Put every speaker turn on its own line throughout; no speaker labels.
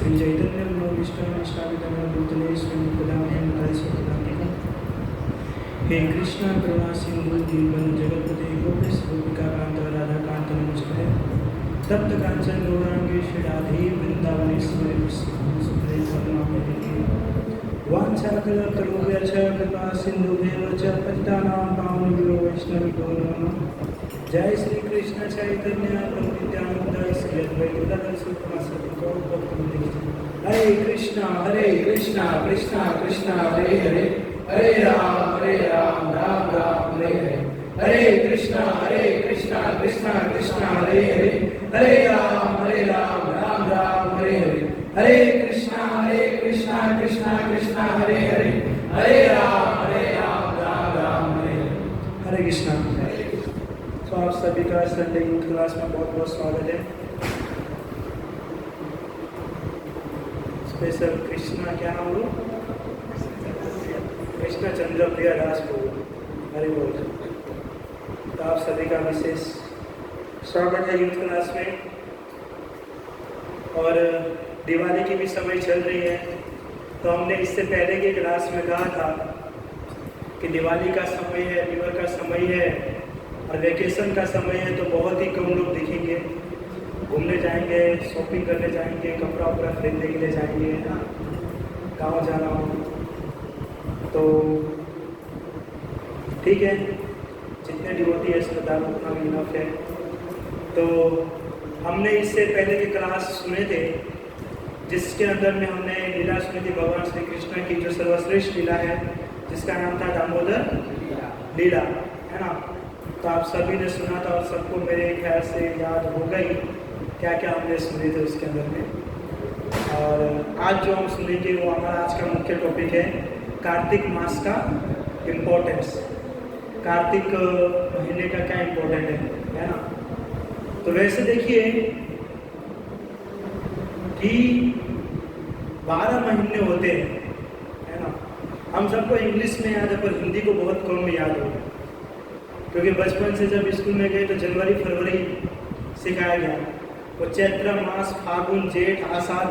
श्री चैतन्य मनोविष्टम स्थापितं भूतले स्वयं हे कृष्ण करुणा सिंधु दीनबंधु जगत्पते गोपेश गोपिका कांत राधा कांत नमस्ते तप्त कांचन गौरांगे श्री राधे वृंदावनेश्वरी सुप्रे वांछाकल्पतरुभ्यश्च कृपा सिंधुभ्येव च पतितानां पावनेभ्यो वैष्णवेभ्यो नमः। जय श्री कृष्ण चैतन्य प्रभु नित्यानंद श्री अद्वैत गदाधर श्रीवासादि गौर भक्तवृंद। हरे कृष्णा कृष्णा कृष्णा हरे हरे हरे राम राम राम हरे हरे। हरे कृष्णा कृष्णा कृष्णा हरे हरे हरे राम राम राम हरे हरे। हरे कृष्णा कृष्णा कृष्णा हरे हरे हरे राम राम राम हरे हरे। हरे कृष्णा। तो आप सभी का संडे यूथ क्लास में बहुत बहुत स्वागत है। स्पेशल कृष्णा क्या नाम हो? कृष्णा चंद्र प्रिया दास को हरि बोल। तो आप सभी का विशेष स्वागत है यूथ क्लास में। और दिवाली की भी समय चल रही है, तो हमने इससे पहले की क्लास में कहा था कि दिवाली का समय है, न्यू ईयर का समय है और वैकेशन का समय है, तो बहुत ही कम लोग दिखेंगे। घूमने जाएंगे, शॉपिंग करने जाएंगे, कपड़ा वपड़ा खरीदने के लिए जाएंगे, है ना, गाँव जाना हो तो ठीक है। जितने डिवोटी है श्रद्धालु उतना भी इनफ है। तो हमने इससे पहले की क्लास सुने थे जिसके अंदर में हमने लीला सुनी थी भगवान श्री कृष्ण की, जो सर्वश्रेष्ठ लीला है जिसका नाम था दामोदर लीला, है ना। तो आप सभी ने सुना था और सबको मेरे ख्याल से याद हो गई क्या क्या हमने सुने थे उसके अंदर में। और आज जो हम सुनेंगे वो हमारा आज का मुख्य टॉपिक है कार्तिक मास का इम्पोर्टेंस। कार्तिक महीने का क्या इम्पोर्टेंट है ना। तो वैसे देखिए कि 12 महीने होते हैं, है ना। हम सबको इंग्लिश में याद है पर हिंदी को बहुत कम में याद होगा, क्योंकि बचपन से जब स्कूल में गए तो जनवरी फरवरी सिखाया गया। वो चैत्र मास, फागुन, जेठ, आषाढ़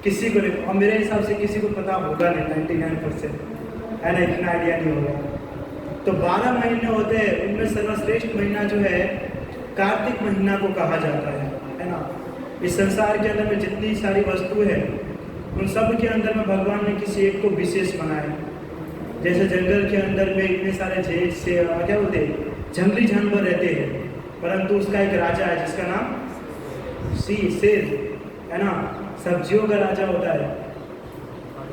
किसी को नहीं, और मेरे हिसाब से किसी को पता होगा नहीं, 99% है ना, इतना आइडिया नहीं होगा। तो 12 महीने होते हैं, उनमें सर्वश्रेष्ठ महीना जो है कार्तिक महीना को कहा जाता है ना। इस संसार के अंदर में जितनी सारी वस्तु है उन सब के अंदर में भगवान ने किसी एक को विशेष बनाया। जैसे जंगल के अंदर में इतने सारे से क्या बोलते हैं, जंगली जानवर रहते हैं, परंतु उसका एक राजा है जिसका नाम शेर, है ना। सब्जियों का राजा होता है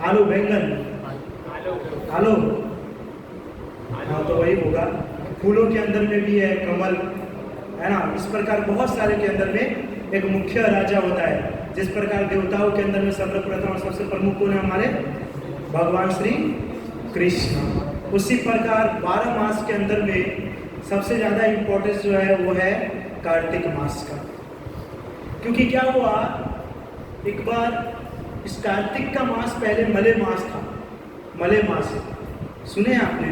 आलू, बैंगन, आलू, हाँ तो वही होगा। फूलों के अंदर में भी है कमल, है ना। इस प्रकार बहुत सारे के अंदर में एक मुख्य राजा होता है। जिस प्रकार देवताओं के अंदर में सर्वप्रथम और सबसे प्रमुख कौन है? हमारे भगवान श्री कृष्ण। उसी प्रकार 12 मास के अंदर में सबसे ज़्यादा इम्पोर्टेंस जो है वो है कार्तिक मास का। क्योंकि क्या हुआ, एक बार इस कार्तिक का मास पहले मले मास था। मले मास सुने आपने?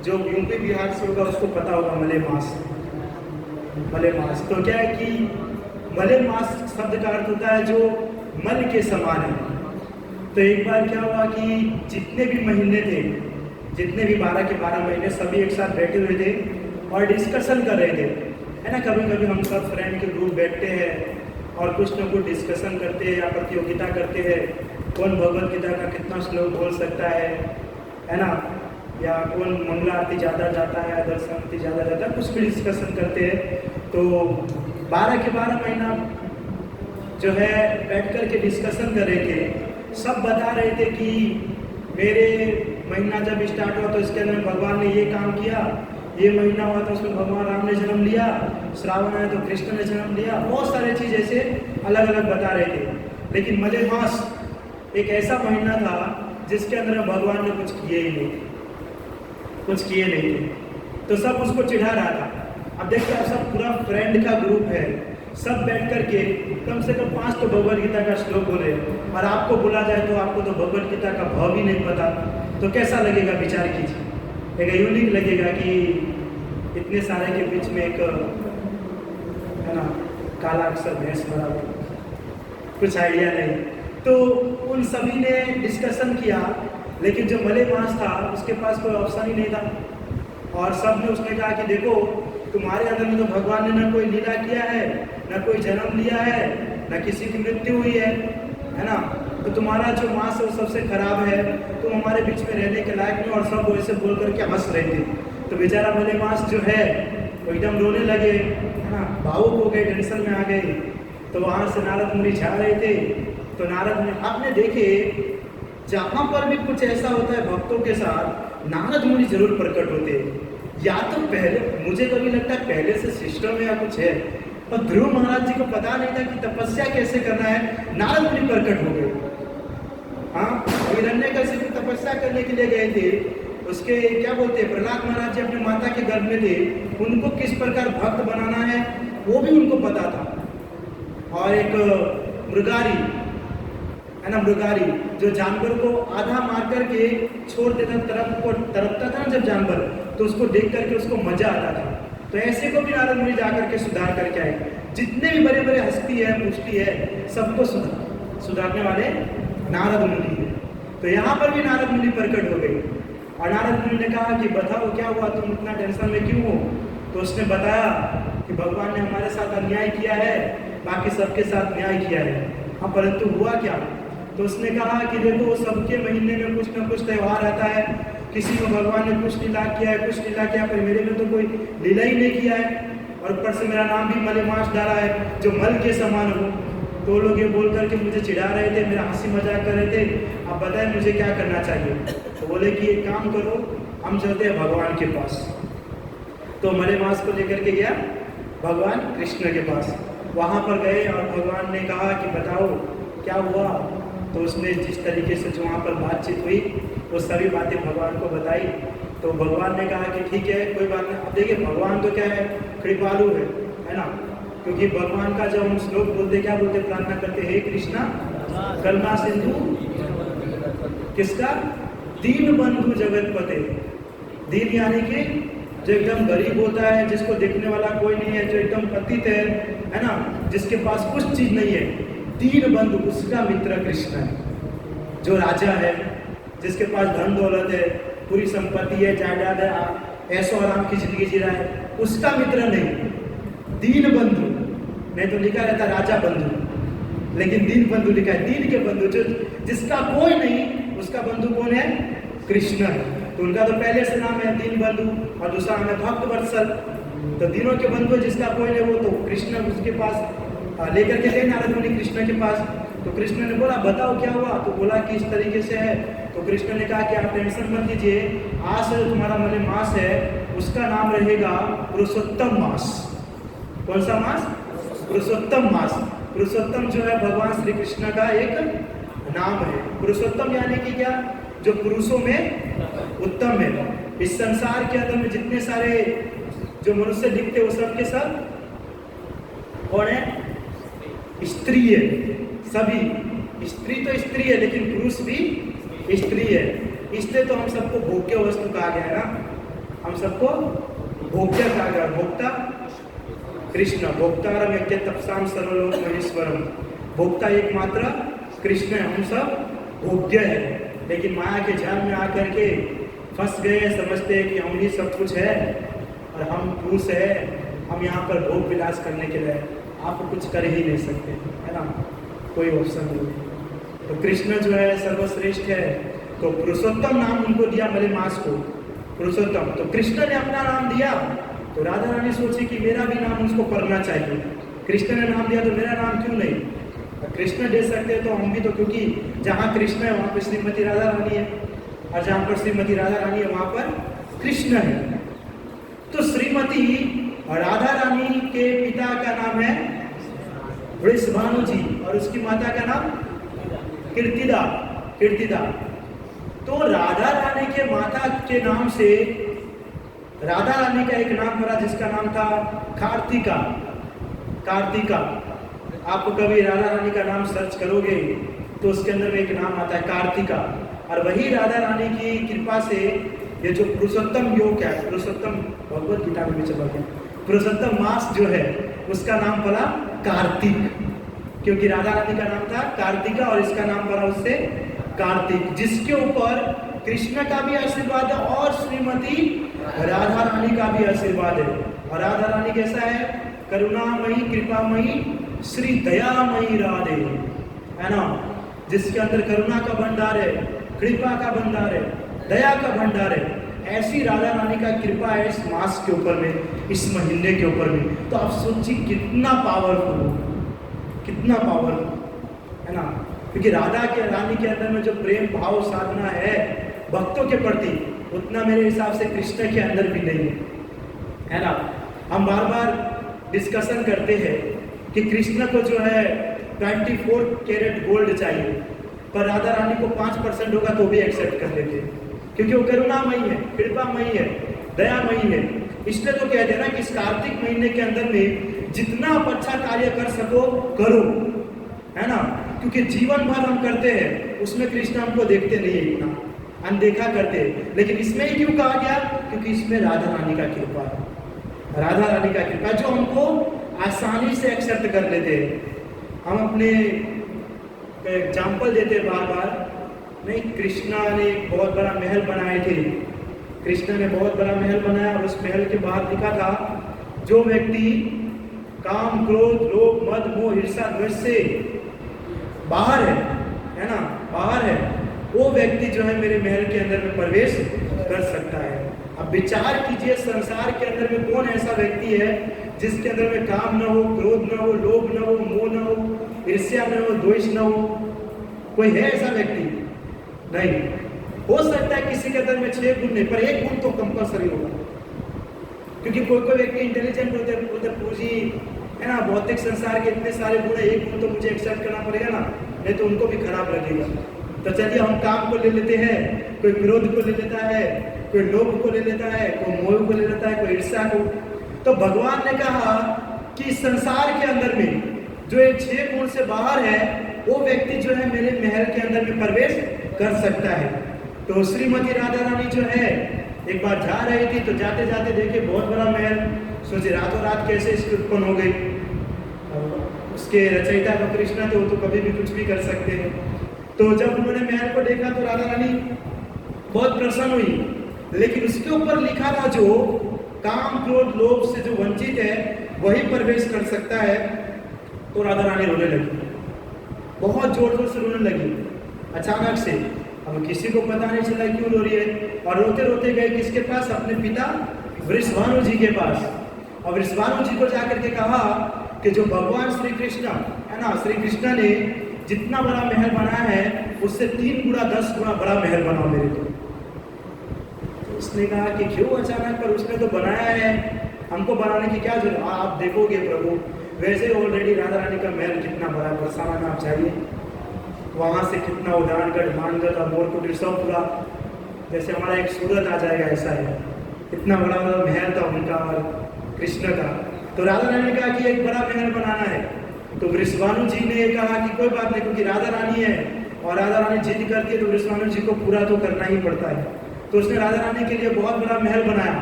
जो यूपी बिहार से होगा उसको पता होगा मले मास। मले मास तो क्या है कि मले मास शब्द का अर्थ होता है जो मल के समान है। तो एक बार क्या हुआ कि जितने भी महीने थे, जितने भी 12 के 12 महीने सभी एक साथ बैठे हुए थे और डिस्कशन कर रहे थे, है ना। कभी कभी हम सब फ्रेंड के ग्रुप बैठते हैं और कुछ न कुछ डिस्कशन करते हैं या प्रतियोगिता करते हैं, कौन भगवत गीता का कितना श्लोक बोल सकता है ना, या कौन मंगला आरती ज़्यादा जाता है, दर्शन आरती ज़्यादा जाता है, कुछ भी डिस्कशन करते हैं। तो 12 के 12 महीना जो है बैठ कर के डिस्कशन कर रहे थे। सब बता रहे थे कि मेरे महीना जब स्टार्ट हुआ तो इसके अंदर भगवान ने ये काम किया, ये महीना हुआ तो उसमें भगवान राम ने जन्म लिया, श्रावण आया तो कृष्ण ने जन्म लिया, बहुत सारे चीज़ ऐसे अलग अलग बता रहे थे। लेकिन मले मास एक ऐसा महीना था जिसके अंदर भगवान ने कुछ किए ही नहीं थे, कुछ किए नहीं थे। तो सब उसको चिढ़ा रहा था। अब देखते हैं सब पूरा फ्रेंड का ग्रुप है, सब बैठ कर के कम से कम 5 तो भगवत गीता का श्लोक बोले और आपको बोला जाए तो आपको तो भगवत गीता का भाव भी नहीं पता, तो कैसा लगेगा? विचार कीजिए। एक यूनिक लगेगा कि इतने सारे के बीच में एक, है ना, काला अक्षर भैंस बराबर, कुछ आइडिया नहीं। तो उन सभी ने डिस्कशन किया, लेकिन जो मलेमास था उसके पास कोई ऑप्शन ही नहीं था। और सब ने उसने कहा कि देखो, तुम्हारे अंदर में तो भगवान ने न कोई लीला किया है, न कोई जन्म लिया है, न किसी की मृत्यु हुई है ना। तो तुम्हारा जो मास है वो सबसे खराब है, तुम हमारे बीच में रहने के लायक नहीं। और सब वैसे बोल करके हंस रहे थे। तो बेचारा मलेमास जो है वो एकदम रोने लगे, है ना, भावुक हो गए, टेंशन में आ गए। तो वहाँ से नारद मुनि जा रहे थे। तो नारद मुनि, आपने देखे जहाँ पर भी कुछ ऐसा होता है भक्तों के साथ, नारद मुनि जरूर प्रकट होते हैं। या तो पहले, मुझे कभी लगता है पहले से सिस्टम है या कुछ है। और ध्रुव महाराज जी को पता नहीं था कि तपस्या कैसे करना है, नारद मुनि प्रकट हो गए। हाँ, हिरण्यकशिपु तपस्या करने के लिए गए थे। उसके क्या बोलते हैं, प्रहलाद महाराज जी अपने माता के गर्भ में थे, उनको किस प्रकार भक्त बनाना है वो भी उनको पता था। और एक मृगारी है ना, मृगारी जो जानवर को आधा मार करके छोड़ देता, तरपता था ना जब जानवर, तो उसको देख करके उसको मजा आता था। तो ऐसे को भी नारद मुनि जाकर के सुधार करके आए। जितने भी बड़े बड़े हस्ती है, पुष्टि है, सबको सुधारने वाले नारद मुनि है। तो यहाँ पर भी नारद मुनि प्रकट हो गए। और नारद मुनि ने कहा कि बताओ क्या हुआ, तुम इतना टेंशन में क्यों हो। तो उसने बताया कि भगवान ने हमारे साथ अन्याय किया है, बाकी सबके साथ न्याय किया है। हाँ, परंतु हुआ क्या। तो उसने कहा कि देखो, सबके महीने में कुछ ना कुछ त्यौहार आता है, किसी में भगवान ने कुछ लीला किया है, कुछ लीला किया, पर मेरे में तो कोई लीला ही नहीं किया है। और ऊपर से मेरा नाम भी मलेमास डाला है, जो मल के समान हो। तो लोग ये बोल करके मुझे चिढ़ा रहे थे, मेरा हंसी मजाक कर रहे थे। आप बताएं मुझे क्या करना चाहिए। तो बोले कि एक काम करो, हम चलते हैं भगवान के पास। तो मलेमास को लेकर के गया भगवान कृष्ण के पास। वहाँ पर गए और भगवान ने कहा कि बताओ क्या हुआ। तो उसने जिस तरीके से जो वहाँ पर बातचीत हुई वो सभी बातें भगवान को बताई। तो भगवान ने कहा कि ठीक है, कोई बात नहीं। अब देखिए, भगवान तो क्या है, कृपालु है ना। क्योंकि भगवान का जब हम श्लोक बोलते, क्या बोलते, प्रार्थना करते, हे कृष्णा करुणा सिंधु, किसका, दीन बंधु जगतपते। दीन यानी कि जो एकदम गरीब होता है, जिसको देखने वाला कोई नहीं है, जो एकदम पतित है ना, जिसके पास कुछ चीज नहीं है, दीन बंधु उसका मित्र कृष्ण है। जो राजा है, जिसके पास धन दौलत है, पूरी संपत्ति है, जायदाद है, ऐशो आराम की जिंदगी जी रहा है, उसका मित्र नहीं, दीन बंधु। नहीं तो लिखा रहता राजा बंधु, लेकिन दीन बंधु लिखा है। दीन के बंधु, जो जिसका कोई नहीं, उसका बंधु कौन है, कृष्ण है। तो उनका तो पहले से नाम है दीन बंधु, और दूसरा नाम है भक्त वत्सल। तो दिनों के बंधु जिसका कोई नहीं, वो तो कृष्ण उसके पास लेकर के गए नारद मुनि कृष्ण के पास। तो कृष्ण ने बोला बताओ क्या हुआ। तो बोला कि इस तरीके से है। तो कृष्ण ने कहा कि आप टेंशन मत लीजिए, आज से जो तुम्हारा मलेमास है उसका नाम रहेगा पुरुषोत्तम मास। कौन सा मास, पुरुषोत्तम मास। पुरुषोत्तम जो है भगवान श्री कृष्ण का एक नाम है। पुरुषोत्तम यानी कि क्या, जो पुरुषों में उत्तम है। इस संसार के अंदर में जितने सारे जो मनुष्य दिखते वो सब के सब कौन है, स्त्री है। सभी स्त्री तो स्त्री है, लेकिन पुरुष भी स्त्री है। इसलिए तो हम सबको भोग्य वस्तु कहा गया है ना, हम सबको भोग्य कहा गया। भोक्ता कृष्ण, भोक्तारम यज्ञ तपसाम सर्वलोक महेश्वरम। भोक्ता एकमात्र कृष्ण है, हम सब भोग्य है। लेकिन माया के जाल में आकर के फंस गए, समझते हैं कि हम ही सब कुछ है और हम पुरुष है, हम यहाँ पर भोग विलास करने के लिए। आप कुछ कर ही नहीं सकते, है ना, कोई ऑप्शन नहीं। तो कृष्ण जो है सर्वश्रेष्ठ है। तो पुरुषोत्तम नाम उनको दिया मलेमास को, पुरुषोत्तम। तो कृष्ण ने अपना नाम दिया, तो राधा रानी सोची कि मेरा भी नाम उसको पढ़ना चाहिए। कृष्ण ने नाम दिया तो मेरा नाम क्यों नहीं, कृष्ण दे सकते हैं तो हम भी। तो क्योंकि जहाँ कृष्ण है वहाँ पर श्रीमती राधा रानी है, और जहाँ पर श्रीमती राधा रानी है वहाँ पर कृष्ण है। तो श्रीमती राधा रानी के पिता का नाम है वृषभानु जी, और उसकी माता का नाम कीर्तिदा, कीर्तिदा। तो राधा रानी के माता के नाम से राधा रानी का एक नाम पड़ा, जिसका नाम था कार्तिका। कार्तिका, आप कभी राधा रानी का नाम सर्च करोगे तो उसके अंदर एक नाम आता है कार्तिका। और वही राधा रानी की कृपा से ये जो पुरुषोत्तम योग है, पुरुषोत्तम भगवत गीता में भी चला गया, पुरुषोत्तम मास जो है उसका नाम पड़ा कार्तिक। क्योंकि राधा रानी का नाम था कार्तिका और इसका नाम पड़ा उससे कार्तिक, जिसके ऊपर कृष्ण का भी आशीर्वाद है और श्रीमती राधा रानी का भी आशीर्वाद है। और राधा रानी कैसा है? करुणामयी, कृपामयी, श्री दयामयी राधे, है ना, जिसके अंदर करुणा का भंडार है, कृपा का भंडार है, दया का भंडार है। ऐसी राधा रानी का कृपा है इस मास के ऊपर में, इस महीने के ऊपर में। तो आप सोचिए कितना पावरफुल, कितना पावरफुल, है ना, क्योंकि राधा के रानी के अंदर में जो प्रेम भाव साधना है भक्तों के प्रति, उतना मेरे हिसाब से कृष्ण के अंदर भी नहीं है ना। हम बार बार डिस्कशन करते हैं कि कृष्ण को जो है 24 कैरेट गोल्ड चाहिए, पर राधा रानी को 5% होगा तो भी एक्सेप्ट कर लेते हैं, क्योंकि वो करुणामयी है, कृपामयी है, दयामयी है। इसलिए तो कहते हैं ना कि इस कार्तिक महीने के अंदर में जितना आप अच्छा कार्य कर सको करो, है ना, क्योंकि जीवन भर हम करते हैं उसमें कृष्ण हमको देखते नहीं है, इतना अनदेखा करते हैं। लेकिन इसमें ही क्यों कहा गया? क्योंकि इसमें राधा रानी का कृपा है, राधा रानी का कृपा जो हमको आसानी से एक्सेप्ट कर लेते हैं। हम अपने एग्जाम्पल देते बार बार, नहीं, कृष्णा ने एक बहुत बड़ा महल बनाए थे, कृष्ण ने बहुत बड़ा महल बनाया और उस महल के बाहर लिखा था जो व्यक्ति काम, क्रोध, लोभ, मद, मोह, ईर्ष्या, द्वेष से बाहर है ना, बाहर है, वो व्यक्ति जो है मेरे महल के अंदर में प्रवेश कर सकता है। अब विचार कीजिए संसार के अंदर में कौन ऐसा व्यक्ति है जिसके अंदर में काम न हो, क्रोध न हो, लोभ न हो, मोह न हो, ईर्ष्या न हो, द्वेष न हो? कोई है ऐसा व्यक्ति? नहीं। हो सकता है किसी के अंदर में 6 गुण नहीं, पर 1 गुण तो कंपल्सरी होगा, क्योंकि कोई कोई व्यक्ति इंटेलिजेंट होते पूजी, है ना, भौतिक संसार के इतने सारे गुण है, 1 गुण तो मुझे एक्सेप्ट करना पड़ेगा ना, नहीं तो उनको भी खराब लगेगा। तो चलिए हम काम को ले लेते हैं, कोई क्रोध को ले लेता है, कोई लोभ को ले लेता है, कोई मोह को ले लेता है, कोई ईर्ष्या को। तो भगवान ने कहा कि संसार के अंदर में जो ये 6 गुण से बाहर है वो व्यक्ति जो है मेरे महल के अंदर में प्रवेश कर सकता है। तो श्रीमती राधा रानी जो है एक बार जा रही थी, तो जाते जाते देखे बहुत बड़ा महल, सोचे रातों रात कैसे इसकी उत्पन्न हो गई। उसके रचयिता तो कृष्ण थे, वो तो कभी भी कुछ भी कर सकते हैं। तो जब उन्होंने महल को देखा तो राधा रानी बहुत प्रसन्न हुई, लेकिन उसके ऊपर लिखा था जो काम, क्रोध, लोभ से जो वंचित है वही प्रवेश कर सकता है। तो राधा रानी रोने लगी, बहुत जोर जोर से रोने लगी अचानक से। अब किसी को पता नहीं चला क्यों रो रही है, और रोते रोते गए किसके पास? अपने पिता वृषभानु जी के पास। और वृषभानु जी को जाकर के कहा कि जो भगवान श्री कृष्ण है ना, श्री कृष्ण ने जितना बड़ा महल बनाया है उससे 3 गुना 10 गुना बड़ा महल बनाओ मेरे को। तो उसने कहा कि क्यों अचानक? पर उसने तो बनाया है, हमको बनाने की क्या जरूरत? आप देखोगे प्रभु, वैसे ऑलरेडी राधा रानी का महल कितना बड़ा, बरसाना में आप चाहिए वहाँ से कितना उदाहरणगढ़, मानगढ़ और मोरकुटीर सब पूरा जैसे हमारा एक सूरत आ जाएगा, ऐसा है। इतना बड़ा बड़ा महल था उनका और कृष्ण का। तो राधा रानी ने कहा कि एक बड़ा महल बनाना है। तो वृषभानु जी ने कहा कि कोई बात नहीं, क्योंकि राधा रानी है और राधा रानी जिद करती है तो वृषभानु जी को पूरा तो करना ही पड़ता है। तो उसने राधा रानी के लिए बहुत बड़ा महल बनाया।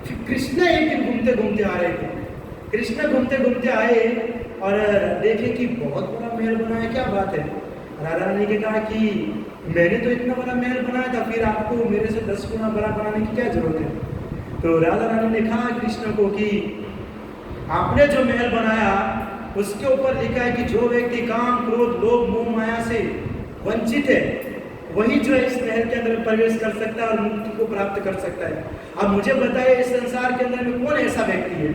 फिर कृष्ण एक दिन घूमते घूमते आ रहे थे, कृष्ण घूमते घूमते आए और देखे कि बहुत बड़ा महल बना है, क्या बात है। राधा रानी ने कहा कि मैंने तो इतना बड़ा महल बनाया था, फिर आपको मेरे से 10 गुना बड़ा बनाने की क्या जरूरत है। तो राधा रानी ने कहा कृष्ण को कि आपने जो महल बनाया उसके ऊपर लिखा है कि जो व्यक्ति काम, क्रोध, लोभ, मोह, माया से वंचित है वही जो है इस महल के अंदर प्रवेश कर सकता है और मुक्ति को प्राप्त कर सकता है। अब मुझे बताइए इस संसार के अंदर में कौन ऐसा व्यक्ति है?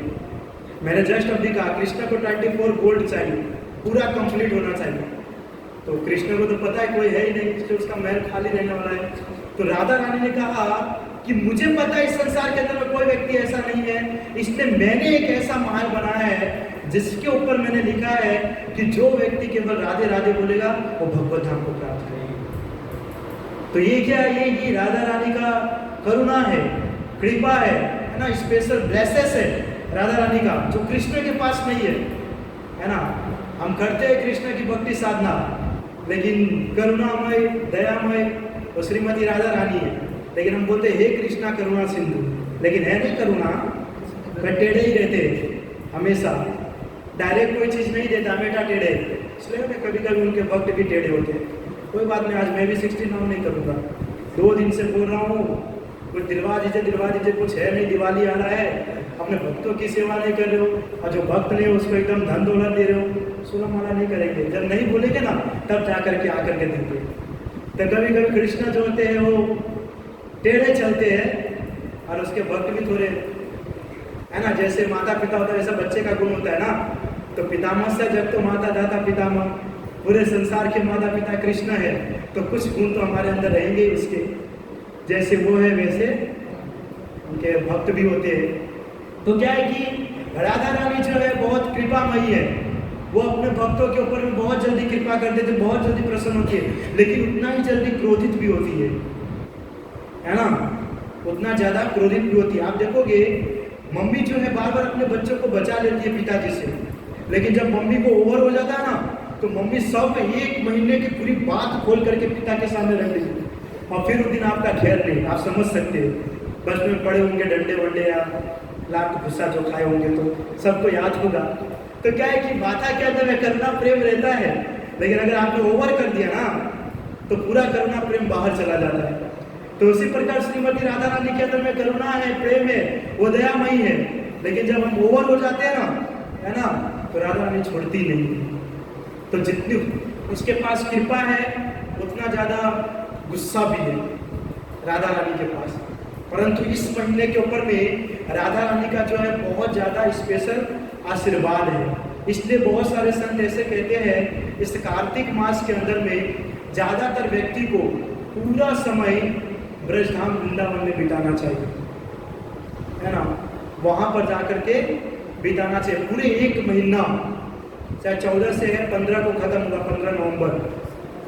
मैंने जस्ट अभी कहा कृष्ण को 24 गोल्ड चाहिए, पूरा कंप्लीट होना चाहिए। तो कृष्ण को तो पता है कोई है ही नहीं, इसलिए उसका महल खाली रहने वाला है। तो राधा रानी ने कहा कि मुझे पता है इस संसार के अंदर में कोई व्यक्ति ऐसा नहीं है, इसलिए मैंने एक ऐसा महल बनाया है जिसके ऊपर मैंने लिखा है कि जो व्यक्ति केवल राधे राधे बोलेगा वो भगवत धाम को प्राप्त करेगा। तो ये क्या है? ये राधा रानी का करुणा है, कृपा है ना, स्पेशल ब्लेसेस है राधा रानी का, जो कृष्ण के पास नहीं है ना। हम करते हैं कृष्ण की भक्ति साधना, लेकिन करुणामय, दयामय वो श्रीमती राधा रानी है, लेकिन हम बोलते हे कृष्णा करुणा सिंधु, लेकिन है नहीं करुणा, टेढ़े ही रहते हमेशा, डायरेक्ट कोई चीज़ नहीं देता, बेटा टेढ़े। इसलिए ना कभी कभी उनके भक्त भी टेढ़े होते हैं। कोई बात नहीं, आज मैं भी 69 नहीं करूँगा। 2 दिन से बोल रहा हूँ, कुछ दिलवा दीजिए, कुछ है नहीं, दिवाली आ रहा है, अपने भक्तों की सेवा नहीं कर रहे हो, और जो भक्त नहीं है उसको एकदम धन दौलत दे रहे हो। सोलह माला नहीं करेंगे, जब नहीं बोलेंगे ना तब जा करके आकर के देंगे। तो कभी कभी कृष्ण जो होते हैं वो टेढ़े चलते हैं और उसके भक्त भी थोड़े, है ना, जैसे माता पिता होता है वैसा बच्चे का गुण होता है ना। तो पितामह से जब तो माता दाता पितामह, पूरे संसार के माता पिता कृष्ण है, तो कुछ गुण तो हमारे अंदर रहेंगे उसके, जैसे वो है वैसे उनके भक्त भी होते हैं। तो क्या है कि राधा रानी जो है बहुत कृपामयी है, वो अपने भक्तों के ऊपर में बहुत जल्दी कृपा कर देते, बहुत जल्दी प्रसन्न होती है, लेकिन उतना ही जल्दी क्रोधित भी होती है ना, उतना ज़्यादा क्रोधित भी होती है। आप देखोगे मम्मी जो है बार बार अपने बच्चों को बचा लेती है पिताजी से, लेकिन जब मम्मी को ओवर हो जाता है ना तो मम्मी सब 1 महीने की पूरी बात खोल करके पिता के सामने रख देती, और फिर उस दिन आपका खैर नहीं। आप समझ सकते हो, बचपन में पड़े होंगे डंडे वंडे या लाख गुस्सा जो खाए होंगे तो सबको याद होगा। तो क्या है कि माता के अंदर में करुणा प्रेम रहता है, लेकिन अगर आपने ओवर कर दिया ना तो पूरा करुणा प्रेम बाहर चला जाता है। तो उसी प्रकार श्रीमती राधा रानी के अंदर में करुणा है, प्रेम है, वो दयामयी है, लेकिन जब हम ओवर हो जाते हैं ना, है ना, तो राधा रानी छोड़ती नहीं। तो जितनी उसके पास कृपा है उतना ज़्यादा गुस्सा भी है राधा रानी के पास। परंतु इस महीने के ऊपर में राधा रानी का जो है बहुत ज़्यादा स्पेशल आशीर्वाद है, इसलिए बहुत सारे संत ऐसे कहते हैं इस कार्तिक मास के अंदर में ज़्यादातर व्यक्ति को पूरा समय ब्रजधाम वृंदावन में बिताना चाहिए, है ना, वहाँ पर जाकर के बिताना चाहिए पूरे 1 महीना, चाहे 14 से है 15 को खत्म होगा, 15 नवंबर,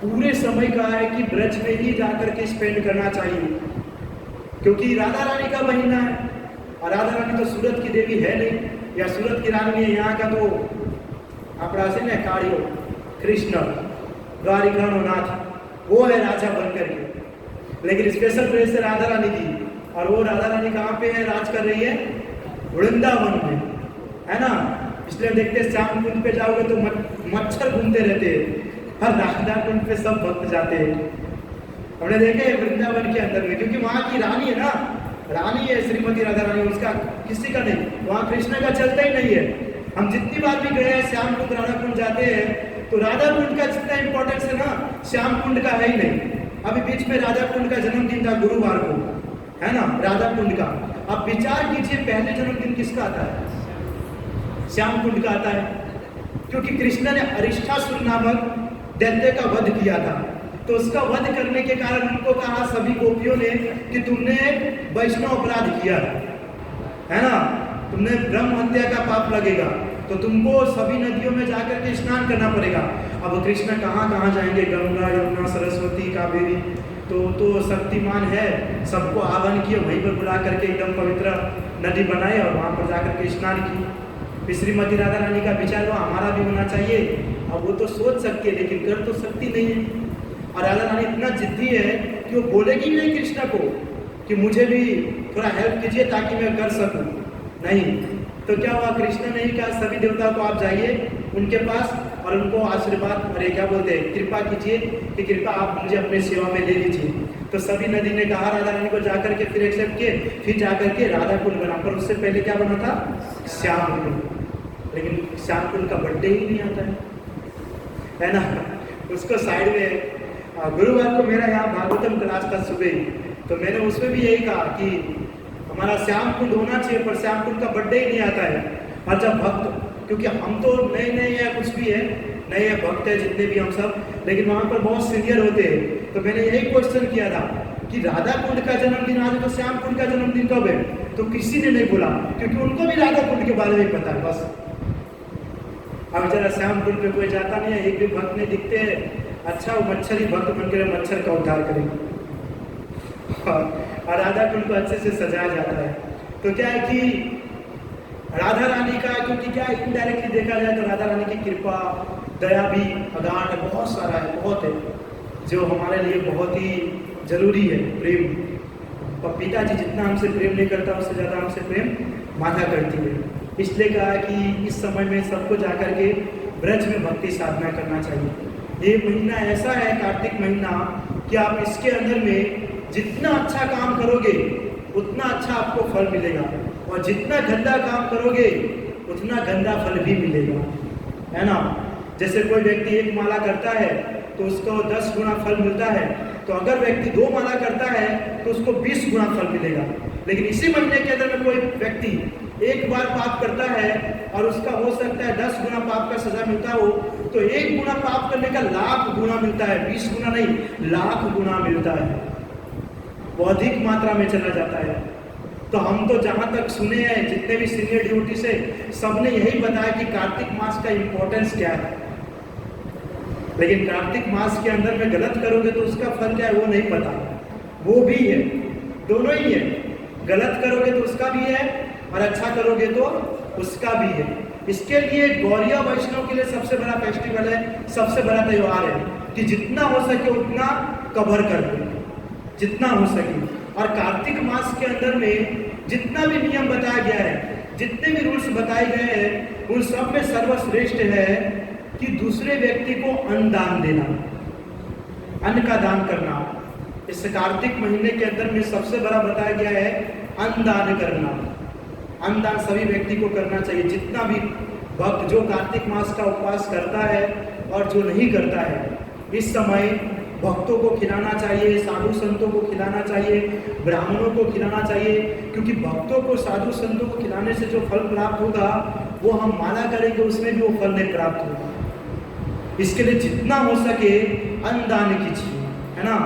पूरे समय का है कि ब्रज में ही जाकर के स्पेंड करना चाहिए, क्योंकि राधा रानी का महीना है। और राधा रानी तो सूरत की देवी है नहीं, या सूरत की रानी है, यहाँ का तो अपना से ना कारियो कृष्ण द्वारिकानो नाथ, वो है राजा बनकर के, लेकिन स्पेशल प्लेस है राधा रानी की। और वो राधा रानी कहाँ पे है, राज कर रही है वृंदावन में, है ना। इसलिए देखते हैं श्याम कुंड पे जाओगे तो मच्छर घूमते रहते हैं, हर राधा कुंड पे सब भक्त जाते हैं। हमने देखे वृंदावन के अंदर में, क्योंकि वहाँ की रानी है ना, रानी है श्रीमती राधा रानी, उसका किसी का नहीं, वहाँ कृष्ण का चलता ही नहीं है। हम जितनी बार भी गए हैं श्याम कुंड राधा कुंड जाते हैं तो राधा कुंड का जितना इंपॉर्टेंस है ना श्याम कुंड का है ही नहीं। अभी बीच में राधा कुंड का जन्मदिन था गुरुवार को, है ना, राधा कुंड का। अब विचार कीजिए पहले जन्मदिन किसका आता है, श्याम कुंड का आता है, क्योंकि कृष्ण ने अरिष्ठासुर नामक दैत्य का वध किया था। तो उसका वध करने के कारण उनको कहा सभी गोपियों ने कि तुमने वैष्णव अपराध किया है ना, तुमने ब्रह्म हत्या का पाप लगेगा, तो तुमको सभी नदियों में जाकर के स्नान करना पड़ेगा। अब कृष्ण कहाँ कहाँ जाएंगे, गंगा यमुना सरस्वती कावेरी, तो शक्तिमान है, सबको आह्वान किए, वहीं पर बुला करके एकदम पवित्र नदी बनाए और वहाँ पर जाकर के स्नान की। श्रीमती राधा रानी का विचार हुआ हमारा भी होना चाहिए। अब वो तो सोच सकती है लेकिन कर तो सकती नहीं है। और राधा रानी इतना जिद्दी है कि वो बोलेगी नहीं कृष्ण को कि मुझे भी थोड़ा हेल्प कीजिए ताकि मैं कर सकूं, नहीं। तो क्या हुआ, कृष्ण ने ही कहा सभी देवता को आप जाइए उनके पास और उनको आशीर्वाद, अरे क्या बोलते हैं, कृपा कीजिए कि कृपा आप मुझे अपने सेवा में ले लीजिए। तो सभी नदी ने कहा राधा रानी को जाकर के फिर एक्सेप्ट किए, फिर जाकर के राधा कुंड बना, पर उससे पहले क्या बना था, श्याम कुंड। लेकिन श्याम कुंड का बर्थडे ही नहीं आता है ना, उसको साइड में। गुरुवार को मेरा यहाँ भागवतम क्लास था सुबह, तो मैंने उसमें भी यही कहा कि हमारा श्याम कुंड होना चाहिए, पर श्याम कुंड का बर्थडे ही नहीं आता है। और जब भक्त, क्योंकि हम तो नए नए या कुछ भी है, नए भक्त है जितने भी हम सब, लेकिन वहाँ पर बहुत सीनियर होते हैं। तो मैंने यही क्वेश्चन किया था कि राधा कुंड का जन्मदिन आज है तो श्याम कुंड का जन्मदिन कब है, तो किसी ने नहीं बोला, क्योंकि उनको भी राधा कुंड के बारे में पता है बस। अब जरा श्याम कुंड पे कोई जाता नहीं है, एक भी भक्त नहीं दिखते हैं। अच्छा, वो मच्छर ही भक्त बनकर मच्छर का उद्धार करेंगे और राधा कुंड को अच्छे से सजाया जाता है। तो क्या है कि राधा रानी का, क्योंकि क्या इनडायरेक्टली देखा जाए तो राधा रानी की कृपा दया भी अगाध है, बहुत सारा है, बहुत है, जो हमारे लिए बहुत ही जरूरी है। प्रेम, पिताजी जितना हमसे प्रेम नहीं करता उससे ज़्यादा हमसे प्रेम माता करती है। इसलिए कहा कि इस समय में सबको जाकर के ब्रज में भक्ति साधना करना चाहिए। ये महीना ऐसा है कार्तिक महीना कि आप इसके अंदर में जितना अच्छा काम करोगे उतना अच्छा आपको फल मिलेगा, और जितना गंदा काम करोगे उतना गंदा फल भी मिलेगा, है ना। जैसे कोई व्यक्ति 1 माला करता है तो उसको 10 गुना फल मिलता है, तो अगर व्यक्ति 2 माला करता है तो उसको 20 गुना फल मिलेगा। लेकिन इसी महीने के अंदर में कोई व्यक्ति 1 बार पाप करता है और उसका हो सकता है 10 गुना पाप का सजा मिलता हो, तो 1 गुना पाप करने का लाख गुना मिलता है, 20 गुना नहीं, लाख गुना मिलता है, वो अधिक मात्रा में चला जाता है। तो हम तो जहाँ तक सुने हैं, जितने भी सीनियर ड्यूटी से सबने यही बताया कि कार्तिक मास का इम्पोर्टेंस क्या है, लेकिन कार्तिक मास के अंदर में गलत करोगे तो उसका फल क्या है वो नहीं पता। वो भी है, दोनों ही है, गलत करोगे तो उसका भी है और अच्छा करोगे तो उसका भी है। इसके लिए गौरिया वैष्णव के लिए सबसे बड़ा फेस्टिवल है, सबसे बड़ा त्यौहार है कि जितना हो सके उतना कवर कर दो, जितना हो सके। और कार्तिक मास के अंदर में जितना भी नियम बताया गया है, जितने भी रूल्स बताए गए हैं, उन सब में सर्वश्रेष्ठ है कि दूसरे व्यक्ति को अन्न दान देना, अन्न का दान करना। इस कार्तिक महीने के अंदर में सबसे बड़ा बताया गया है अन्न दान करना। अन्न दान सभी व्यक्ति को करना चाहिए, जितना भी भक्त जो कार्तिक मास का उपवास करता है और जो नहीं करता है, इस समय भक्तों को खिलाना चाहिए, साधु संतों को खिलाना चाहिए, ब्राह्मणों को खिलाना चाहिए, क्योंकि भक्तों को साधु संतों को खिलाने से जो फल प्राप्त होगा वो हम माला करेंगे उसमें भी वो फल नहीं प्राप्त होगा। इसके लिए जितना हो सके अन्न दान कीजिए, है ना।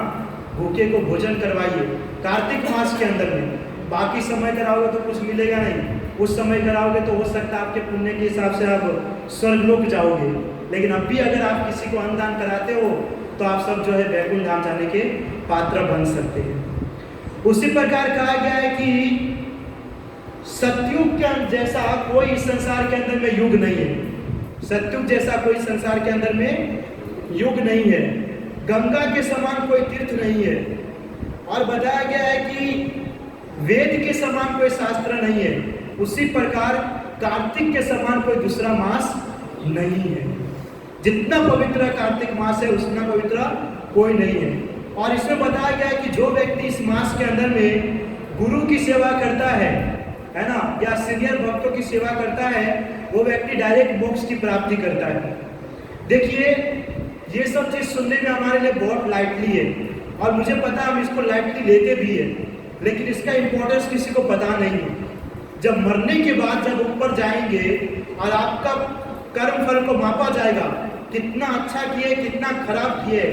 भूखे को भोजन करवाइए कार्तिक मास के अंदर में। बाकी समय कराओगे तो कुछ मिलेगा नहीं, उस समय कराओगे तो हो सकता है आपके पुण्य के हिसाब से आप स्वर्गलोक जाओगे, लेकिन अब भी अगर आप किसी को अन्न दान कराते हो तो आप सब जो है वैकुंठ धाम जाने के पात्र बन सकते हैं। उसी प्रकार कहा गया है कि सतयुग के जैसा कोई इस संसार के अंदर में युग नहीं है, सतयुग जैसा कोई संसार के अंदर में युग नहीं है, गंगा के समान कोई तीर्थ नहीं है, और बताया गया है कि वेद के समान कोई शास्त्र नहीं है, उसी प्रकार कार्तिक के समान कोई दूसरा मास नहीं है। जितना पवित्र कार्तिक मास है उतना पवित्र कोई नहीं है। और इसमें बताया गया है कि जो व्यक्ति इस मास के अंदर में गुरु की सेवा करता है ना, या सीनियर भक्तों की सेवा करता है, वो व्यक्ति डायरेक्ट मोक्ष की प्राप्ति करता है। देखिए ये सब चीज सुनने में हमारे लिए बहुत लाइटली है, और मुझे पता है हम इसको लाइटली लेते भी है, लेकिन इसका इम्पोर्टेंस किसी को पता नहीं है। जब मरने के बाद जब ऊपर जाएंगे और आपका कर्म फल को मापा जाएगा, कितना अच्छा किए कितना खराब किए,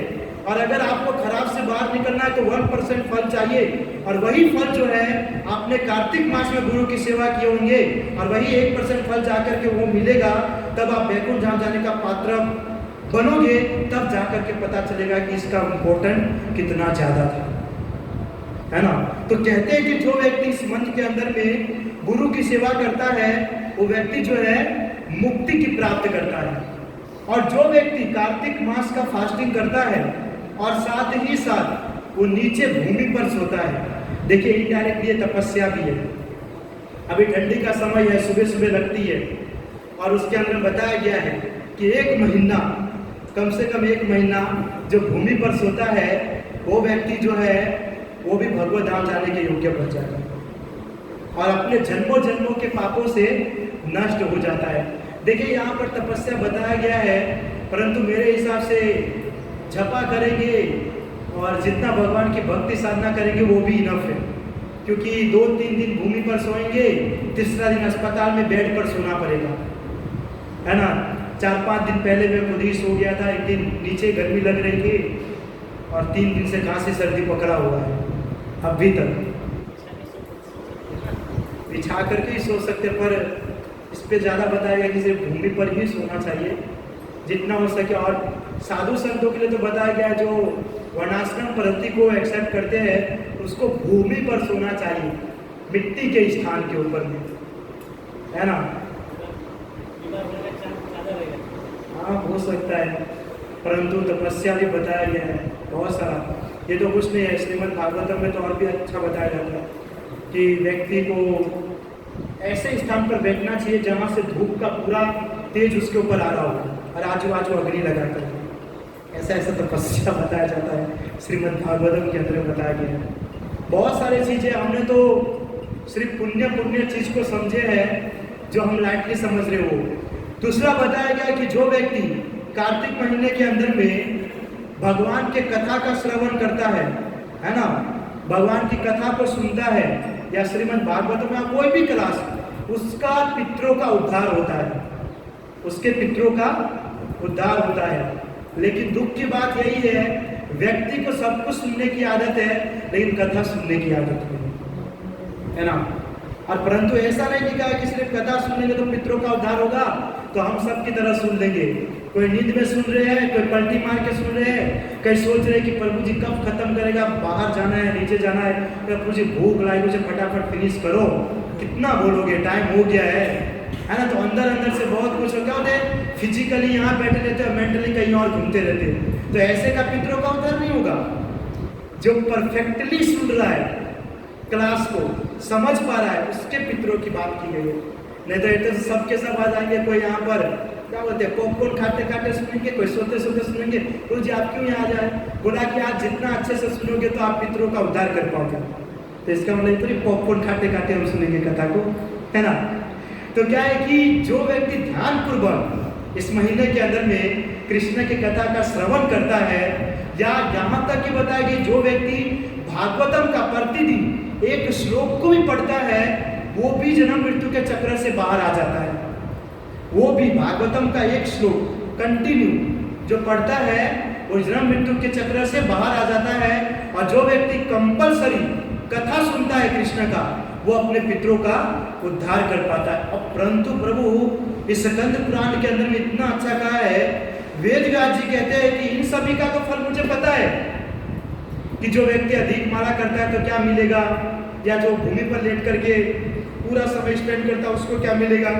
और अगर आपको खराब से बाहर निकलना है तो 1% फल चाहिए, और वही फल जो है आपने कार्तिक मास में गुरु की सेवा किए होंगे, और वही 1% फल जाकर के वो मिलेगा, तब आप वैकुंठ धाम जाने का पात्र बनोगे। तब जाकर के पता चलेगा कि इसका इम्पोर्टेंट कितना ज्यादा था, है ना। तो कहते हैं कि जो व्यक्ति इस मंत्र के अंदर में गुरु की सेवा करता है वो व्यक्ति जो है मुक्ति की प्राप्त करता है, और जो व्यक्ति कार्तिक मास का फास्टिंग करता है और साथ ही साथ वो नीचे भूमि पर सोता है। देखिए इनडायरेक्ट ये तपस्या भी है। अभी ठंडी का समय है, सुबह सुबह लगती है, और उसके अंदर बताया गया है कि 1 महीना, कम से कम 1 महीना जो भूमि पर सोता है वो व्यक्ति जो है वो भी भगवत धाम जाने के योग्य बन जाता है, और अपने जन्मों जन्मों के पापों से नष्ट हो जाता है। देखिए यहाँ पर तपस्या बताया गया है, परंतु मेरे हिसाब से जपा करेंगे और जितना भगवान की भक्ति साधना करेंगे वो भी इनफ है, क्योंकि 2-3 दिन भूमि पर सोएंगे, तीसरा दिन अस्पताल में बेड पर सोना पड़ेगा, है ना। 4-5 दिन पहले मैं खुद ही सो गया था, एक दिन नीचे गर्मी लग रही थी और 3 दिन से खांसी सर्दी पकड़ा हुआ है अभी तक। बिछा करके ही सो सकते, पर इस पे ज़्यादा बताया कि सिर्फ भूमि पर ही सोना चाहिए जितना हो सके। और साधु संतों के लिए तो बताया गया जो वर्णाश्रम पद्धति को एक्सेप्ट करते हैं उसको भूमि पर सोना चाहिए, मिट्टी के स्थान के ऊपर में, है ना। हाँ हो सकता है, परंतु तपस्या भी बताया गया है बहुत सारा। ये तो कुछ नहीं है, श्रीमद् भागवतम में तो और भी अच्छा बताया जाता है कि व्यक्ति को ऐसे स्थान पर बैठना चाहिए जहाँ से धूप का पूरा तेज उसके ऊपर आ रहा हो, और आजू बाजू अग्नि लगा कर। ऐसा ऐसा तपस्या बताया जाता है, श्रीमद् भागवतम के अंदर बताया गया है। बहुत सारी चीज़ें हमने तो सिर्फ पुण्य पुण्य चीज़ को समझे हैं जो हम लाइटली समझ रहे हो। दूसरा बताया गया कि जो व्यक्ति कार्तिक महीने के अंदर में भगवान के कथा का श्रवण करता है ना, भगवान की कथा को सुनता है या श्रीमद् भागवत में कोई भी क्लास, उसका पितरों का उद्धार होता है, उसके पितरों का उद्धार होता है। लेकिन दुख की बात यही है, व्यक्ति को सब कुछ सुनने की आदत है लेकिन कथा सुनने की आदत नहीं है ना। और परंतु ऐसा नहीं लिखा है कि सिर्फ कथा सुनेंगे तो पितरों का उद्धार होगा, तो हम सब की तरह सुन लेंगे। कोई नींद में सुन रहे हैं, कोई पलटी मार के सुन रहे हैं, कई सोच रहे हैं कि प्रभु जी कब खत्म करेगा, बाहर जाना है, नीचे जाना है, प्रभु जी भूख लाई, मुझे फटाफट फिनिश करो, कितना बोलोगे, टाइम हो गया है ना। तो अंदर अंदर से बहुत कुछ हो, क्या होता है, फिजिकली यहाँ बैठे रहते हैं, मेंटली कहीं और घूमते रहते हैं। तो ऐसे का पितरों का उद्धार नहीं होगा। जो परफेक्टली सुन रहा है, क्लास को समझ पा रहा है, उसके पितरों की बात की गई है। नहीं तो इधर सबके सब आ जाएंगे, कोई यहाँ पर क्या बोलते हैं पॉपकॉर्न खाते खाते सुनेंगे, कोई सोते सोते सुनेंगे। तो जी आप क्यों यहाँ जाए, बोला कि आप जितना अच्छे से सुनोगे तो आप पितरों का उद्धार कर पाओगे। तो इसका मतलब तो पॉपकॉर्न खाते खाते हम सुनेंगे कथा को, है ना। तो क्या है कि जो व्यक्ति ध्यान पूर्वक इस महीने के अंदर में कृष्ण की कथा का श्रवण करता है, या यहाँ तक कि बताया कि जो व्यक्ति भागवतम का प्रतिदिन एक श्लोक को भी पढ़ता है, वो भी जन्म मृत्यु के चक्र से बाहर आ जाता है। वो भी भागवतम का एक श्लोक कंटिन्यू जो पढ़ता है, वो जन्म मृत्यु के चक्र से बाहर आ जाता है। और जो व्यक्ति कंपलसरी कथा सुनता है कृष्ण का, वो अपने पितरों का उद्धार कर पाता है। अब परंतु प्रभु इस स्कंद पुराण के अंदर में इतना अच्छा कहा है, वेद व्यास जी कहते हैं कि इन सभी का तो फल मुझे पता है कि जो व्यक्ति अधिक माला करता है तो क्या मिलेगा, या जो भूमि पर लेट करके पूरा समय स्पेंड करता है उसको क्या मिलेगा,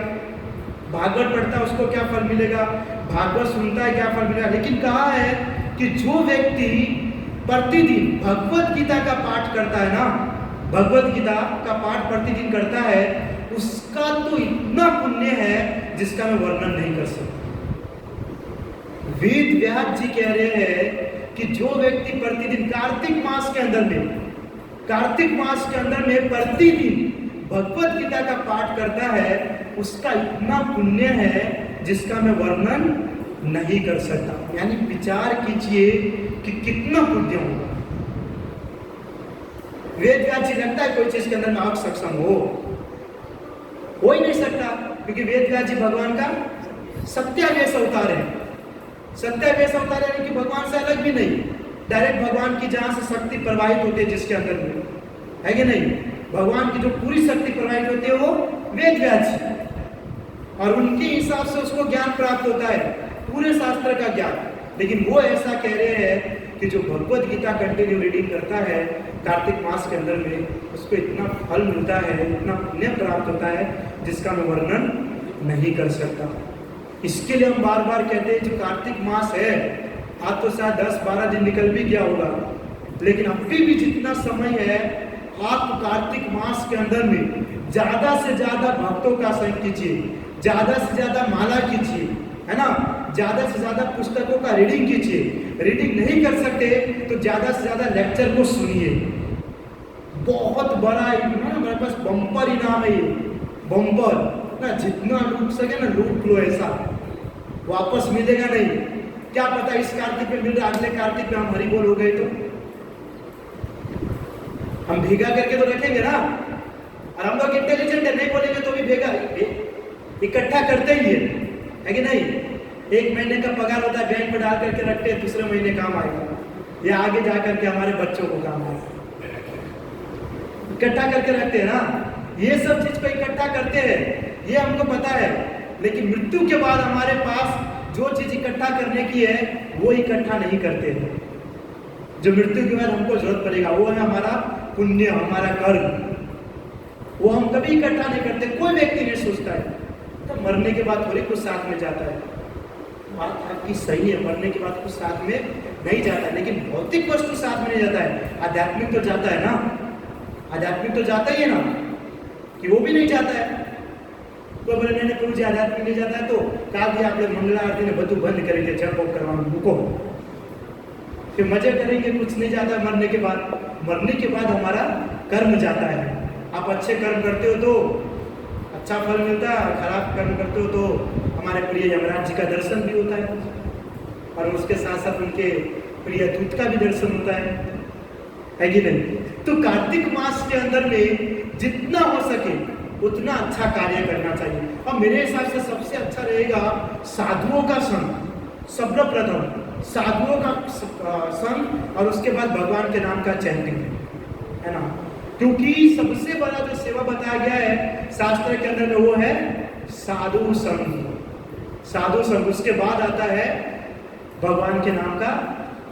भागवत पढ़ता है उसको क्या फल मिलेगा, भागवत सुनता है क्या फल मिलेगा। लेकिन कहा है कि जो व्यक्ति प्रतिदिन भगवत गीता का पाठ करता है ना, भगवत गीता का पाठ प्रतिदिन करता है, उसका तो इतना पुण्य है जिसका मैं वर्णन नहीं कर सकता। वेद व्यास जी कह रहे हैं कि जो व्यक्ति प्रतिदिन कार्तिक मास के अंदर में प्रतिदिन भगवत गीता का पाठ करता है, उसका इतना पुण्य है जिसका मैं वर्णन नहीं कर सकता। यानी विचार कीजिए कि कितना पुण्य होगा। वेद व्यास जी लगता है कोई चीज के अंदर में आप सक्षम हो ही नहीं सकता, क्योंकि वेद व्यास जी भगवान का सत्यावेश अवतार है। सत्यावेश अवतार यानी कि भगवान से अलग भी नहीं, डायरेक्ट भगवान की जहां से शक्ति प्रवाहित होती है जिसके अंदर में, है कि नहीं, भगवान की जो पूरी शक्ति प्रवाहित होती है वो वेद व्यास जी, और उनके हिसाब से उसको ज्ञान प्राप्त होता है, पूरे शास्त्र का ज्ञान। लेकिन वो ऐसा कह रहे हैं कि जो भगवत गीता कंटिन्यू रीडिंग करता है कार्तिक मास के अंदर में, उसको इतना फल मिलता है, इतना पुण्य प्राप्त होता है जिसका मैं वर्णन नहीं कर सकता। इसके लिए हम बार बार कहते हैं जो कार्तिक मास है, आज तो शायद 10-12 दिन निकल भी गया होगा, लेकिन अभी भी जितना समय है, आप कार्तिक मास के अंदर में ज्यादा से ज्यादा भक्तों का संग कीजिए, ज्यादा से ज्यादा माला कीजिए, है ना, ज्यादा से ज्यादा पुस्तकों का रीडिंग कीजिए। रीडिंग नहीं कर सकते तो ज्यादा से ज्यादा लेक्चर को सुनिए। बहुत बड़ा हमारे पास बम्पर इनाम है, ये बम्पर ना, जितना लूट सके ना लूट लो, ऐसा वापस मिलेगा नहीं। क्या पता इस कार्तिक में मिल रहा, अगले कार्तिक में हम हरि बोल हो गए तो हम भीगा करके तो रखेंगे ना। और हम लोग इंटेलिजेंट है, नहीं बोलेंगे तो भी भेगा इकट्ठा करते ही है कि नहीं। एक महीने का पगार होता है, बैंक में डाल करके रखते हैं, दूसरे महीने काम आएगा, या आगे जा करके हमारे बच्चों को काम आएगा। इकट्ठा करके रखते हैं ना, ये सब चीज को इकट्ठा करते हैं, ये हमको पता है। लेकिन मृत्यु के बाद हमारे पास जो चीज इकट्ठा करने की है वो इकट्ठा नहीं करते हैं। जो मृत्यु के बाद हमको जरूरत पड़ेगा वो है हमारा पुण्य, हमारा कर्म, वो हम कभी इकट्ठा नहीं करते। कोई व्यक्ति नहीं सोचता है तो मरने के बाद थोड़ी कुछ साथ में जाता है। बात आपकी सही है, मरने के बाद कुछ साथ में नहीं जाता है, लेकिन भौतिक वस्तु साथ में नहीं जाता है। आध्यात्मिक तो जाता है ना, आध्यात्मिक तो जाता ही है ना, कि वो भी नहीं जाता है। कोई बोले नहीं प्रभु जी आध्यात्म नहीं जाता है तो कहा कि आप मंगला आरती ने બધું બંધ કરી દે, જप करवाना रुको, फिर मजे करेंगे, कुछ नहीं जाता। मरने के बाद हमारा कर्म जाता है। आप अच्छे कर्म करते हो तो अच्छा फल मिलता है, खराब कर्म करते हो तो हमारे प्रिय यमराज जी का दर्शन भी होता है और उसके साथ साथ उनके प्रिय दूत का भी दर्शन होता है कि नहीं। तो कार्तिक मास के अंदर में जितना हो सके उतना अच्छा कार्य करना चाहिए। और मेरे हिसाब से सबसे अच्छा रहेगा साधुओं का संग, सर्वप्रथम साधुओं का संग और उसके बाद भगवान के नाम का चैंटिंग, है ना। क्योंकि सबसे बड़ा जो सेवा बताया गया है शास्त्र के अंदर में वो है साधु संग। साधु संग, उसके बाद आता है भगवान के नाम का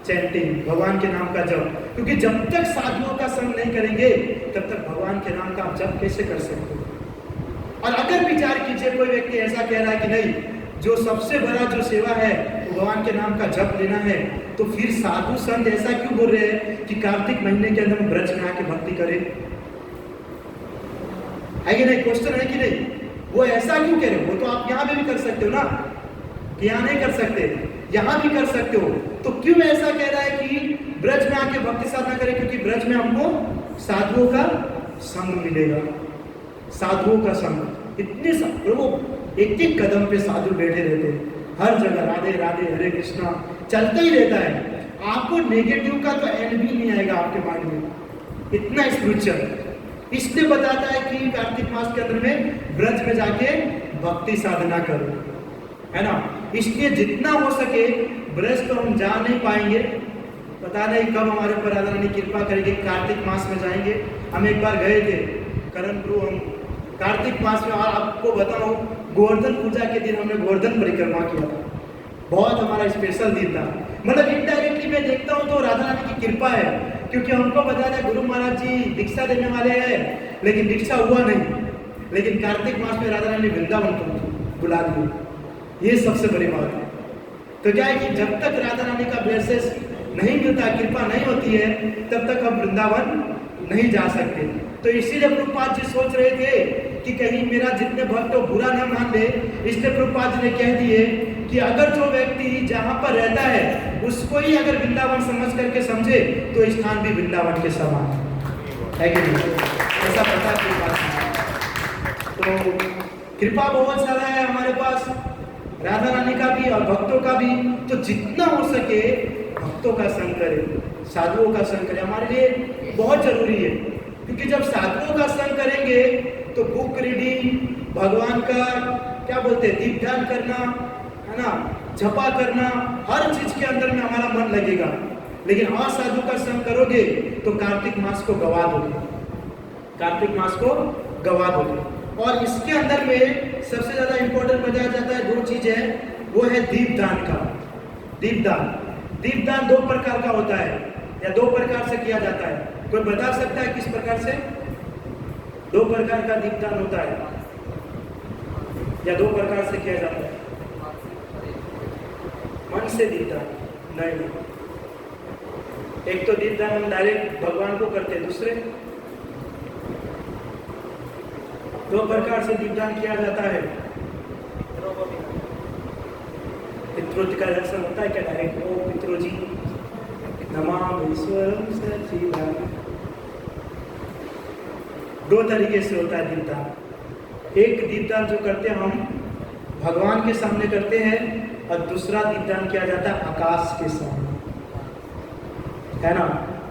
चैंटिंग, भगवान के नाम का जप। क्योंकि जब तक साधुओं का संग नहीं करेंगे तब तक भगवान के नाम का आप जप कैसे कर सकते हो। और अगर विचार कीजिए कोई व्यक्ति ऐसा कह रहा है कि नहीं, जो सबसे बड़ा जो सेवा है वो भगवान के नाम का जप लेना है, तो फिर साधु संत ऐसा क्यों बोल रहे हैं कि कार्तिक महीने के अंदर ब्रज में आके भक्ति करें, है कि नहीं। क्वेश्चन है कि नहीं, वो ऐसा क्यों कह रहे हो। वो तो आप यहाँ पे भी कर सकते हो ना, कि यहाँ नहीं कर सकते, यहाँ भी कर सकते हो। तो क्यों ऐसा कह रहा है कि ब्रज में आके भक्ति साधना करें, क्योंकि ब्रज में हमको साधुओं का संग मिलेगा। साधुओं का संग, इतने प्रभु एक एक कदम पे साधु बैठे रहते हैं, हर जगह राधे राधे हरे कृष्णा चलता ही रहता है। आपको नेगेटिव का तो एंड भी नहीं आएगा आपके माइंड में, इतना स्पिरिचुअल। इसलिए बताता है कि कार्तिक मास के अंदर में ब्रज में जाके भक्ति साधना करो, है ना। इसलिए जितना हो सके, ब्रज तो हम जा नहीं पाएंगे, पता नहीं कब हमारे ऊपर राधा रानी कृपा करेगी, कार्तिक मास में जाएंगे। हम एक बार गए थे करणपुर, हम कार्तिक मास में, और आपको बताऊं गोवर्धन पूजा के दिन हमने गोवर्धन परिक्रमा किया था। बहुत हमारा स्पेशल दिन था। मतलब इनडायरेक्टली मैं देखता हूँ तो राधा रानी की कृपा है, क्योंकि हमको पता था गुरु महाराज जी दीक्षा देने वाले हैं, लेकिन दीक्षा हुआ नहीं। लेकिन कार्तिक मास में राधा रानी वृंदावन को बुला दी, ये सबसे बड़ी बात है। तो क्या है कि जब तक राधा रानी का ब्लेसेस नहीं मिलता, कृपा नहीं होती है, तब तक हम वृंदावन नहीं जा सकते। तो इसीलिए प्रभुपाद जी सोच रहे थे कि कहीं मेरा जितने भक्त बुरा न मान ले, इसलिए प्रभुपाद जी ने कह दिए कि अगर जो व्यक्ति जहाँ पर रहता है उसको ही अगर वृंदावन समझ करके समझे तो स्थान भी वृंदावन के समान है कि नहीं। ऐसा पता की बात है। तो कृपा बहुत सारा है हमारे पास, राधा रानी का भी और भक्तों का भी। तो जितना हो सके भक्तों का संग करें, साधुओं का संग करें, हमारे लिए बहुत जरूरी है। क्योंकि जब साधुओं का संग करेंगे तो बुक रीडिंग, भगवान का क्या बोलते हैं दीप ध्यान करना, है ना, जपा करना, हर चीज के अंदर में हमारा मन लगेगा। लेकिन असाधु का संग करोगे तो कार्तिक मास को गवा दोगे, कार्तिक मास को गवा दोगे। और इसके अंदर में सबसे ज्यादा इंपॉर्टेंट बताया जाता है, दो चीज है, वो है दीपदान का। दीपदान, दीपदान दो प्रकार का होता है या दो प्रकार से किया जाता है। कोई बता सकता है किस प्रकार से? दो प्रकार का दीपदान होता है या दो प्रकार से किया जाता है? मन से दीपदान नहीं, एक तो दीपदान हम डायरेक्ट भगवान को करते हैं, दूसरे दो प्रकार से दीपदान किया जाता है। पितरों का दर्शन होता है क्या डायरेक्ट? ओ पितरों जी नमामि ईश्वरं सच्चिदानंदं। दो तरीके से होता है दीपदान। एक दीपदान जो करते हैं हम भगवान के सामने करते हैं, और दूसरा दीपदान किया जाता है आकाश के सामने, है ना।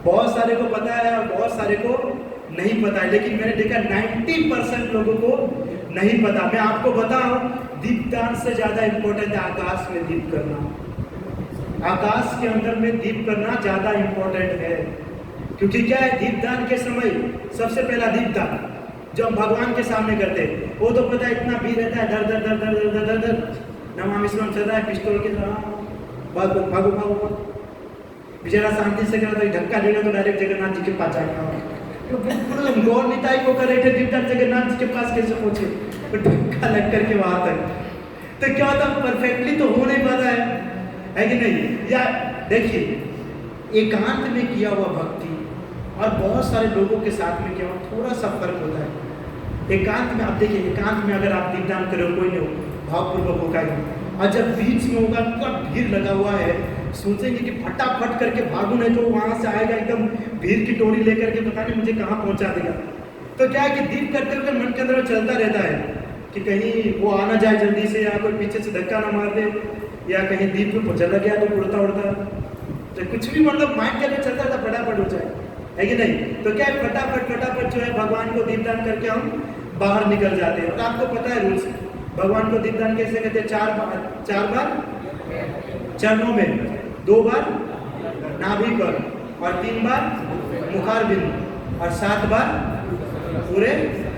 बहुत सारे को पता है और बहुत सारे को नहीं पता है, लेकिन मैंने देखा 90% लोगों को नहीं पता। मैं आपको बताऊं, दीपदान से ज्यादा इंपॉर्टेंट है आकाश में दीप करना। आकाश के अंदर में दीप करना ज्यादा इंपॉर्टेंट है। क्योंकि क्या है, दीपदान के समय सबसे पहला दीपदान जो हम भगवान के सामने करते हैं, वो तो पता है इतना भीड़ रहता है, दर दर दर दर दर दर दर दर नमामि ईश्वरं चल रहा है, पिस्तौल की तरह भागो भागो भागो। बेचारा शांति से कर, धक्का देगा तो डायरेक्ट जगन्नाथ जी के पास जाएगा। गौर निताई को कर रहे थे दीपदान, जगन्नाथ जी के पास कैसे पहुंचे? तो धक्का लग करके वहां तक। तो क्या होता, परफेक्टली तो हो नहीं पाता है कि नहीं। या देखिए, एकांत में किया हुआ भक्ति और बहुत सारे लोगों के साथ में किया हुआ थोड़ा सा फर्क होता है। एकांत में, आप देखिए एकांत में अगर आप दीपदान करो, कोई नहीं हो, भावपूर्वक होगा ही। और जब बीच में होगा पूरा भीड़ लगा हुआ है, सोचेंगे कि फटाफट करके भागू, नहीं तो वहाँ से आएगा एकदम भीड़ की टोली लेकर के, पता नहीं मुझे कहाँ पहुँचा देगा। तो क्या है कि दीप करते हुए मन के अंदर चलता रहता है कि कहीं वो आना जाए जल्दी से, या कोई पीछे से धक्का ना मार दे, या कहीं दीप में चला गया तो उड़ता उड़ता, तो कुछ भी मतलब माइंड के अंदर चलता था, फटाफट हो जाए, है कि नहीं। तो क्या है, फटाफट जो है भगवान को दीपदान करके हम बाहर निकल जाते हैं। और आपको पता है रूल्स, भगवान को दीपदान कैसे कहते हैं? 4 बार चरणों में, 2 बार नाभि पर, और 3 बार मुखार बिंदु, और 7 बार पूरे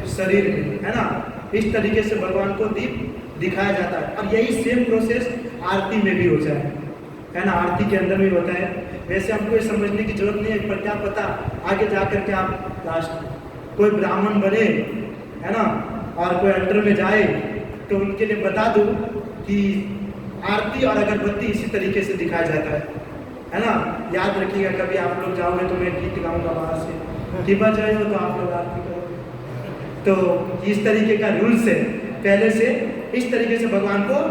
शरीर में, है ना। इस तरीके से भगवान को दीप दिखाया जाता है। और यही सेम प्रोसेस आरती में भी हो जाए, है ना, आरती के अंदर भी होता है। वैसे हमको ये समझने की जरूरत नहीं है, पर क्या पता आगे जा करके आप लास्ट कोई ब्राह्मण बने, है ना, और कोई अल्टर में जाए, तो उनके लिए बता दूं कि आरती और अगरबत्ती इसी तरीके से दिखाया जाता है ना। याद रखिएगा, कभी आप लोग जाओगे तो मैं गीत गाऊंगा बाहर से कि बजाए हो तो आप लोग आरती करो। तो इस तरीके का रूल्स है पहले से, इस तरीके से भगवान को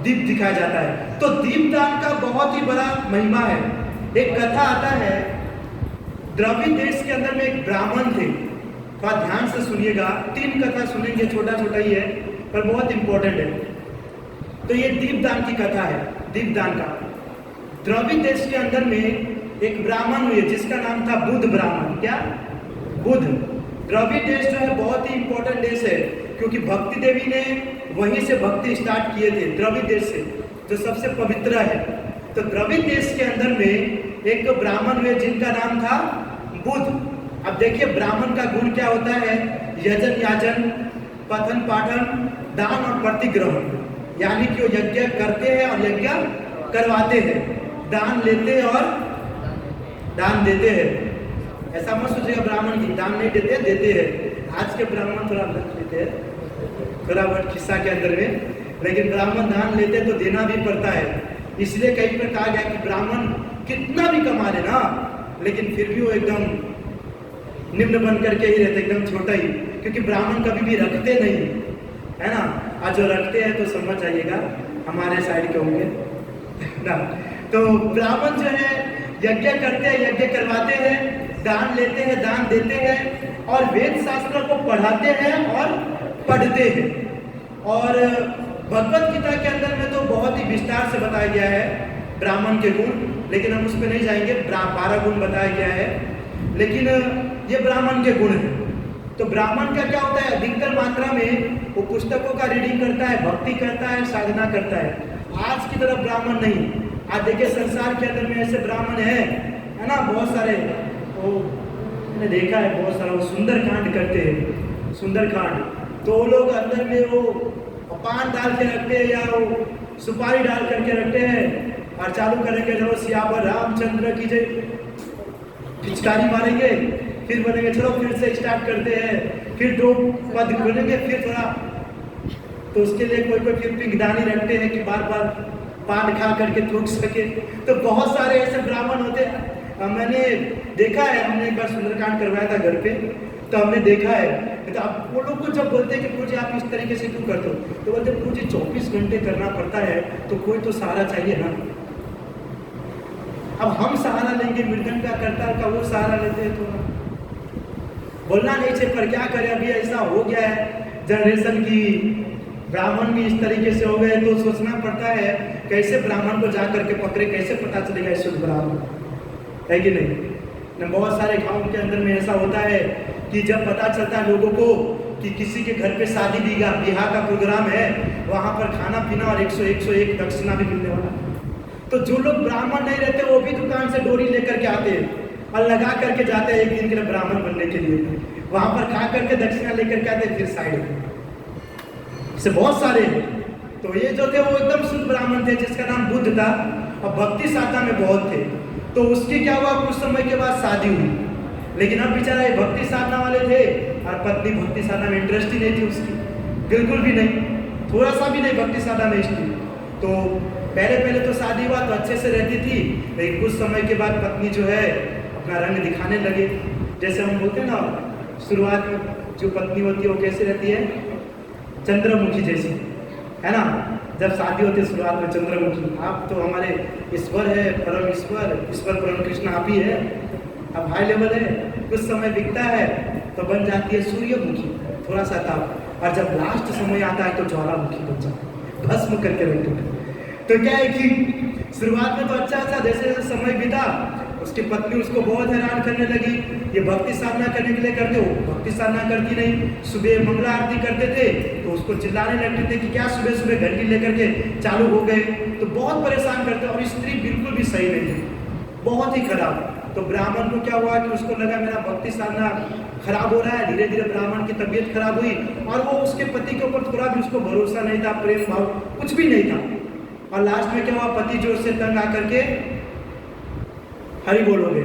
दीप दिखाया जाता है। तो दीपदान का बहुत ही बड़ा महिमा है। एक कथा आता है, द्रविड़ देश के अंदर में एक ब्राह्मण थे। थोड़ा ध्यान से सुनिएगा, 3 कथा सुनेंगे, छोटा छोटा ही है पर बहुत इंपॉर्टेंट है। तो ये दीपदान की कथा है, दीपदान का। द्रविड़ देश के अंदर में एक ब्राह्मण हुए जिसका नाम था बुद्ध ब्राह्मण। क्या? बुद्ध। द्रविड़ देश जो है बहुत ही इंपॉर्टेंट देश है, क्योंकि भक्ति देवी ने वहीं से भक्ति स्टार्ट किए थे, द्रविड़ देश से, जो सबसे पवित्र है। तो द्रविड़ देश के अंदर में एक ब्राह्मण हुए जिनका नाम था बुद्ध। अब देखिए ब्राह्मण का गुण क्या होता है? यजन याजन, पठन पाठन, दान और प्रतिग्रहण, यानी कि वो यज्ञ करते हैं और यज्ञ करवाते हैं, दान लेते हैं और दान देते हैं। ऐसा मत सोचिएगा ब्राह्मण की दान नहीं देते, देते हैं। आज के ब्राह्मण थोड़ा लग लेते हैं, थोड़ा बहुत खिस्सा के अंदर में, लेकिन ब्राह्मण दान लेते तो देना भी पड़ता है। इसलिए कहीं पर कहा गया कि ब्राह्मण कितना भी कमा ले ना, लेकिन फिर भी वो एकदम निम्न बन करके ही रहते, एकदम छोटा ही, क्योंकि ब्राह्मण कभी भी रखते नहीं, है ना। आज जो रखते हैं तो समझ जाइएगा हमारे साइड के होंगे ना। तो ब्राह्मण जो है यज्ञ करते हैं, यज्ञ करवाते हैं, दान लेते हैं, दान देते हैं, और वेद शास्त्र को पढ़ाते हैं और पढ़ते हैं। और भगवत गीता के अंदर में तो बहुत ही विस्तार से बताया गया है ब्राह्मण के गुण, लेकिन हम उस पर नहीं जाएंगे। 12 गुण बताया गया है, लेकिन ये ब्राह्मण के गुण है। तो ब्राह्मण का क्या होता है? अधिकतर मात्रा में वो पुस्तकों का रीडिंग करता है, भक्ति करता है, साधना करता है। आज की तरफ ब्राह्मण नहीं। आज देखिए संसार के अंदर में ऐसे ब्राह्मण है ना, बहुत सारे। वो मैंने देखा है बहुत सारा, वो सुंदरकांड करते हैं, सुंदरकांड। तो वो लोग अंदर में वो पान डाल के रखते हैं, या वो सुपारी डाल करके रखते हैं, और चालू करेंगे चलो सियावर रामचंद्र की जय, पिचकारी मारेंगे, फिर बनेंगे चलो फिर से स्टार्ट करते हैं, फिर 2 पद बनेंगे, फिर थोड़ा, तो उसके लिए कोई फिर पिंगदानी रखते हैं कि बार बार पान खा करके थूक सके। तो बहुत सारे ऐसे ब्राह्मण होते हैं। मैंने देखा है, हमने एक बार सुंदरकांड करवाया था घर पे, तो हमने देखा है। तो अब वो लोग को जब बोलते हैं कि प्रभु जी आप इस तरीके से क्यों करते हो, तो बोलते प्रभु जी 24 घंटे करना पड़ता है, तो कोई तो सहारा चाहिए ना। अब हम सहारा लेंगे, मृदंग का करताल का वो सहारा लेते हैं, तो बोलना नहीं चाहिए, पर क्या करें, अभी ऐसा हो गया है जनरेशन की, ब्राह्मण भी इस तरीके से हो गए, तो सोचना पड़ता है कैसे ब्राह्मण को जा करके पकड़े, कैसे पता चलेगा शुद्ध ब्राह्मण है कि नहीं। बहुत सारे गांव के अंदर में ऐसा होता है कि जब पता चलता है लोगों को कि किसी के घर पे शादी बियाह का प्रोग्राम है, वहाँ पर खाना पीना और 101 दक्षिणा भी मिलने वाला। तो जो लोग ब्राह्मण नहीं रहते वो भी दुकान से डोरी लेकर के आते हैं और लगा करके जाते हैं 1 दिन के लिए ब्राह्मण बनने के लिए, वहाँ पर खा करके दक्षिणा लेकर के आते, फिर साइड से बहुत सारे। तो ये जो थे वो एकदम शुद्ध ब्राह्मण थे, जिसका नाम बुद्ध था, और भक्ति साधना में बहुत थे। तो उसकी क्या हुआ, कुछ समय के बाद शादी हुई, लेकिन अब बेचारा ये भक्ति साधना वाले थे, और पत्नी भक्ति साधना में इंटरेस्ट ही नहीं थी उसकी, बिल्कुल भी नहीं, थोड़ा सा भी नहीं भक्ति साधना में इसकी। तो पहले तो शादी हुआ तो अच्छे से रहती थी, लेकिन कुछ समय के बाद पत्नी जो है अपना रंग दिखाने लगे। जैसे हम बोलते हैं ना, शुरुआत में जो पत्नी होती है वो कैसी रहती है? चंद्रमुखी जैसी, है ना। जब शादी होती है शुरुआत में चंद्रमुखी, आप तो हमारे ईश्वर है, परम ईश्वर, ईश्वर परम कृष्ण आप ही है। अब हाई लेवल है, कुछ समय बिकता है तो बन जाती है सूर्यमुखी, थोड़ा सा ताप, और जब लास्ट समय आता है तो ज्वालामुखी बन जाता है, भस्म करके रख देता है। तो क्या है कि शुरुआत में तो अच्छा था, जैसे जैसे समय बीता उसकी पत्नी उसको बहुत हैरान करने लगी। ये भक्ति साधना करने के लिए करते हो, भक्ति साधना करती नहीं। सुबह मंगला आरती करते थे तो उसको चिल्लाने लगते थे कि क्या सुबह सुबह घंटी लेकर के चालू हो गए, तो बहुत परेशान करते। और स्त्री बिल्कुल भी सही नहीं थी, बहुत ही खराब। तो ब्राह्मण को क्या हुआ कि उसको लगा मेरा भक्ति साधना खराब हो रहा है, धीरे धीरे ब्राह्मण की तबीयत खराब हुई, और वो उसके पति के ऊपर थोड़ा भी उसको भरोसा नहीं था, प्रेम भाव कुछ भी नहीं था। और लास्ट में क्या हुआ, पति जोर से तंग आकर के हरि बोल हो गए।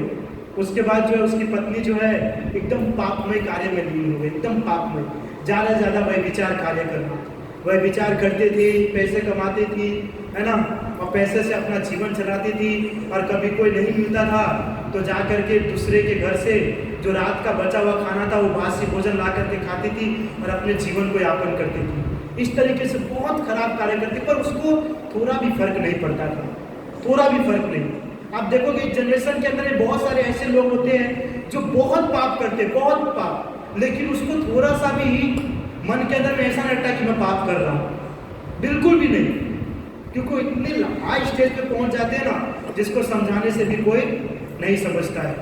उसके बाद जो है उसकी पत्नी जो है एकदम पापमय कार्य में लीन हो गई, एकदम पापमय, ज़्यादा से ज़्यादा वह विचार कार्य करना, वह विचार करती थी, पैसे कमाती थी, है ना, और पैसे से अपना जीवन चलाती थी। और कभी कोई नहीं मिलता था तो जा करके दूसरे के घर से जो रात का बचा हुआ खाना था वो बासी भोजन ला करके खाती थी और अपने जीवन को यापन करती थी। इस तरीके से बहुत खराब कार्य करती, पर उसको थोड़ा भी फर्क नहीं पड़ता था, थोड़ा भी फर्क नहीं। आप देखोगे जनरेशन के अंदर बहुत सारे ऐसे लोग होते हैं जो बहुत पाप करते हैं, बहुत पाप, लेकिन उसको थोड़ा सा भी मन के अंदर में ऐसा नहीं लगता कि मैं पाप कर रहा हूँ, बिल्कुल भी नहीं, क्योंकि इतने हाई स्टेज पे पहुंच जाते हैं ना जिसको समझाने से भी कोई नहीं समझता है,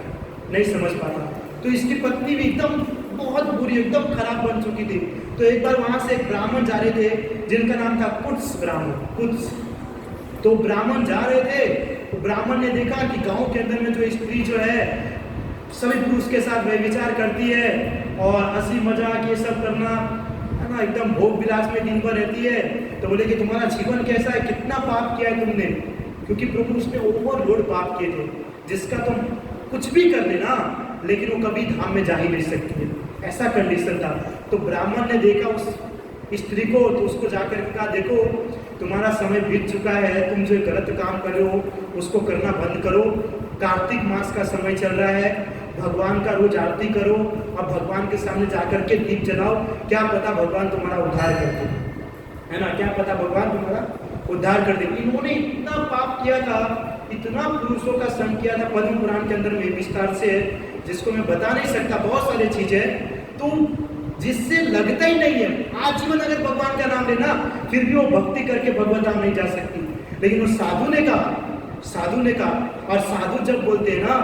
नहीं समझ पाता। तो इसकी पत्नी भी एकदम बहुत बुरी, एकदम खराब बन चुकी थी। तो एक बार वहां से एक ब्राह्मण जा रहे थे जिनका नाम था कुत्स ब्राह्मण, कुत्स। तो ब्राह्मण जा रहे थे तो ब्राह्मण ने देखा कि गांव के अंदर में जो स्त्री जो है सभी पुरुष के साथ व्यभिचार करती है और हंसी मजाक ये सब करना, है ना, एकदम भोग विलास में दिन भर रहती है। तो बोले कि तुम्हारा जीवन कैसा है, कितना पाप किया है तुमने, क्योंकि प्रभु उसने ओवरलोड पाप किए थे जिसका तुम कुछ भी कर लेना लेकिन वो कभी धाम में जा ही नहीं सकती है, ऐसा कंडीशन था। तो ब्राह्मण ने देखा उस स्त्री को, तो उसको जाकर कहा देखो तुम्हारा समय बीत चुका है, तुम जो गलत काम कर रहे हो उसको करना बंद करो, कार्तिक मास का समय चल रहा है, भगवान का रोज आरती करो और भगवान के सामने जाकर के दीप जलाओ, क्या पता भगवान तुम्हारा उद्धार कर दे, है ना, क्या पता भगवान तुम्हारा उद्धार कर दे। इन्होंने इतना पाप किया था, इतना पुरुषों का संग किया था, पद्म पुराण के अंदर में विस्तार से है जिसको मैं बता नहीं सकता, बहुत सारी चीजें, तो जिससे लगता ही नहीं है आजीवन अगर भगवान का नाम लेना फिर भी वो भक्ति करके भगवत धाम नहीं जा सकती। लेकिन वो साधु ने कहा, और साधु जब बोलते हैं ना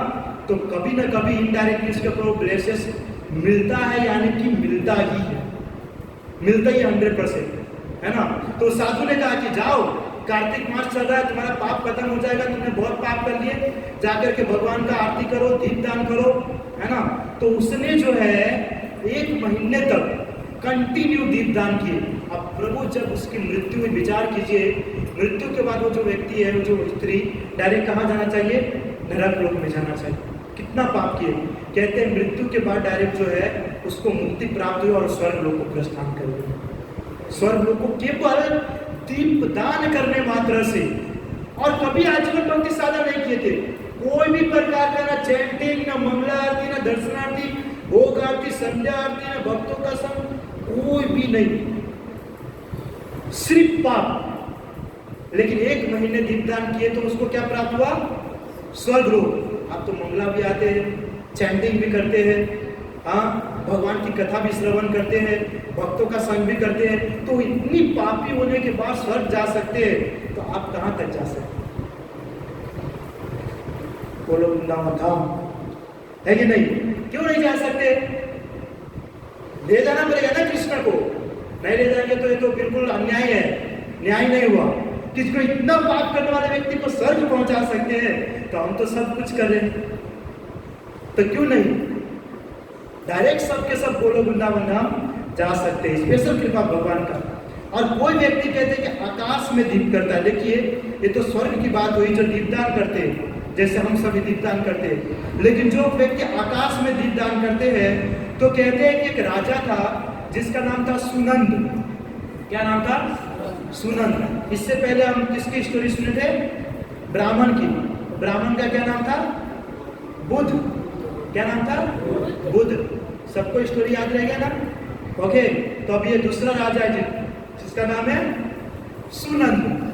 तो कभी ना कभी इनडायरेक्टली उसके ऊपर वो ब्लेसेस मिलता है, यानी कि मिलता ही है, मिलता ही 100%, है ना। तो साधु ने कहा कि जाओ, कार्तिक मास चल रहा है, तुम्हारा पाप खत्म हो जाएगा, तुमने बहुत पाप कर लिए, जाकर के भगवान का आरती करो, दीप दान करो, है ना। तो उसने जो है 1 महीने तक कंटिन्यू दीप दान किए। अब प्रभु जब उसकी मृत्यु में विचार कीजिए, मृत्यु के बाद वो जो व्यक्ति है, वो जो स्त्री डायरेक्ट कहाँ जाना चाहिए, नरक लोक में जाना चाहिए। कितना पाप किए, कहते हैं मृत्यु के बाद डायरेक्ट जो है उसको मुक्ति प्राप्त हुई और स्वर्ग लोक को प्रस्थान कर दिया। स्वर्ग लोक को केवल दीप दान करने मात्र से, और कभी आजीवन भक्ति साधना नहीं किए थे, कोई भी प्रकार का ना चैंटिंग, ना मंगला आरती, ना दर्शनार्थी, भोग आरती, संध्या आरती, ना भक्तों का संग, कोई भी नहीं, सिर्फ पाप। लेकिन 1 महीने दीपदान किए तो उसको क्या प्राप्त हुआ, स्वर्ग लोक। आप तो मंगला भी आते हैं, चैंटिंग भी करते हैं, हाँ, भगवान की कथा भी श्रवण करते हैं, भक्तों का संग भी करते हैं, तो इतनी पापी होने के बाद स्वर्ग जा सकते हैं, तो आप कहां तक जा सकते हैं, बोलो वृंदावन धाम, है कि नहीं, क्यों नहीं जा सकते, ले जाना पड़ेगा ना कृष्ण को, नहीं ले जाएंगे तो ये तो बिल्कुल अन्याय है, न्याय नहीं हुआ। किसको इतना पाप करने वाले व्यक्ति को स्वर्ग पहुंचा सकते हैं, तो हम तो सब कुछ कर रहे हैं, तो क्यों नहीं डायरेक्ट सबके सब बोलो वृंदावन धाम जा सकते हैं, स्पेशल कृपा भगवान का। और कोई व्यक्ति कहते हैं कि आकाश में दीप करता है, देखिए ये तो स्वर्ग की बात हुई, जो दीपदान करते हैं, जैसे हम सभी दीपदान करते हैं, लेकिन जो व्यक्ति आकाश में दीपदान करते हैं, तो कहते हैं कि एक राजा था जिसका नाम था सुनंद। क्या नाम था, सुनंद। इससे पहले हम किसकी स्टोरी सुने थे, ब्राह्मण की। ब्राह्मण का क्या नाम था, बुध। क्या नाम था, बुध। सबको स्टोरी याद रहेगा ना। ओके, तो अब ये दूसरा राजा है जिसका नाम है सुनंद।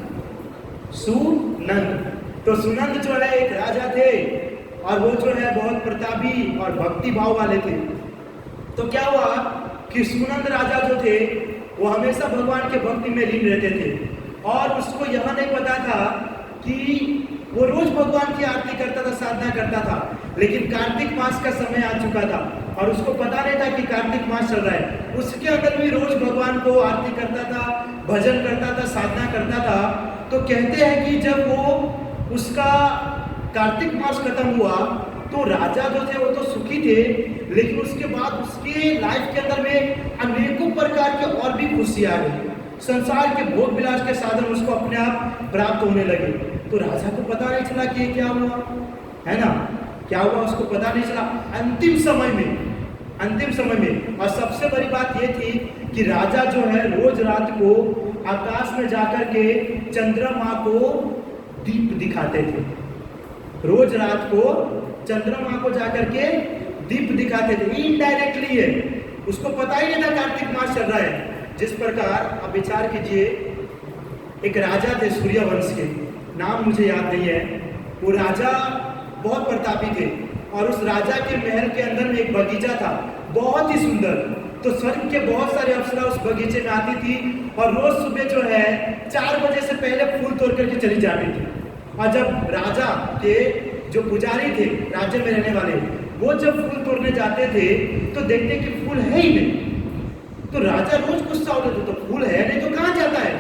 सुनंद, तो सुनंद जो है एक राजा थे और वो जो है बहुत प्रतापी और भक्ति भाव वाले थे। तो क्या हुआ कि सुनंद राजा जो थे वो हमेशा भगवान के भक्ति में लीन रहते थे और उसको यह नहीं पता था कि वो रोज भगवान की आरती करता था, साधना करता था, लेकिन कार्तिक मास का समय आ चुका था और उसको पता नहीं था कि कार्तिक मास चल रहा है। उसके अंदर भी रोज भगवान को आरती करता था, भजन करता था, साधना करता था। तो कहते हैं कि जब वो उसका कार्तिक मास खत्म हुआ तो राजा जो थे वो तो सुखी थे, लेकिन उसके बाद उसके लाइफ के अंदर में अनेकों प्रकार के और भी खुशियां आ गई। संसार के भोग विलास के साधन उसको अपने आप प्राप्त होने लगे। तो राजा को पता नहीं चला कि ये क्या हुआ, है ना, क्या हुआ उसको पता नहीं चला। अंतिम समय में और सबसे बड़ी बात ये थी कि राजा जो है रोज रात को आकाश में जाकर के चंद्रमा को दीप दिखाते थे। रोज रात को चंद्रमा को जाकर के दीप दिखाते थे, इनडायरेक्टली है, उसको पता ही नहीं था कार्तिक मास चल रहा है। जिस प्रकार आप विचार कीजिए, एक राजा थे सूर्यवंश के, नाम मुझे याद नहीं है, वो राजा बहुत प्रतापी थे और उस राजा के महल के अंदर में एक बगीचा था बहुत ही सुंदर। तो स्वर्ग के बहुत सारे अप्सरा उस बगीचे में आती थी और रोज सुबह जो है 4 बजे से पहले फूल तोड़ करके चली जाती थी। और जब राजा के जो पुजारी थे राज्य में रहने वाले, वो जब फूल तोड़ने जाते थे तो देखते कि फूल है ही नहीं। तो राजा रोज गुस्सा होते थे, तो फूल है नहीं तो कहाँ जाता है,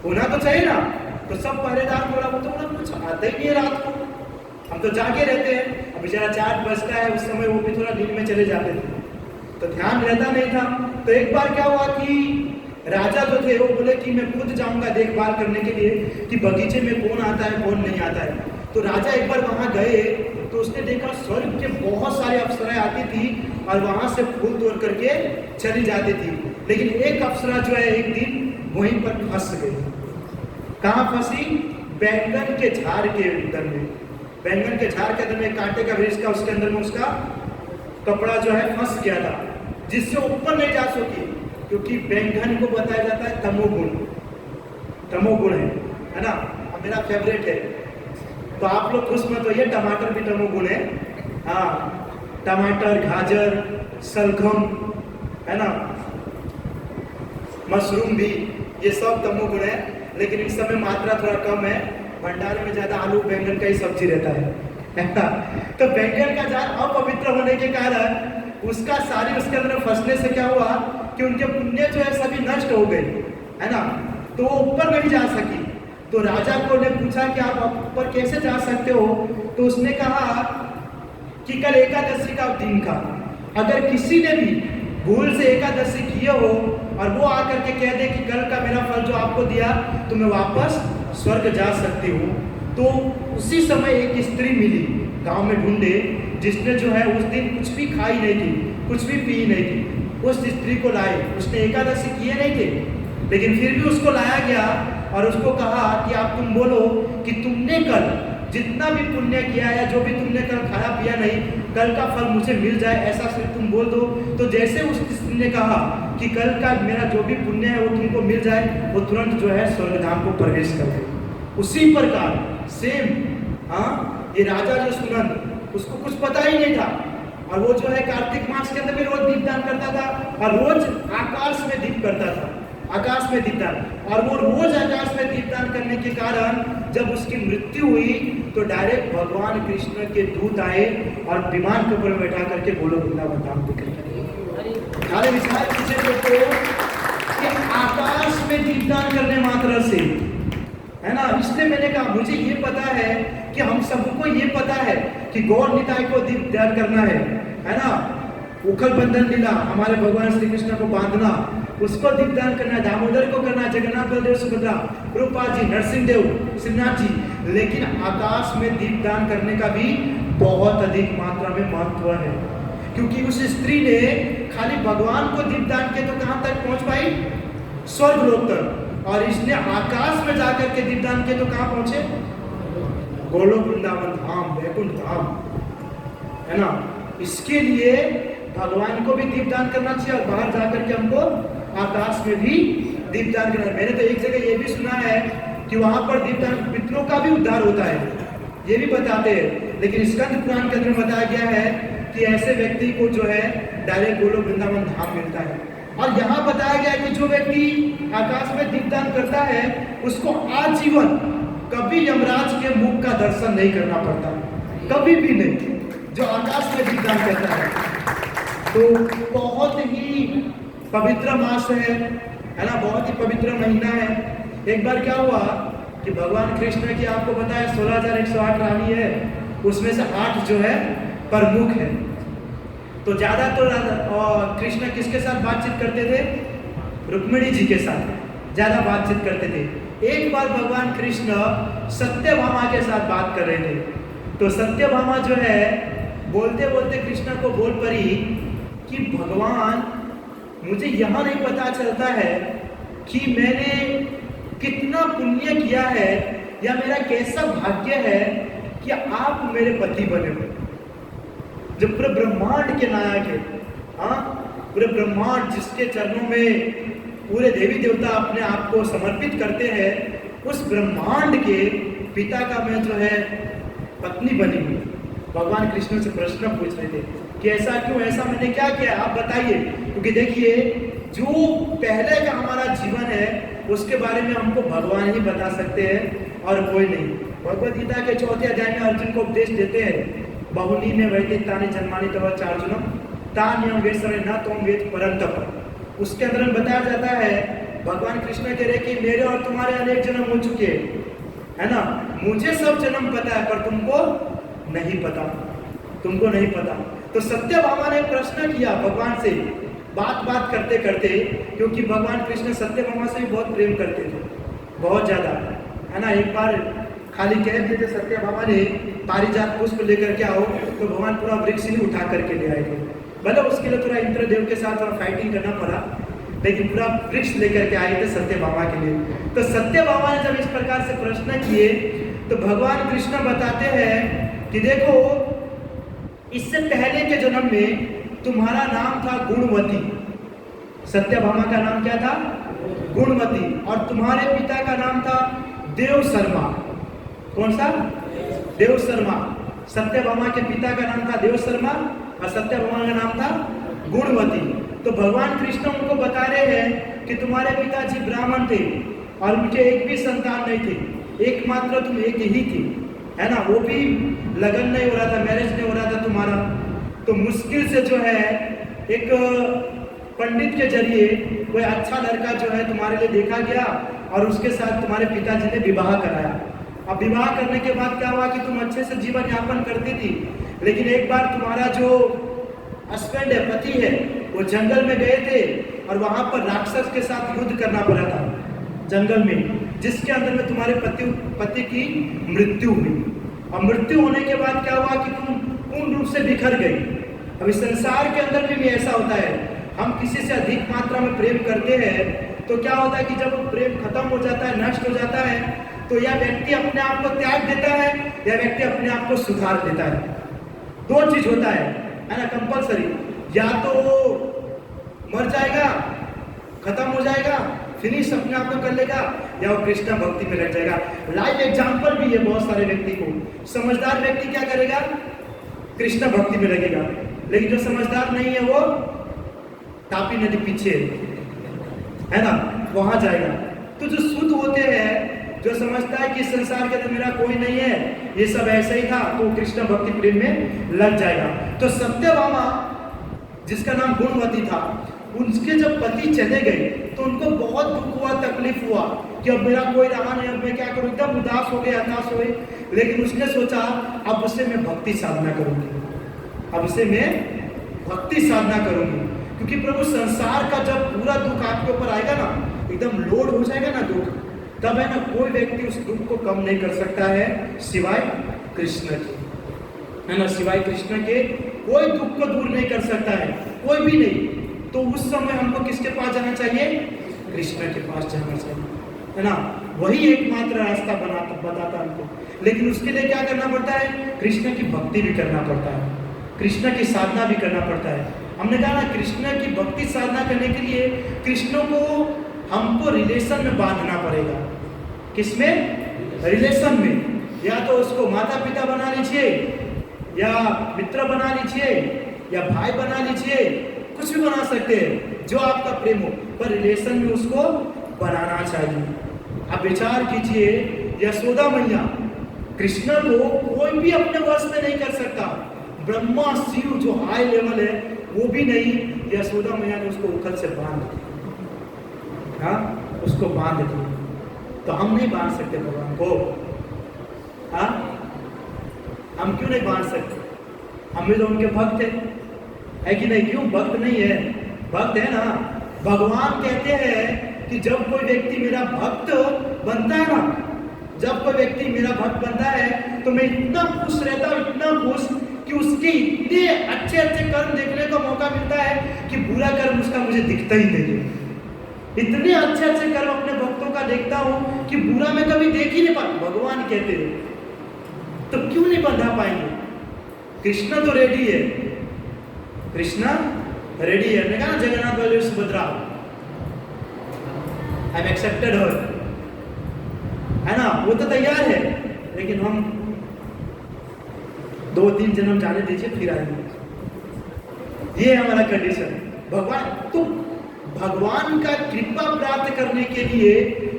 होना तो चाहिए ना। तो सब पहरेदार बोला, वो तो कुछ आता ही नहीं है रात को, हम तो जागे रहते हैं। अब बेचारा 4 बजता है, उस समय वो भी थोड़ा नींद में चले जाते थे, तो ध्यान रहता नहीं था। तो एक बार क्या हुआ कि राजा जो थे वो बोले कि मैं खुद जाऊंगा देखभाल करने के लिए कि बगीचे में कौन आता है कौन नहीं आता है। तो राजा एक बार वहां गए तो उसने देखा स्वर्ग के बहुत सारे अप्सराएं आती थी और वहां से फूल तोड़ करके चली जाती थी, लेकिन एक अप्सरा जो है एक दिन वहीं पर फंस गई। कहाँ फंसी? बैंगन के झाड़ के अंदर में। बैंगन के झाड़ के अंदर में कांटे का वृक्ष का, उसके अंदर में उसका कपड़ा जो है फंस गया था, जिससे ऊपर नहीं जा सकी, क्योंकि बैंगन को बताया जाता है तमोगुण है ना, मेरा फेवरेट है। तो आप लोग खुश मत होइए, टमाटर भी तमोगुण है। हाँ, टमाटर, गाजर, सलगम, है ना, मशरूम भी, ये सब तमोगुण है, लेकिन इस समय मात्रा थोड़ा कम है। भंडारे में ज्यादा आलू बैंगन का ही सब्जी रहता है ना। तो बैंगन का झाड़ अपवित्र होने के कारण उसका सारी उसके अंदर फंसने से क्या हुआ कि उनके पुण्य जो है सभी नष्ट हो गए, है ना, तो वो ऊपर नहीं जा सकी। तो राजा को ने पूछा कि आप ऊपर कैसे जा सकते हो? तो उसने कहा कि कल एकादशी का दिन था, अगर किसी ने भी भूल से एकादशी किए हो और वो आकर के कह दे कि कल का मेरा फल जो आपको दिया तो मैं वापस स्वर्ग जा सकती हूँ। तो उसी समय एक स्त्री मिली गांव में ढूंढे, जिसने जो है उस दिन कुछ भी खाई नहीं थी, कुछ भी पी नहीं थी। उस स्त्री को लाए, उसने एकादशी किए नहीं थे, लेकिन फिर भी उसको लाया गया और उसको कहा कि आप तुम बोलो कि तुमने कल जितना भी पुण्य किया या जो भी तुमने कल खाया पिया नहीं, कल का फल मुझे मिल जाए, ऐसा सिर्फ तुम बोल दो। तो जैसे उस स्त्री ने कहा कि कल का मेरा जो भी पुण्य है वो तुमको मिल जाए, वो तुरंत जो है स्वर्गधाम को प्रवेश कर गई। उसी प्रकार सेम, हाँ, ये राजा जो सुनंद, उसको कुछ पता ही नहीं था और वो जो है कार्तिक मास के अंदर भी रोज दीपदान करता था और रोज आकाश में दीप करता था, आकाश में दीपदान। और वो रोज आकाश में दीपदान करने के कारण जब उसकी मृत्यु हुई तो डायरेक्ट भगवान कृष्ण के दूत आए और विमान के ऊपर बैठा करके गोलोक वृंदावन धाम दिखाई। खाली विचार कीजिए दोस्तों कि आकाश में दीपदान करने मात्र से, है ना, इसलिए मैंने कहा मुझे ये पता है कि हम सबको ये पता है कि गौर निताय को दीपदान करना है ना, उखल बंधन लीला हमारे भगवान श्री कृष्ण को बांधना, उसको दीपदान करना है, दामोदर को करना है, जगन्नाथ बलदेव सुभद्रा, रूपा जी, नरसिंह देव, श्रीनाथ जी। लेकिन आकाश में दीपदान करने का भी बहुत अधिक मात्रा में महत्व है, क्योंकि उस स्त्री ने खाली भगवान को दीपदान किया तो कहां तक पहुंच पाई? स्वर्ग लोक तक। और इसने आकाश में जाकर के दीपदान किया तो कहां पहुंचे? गोलोक वृंदावन धाम, वैकुंठ धाम, है ना। इसके लिए भगवान को भी दीपदान करना चाहिए और बाहर जाकर के हमको आकाश में भी दीपदान करना। मैंने तो एक जगह ये भी सुना है कि वहां पर दीपदान पितरों का भी उद्धार होता है, ये भी बताते हैं। लेकिन स्कंद पुराण के अंदर बताया गया है कि ऐसे व्यक्ति को जो है डायरेक्ट गोलोक वृंदावन धाम मिलता है। और यहाँ बताया गया है कि जो व्यक्ति आकाश में दीपदान करता है उसको आजीवन कभी यमराज के मुख का दर्शन नहीं करना पड़ता, कभी भी नहीं, जो आकाश में दीपदान करता है। तो बहुत ही पवित्र मास है ना, बहुत ही पवित्र महीना है। एक बार क्या हुआ कि भगवान कृष्ण की आपको पता है 16,108 रानी है, उसमें से 8 जो है प्रमुख है। तो ज्यादा तो कृष्ण किसके साथ बातचीत करते थे? रुक्मिणी जी के साथ ज्यादा बातचीत करते थे। एक बार भगवान कृष्ण सत्यभामा के साथ बात कर रहे थे, तो सत्यभामा जो है बोलते बोलते कृष्ण को बोल पड़ी कि भगवान मुझे यहाँ नहीं पता चलता है कि मैंने कितना पुण्य किया है या मेरा कैसा भाग्य है कि आप मेरे पति बने हो, जो पूरे ब्रह्मांड के नायक है। हाँ, पूरे ब्रह्मांड जिसके चरणों में पूरे देवी देवता अपने आप को समर्पित करते हैं, उस ब्रह्मांड के पिता का मैं जो है पत्नी बनी हुई। भगवान कृष्ण से प्रश्न पूछ रहे थे कि ऐसा क्यों, ऐसा मैंने क्या किया, आप बताइए। क्योंकि देखिए जो पहले का हमारा जीवन है उसके बारे में हमको भगवान ही बता सकते हैं और कोई नहीं। भगवद गीता के 4 अध्याय में अर्जुन को उपदेश देते हैं, बहुनी में वैदिक तानी जन्मानी तव चार्जुनम तान्यम वेसरे न तुम वेद परम तप। उसके अंदर बताया जाता है, भगवान कृष्ण कह रहे कि मेरे और तुम्हारे अनेक जन्म हो चुके है ना, मुझे सब जन्म पता है पर तुमको नहीं पता, तुमको नहीं पता। तो सत्यभामा ने प्रश्न किया भगवान से, बात करते करते, क्योंकि भगवान कृष्ण सत्यभामा से भी बहुत प्रेम करते थे, बहुत ज्यादा, है ना। एक बार खाली कह देते सत्यभामा ने पारिजात पुष्प लेकर के आओ, तो भगवान पूरा वृक्ष ही उठा करके ले आए थे। भले उसके लिए थोड़ा इंद्रदेव के साथ थोड़ा फाइटिंग करना पड़ा, लेकिन पूरा वृक्ष लेकर के आए थे सत्यभामा के लिए। तो सत्यभामा ने जब इस प्रकार से प्रश्न किए तो भगवान कृष्ण बताते हैं कि देखो, इससे पहले के जन्म में तुम्हारा नाम था गुणवती। सत्यभामा का नाम क्या था? गुणवती। और तुम्हारे पिता का नाम था देव शर्मा। कौन सा? देव शर्मा। सत्यभामा के पिता का नाम था देव शर्मा और सत्यभामा का नाम था गुणवती। तो भगवान कृष्ण उनको बता रहे हैं कि तुम्हारे पिताजी ब्राह्मण थे और उनके एक भी संतान नहीं थे, एकमात्र तुम एक ही थी, है ना। वो भी लगन नहीं हो रहा था, मैरिज नहीं हो रहा था तुम्हारा। तो मुश्किल से जो है एक पंडित के जरिए कोई अच्छा लड़का जो है तुम्हारे लिए देखा गया और उसके साथ तुम्हारे पिताजी ने विवाह कराया। अब विवाह करने के बाद क्या हुआ कि तुम अच्छे से जीवन यापन करती थी, लेकिन एक बार तुम्हारा जो हस्बैंड है, पति है, वो जंगल में गए थे और वहां पर राक्षस के साथ युद्ध करना पड़ा था जंगल में, जिसके अंदर में तुम्हारे पति की मृत्यु हुई। और मृत्यु होने के बाद क्या हुआ कि तुम पूर्ण रूप से बिखर गई। अभी संसार के अंदर भी ऐसा होता है, हम किसी से अधिक मात्रा में प्रेम करते हैं तो क्या होता है कि जब प्रेम खत्म हो जाता है, नष्ट हो जाता है, तो यह व्यक्ति अपने आप को त्याग देता है या व्यक्ति अपने आप को सुधार देता है। दो चीज होता है ना, कंपलसरी। या तो वो मर जाएगा, खत्म हो जाएगा, फिनिश अपने आप को कर लेगा, या वो कृष्ण भक्ति में लग जाएगा। लाइव एग्जाम्पल भी है बहुत सारे व्यक्ति को। समझदार व्यक्ति क्या करेगा? कृष्ण भक्ति में लगेगा। लेकिन जो समझदार नहीं है वो तापी नदी पीछे है ना, वहां जाएगा। तो जो शुद्ध होते हैं, जो समझता है कि संसार के अंदर मेरा कोई नहीं है, ये सब ऐसे ही था, तो कृष्ण भक्ति प्रेम में लग जाएगा। तो सत्यभामा जिसका नाम गुणवती था, उनके जब पति चले गए तो उनको बहुत दुख हुआ, तकलीफ हुआ कि अब मेरा कोई रहा नहीं, अब मैं क्या करूं, एकदम उदास हो गए, हताश हो गए। लेकिन उसने सोचा अब उससे मैं भक्ति साधना करूंगी, अब उससे मैं भक्ति साधना करूंगी। क्योंकि प्रभु संसार का जब पूरा दुख आपके ऊपर आएगा ना, एकदम लोड हो जाएगा ना दुख, तब है ना कोई व्यक्ति उस दुख को कम नहीं कर सकता है सिवाय कृष्ण के, है ना। सिवाय कृष्ण के कोई दुख को दूर नहीं कर सकता है, कोई भी नहीं। तो उस समय हमको किसके पास जाना चाहिए? कृष्ण के पास जाना चाहिए, है ना। वही एकमात्र रास्ता बताता हमको। लेकिन उसके लिए क्या करना पड़ता है? कृष्ण की भक्ति भी करना पड़ता है, कृष्ण की साधना भी करना पड़ता है। हमने कहा ना, कृष्ण की भक्ति साधना करने के लिए कृष्ण को हमको रिलेशन में बांधना पड़ेगा। किसमें? रिलेशन में। या तो उसको माता पिता बना लीजिए, या मित्र बना लीजिए, या भाई बना लीजिए, कुछ भी बना सकते हैं जो आपका प्रेम हो, पर रिलेशन में उसको बनाना चाहिए। आप विचार कीजिए, यशोदा मैया कृष्ण को कोई भी अपने वश में नहीं कर सकता। ब्रह्मा शिव जो हाई लेवल है वो भी नहीं, यशोदा मैया ने उसको उखल से बांध दिया। हाँ, उसको बांध दिया। तो हम नहीं बांध सकते भगवान को? हाँ, हम क्यों नहीं बांध सकते? हम भी तो उनके भक्त है कि नहीं? क्यों भक्त नहीं है? भक्त है ना। भगवान कहते हैं कि जब कोई व्यक्ति मेरा भक्त बनता है ना, जब कोई व्यक्ति मेरा भक्त बनता है तो मैं इतना खुश रहता हूँ, इतना खुश कि उसके इतने अच्छे अच्छे कर्म देखने का मौका मिलता है कि बुरा कर्म उसका मुझे दिखता ही नहीं। इतने अच्छे अच्छे कर्म अपने भक्तों का देखता हूँ कि बुरा मैं कभी देख ही नहीं पाता। भगवान कहते हैं तो क्यों नहीं बंधा पाएंगे? कृष्ण तो रेडी है, कृष्ण रेडी है। मैंने कहा Jagannath Baldev Subhadra, I am accepted her, है ना, वो तो तैयार है, लेकिन हम 2-3 जन्म जाने दीजिए फिर आएंगे। ये हमारा कंडीशन। भगवान तो भगवान का कृपा प्राप्त करने के लिए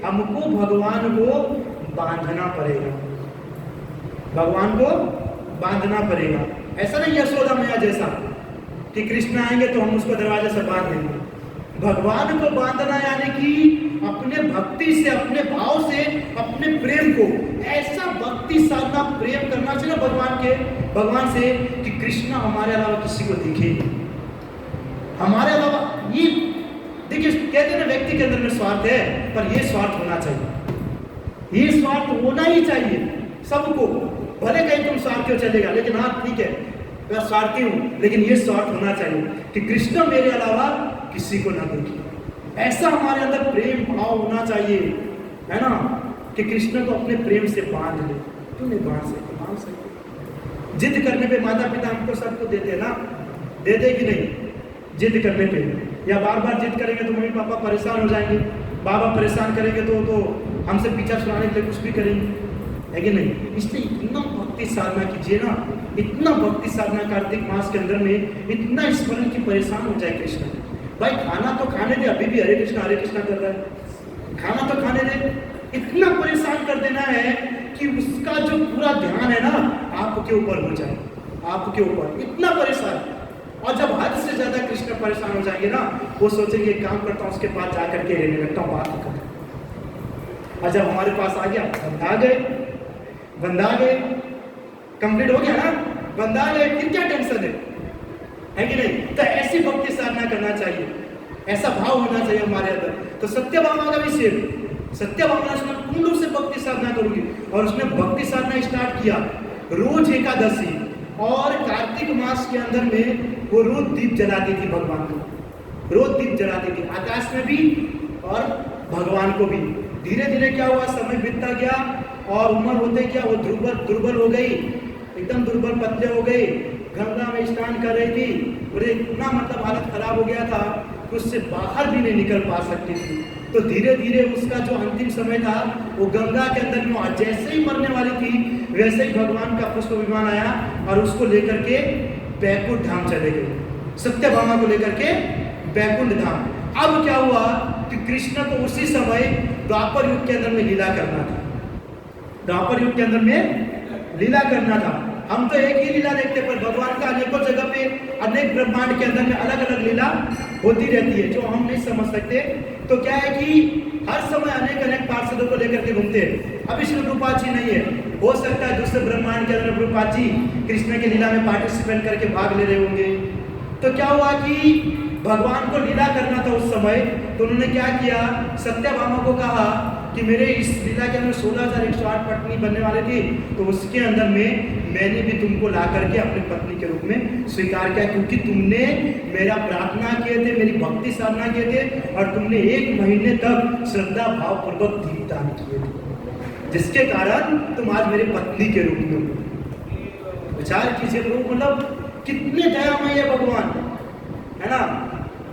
हमको भगवान को बांधना पड़ेगा, भगवान को बांधना पड़ेगा। ऐसा नहीं यशोदा मैया जैसा कि कृष्ण आएंगे तो हम उसको दरवाजे से बांध देंगे। भगवान को बांधना यानी कि अपने भक्ति से, अपने भाव से, अपने प्रेम को ऐसा भक्ति साधना, प्रेम करना चाहिए भगवान से कि कृष्ण हमारे अलावा किसी को दिखे, हमारे अलावा। ये देखिए, कहते हैं ना व्यक्ति के अंदर में स्वार्थ है, पर ये स्वार्थ होना चाहिए, ये स्वार्थ होना ही चाहिए सबको। भले कहीं तुम स्वार्थी हो चलेगा, लेकिन हाँ ठीक है मैं स्वार्थी हूँ, लेकिन ये स्वार्थ होना चाहिए कि कृष्ण मेरे अलावा किसी को ना देखे। ऐसा हमारे अंदर प्रेम भाव होना चाहिए, है ना, कि कृष्ण को अपने प्रेम से बांध ले। क्यों नहीं बांध सकते? बांध सकते। जिद करने पे माता पिता हमको सबको देते हैं ना, देते कि नहीं? जिद करने पे, या बार बार जिद करेंगे तो मम्मी पापा परेशान हो जाएंगे, बाबा परेशान करेंगे तो हमसे पीछा छुड़ाने के लिए कुछ भी करेंगे, है कि नहीं? इसलिए इतना भक्ति साधना कीजिए ना, इतना भक्ति साधना कार्तिक मास के अंदर में, इतना स्मरण की परेशान हो जाए कृष्ण। भाई खाना तो खाने दे, अभी भी हरे कृष्णा कर रहा है, खाना तो खाने दे। इतना परेशान कर देना है कि उसका जो पूरा ध्यान है ना आपके ऊपर हो जाए, आपके ऊपर इतना परेशान। और जब हद से ज्यादा कृष्ण परेशान हो जाएंगे ना, वो सोचेंगे एक काम करता हूँ, उसके पास जा करके रहने लगता हूँ, बात करता हूँ। और जब हमारे पास आ गया, बंदा गए, कंप्लीट हो गया ना, बंदा गए, फिर क्या टेंशन है कि नहीं? तो ऐसी भक्ति साधना करना चाहिए, ऐसा भाव होना चाहिए हमारे अंदर। तो सत्यभामा का भी सेम, सत्यभामा ने पूर्ण रूप से भक्ति साधना करूंगी, और उसने भक्ति साधना स्टार्ट किया रोज एकादशी, और कार्तिक मास के अंदर में वो रोज दीप जलाती थी भगवान को, रोज दीप जलाती थी, आकाश में भी और भगवान को भी। धीरे धीरे क्या हुआ, समय बीतता गया और उम्र होते क्या वो दुर्बल हो गई, एकदम दुर्बल पतले हो गई, गंगा में स्नान कर रही थी, और इतना मतलब हालत खराब हो गया था कि उससे बाहर भी नहीं निकल पा सकती थी। तो धीरे धीरे उसका जो अंतिम समय था वो गंगा के अंदर में, जैसे ही मरने वाली थी वैसे ही भगवान का पुष्प विमान आया और उसको लेकर के बैकुंठ धाम चले गए, सत्यभामा को लेकर के बैकुंठ धाम। अब क्या हुआ कि कृष्ण को उसी समय द्वापर युग के अंदर में लीला करना था, द्वापर युग के अंदर में लीला करना था। हम तो एक ही लीला देखते, पर भगवान का अनेकों जगह पे, अनेक ब्रह्मांड के अंदर में अलग अलग लीला होती रहती है जो हम नहीं समझ सकते। तो क्या है कि हर समय अनेक पार्षदों को लेकर के घूमते हैं। अभी श्री प्रभुपाद जी नहीं है, हो सकता है दूसरे ब्रह्मांड के अंदर प्रभुपाद जी कृष्ण की लीला में पार्टिसिपेट करके भाग ले रहे होंगे। तो क्या हुआ कि भगवान को लीला करना था उस समय, तो उन्होंने क्या किया, सत्यभामा को कहा कि मेरे इस लीला के अंदर 16,108 पत्नी बनने वाले थी, तो उसके अंदर में मैंने भी तुमको ला करके अपनी पत्नी के रूप में स्वीकार किया, क्योंकि तुमने मेरा प्रार्थना किए थे, मेरी भक्ति साधना किए थे, और तुमने 1 महीने तक श्रद्धा भाव पूर्वक दीप दान किए थे, जिसके कारण तुम आज मेरी पत्नी के रूप में हो। विचार कीजिए लोग, मतलब कितने दयामय है भगवान, है ना।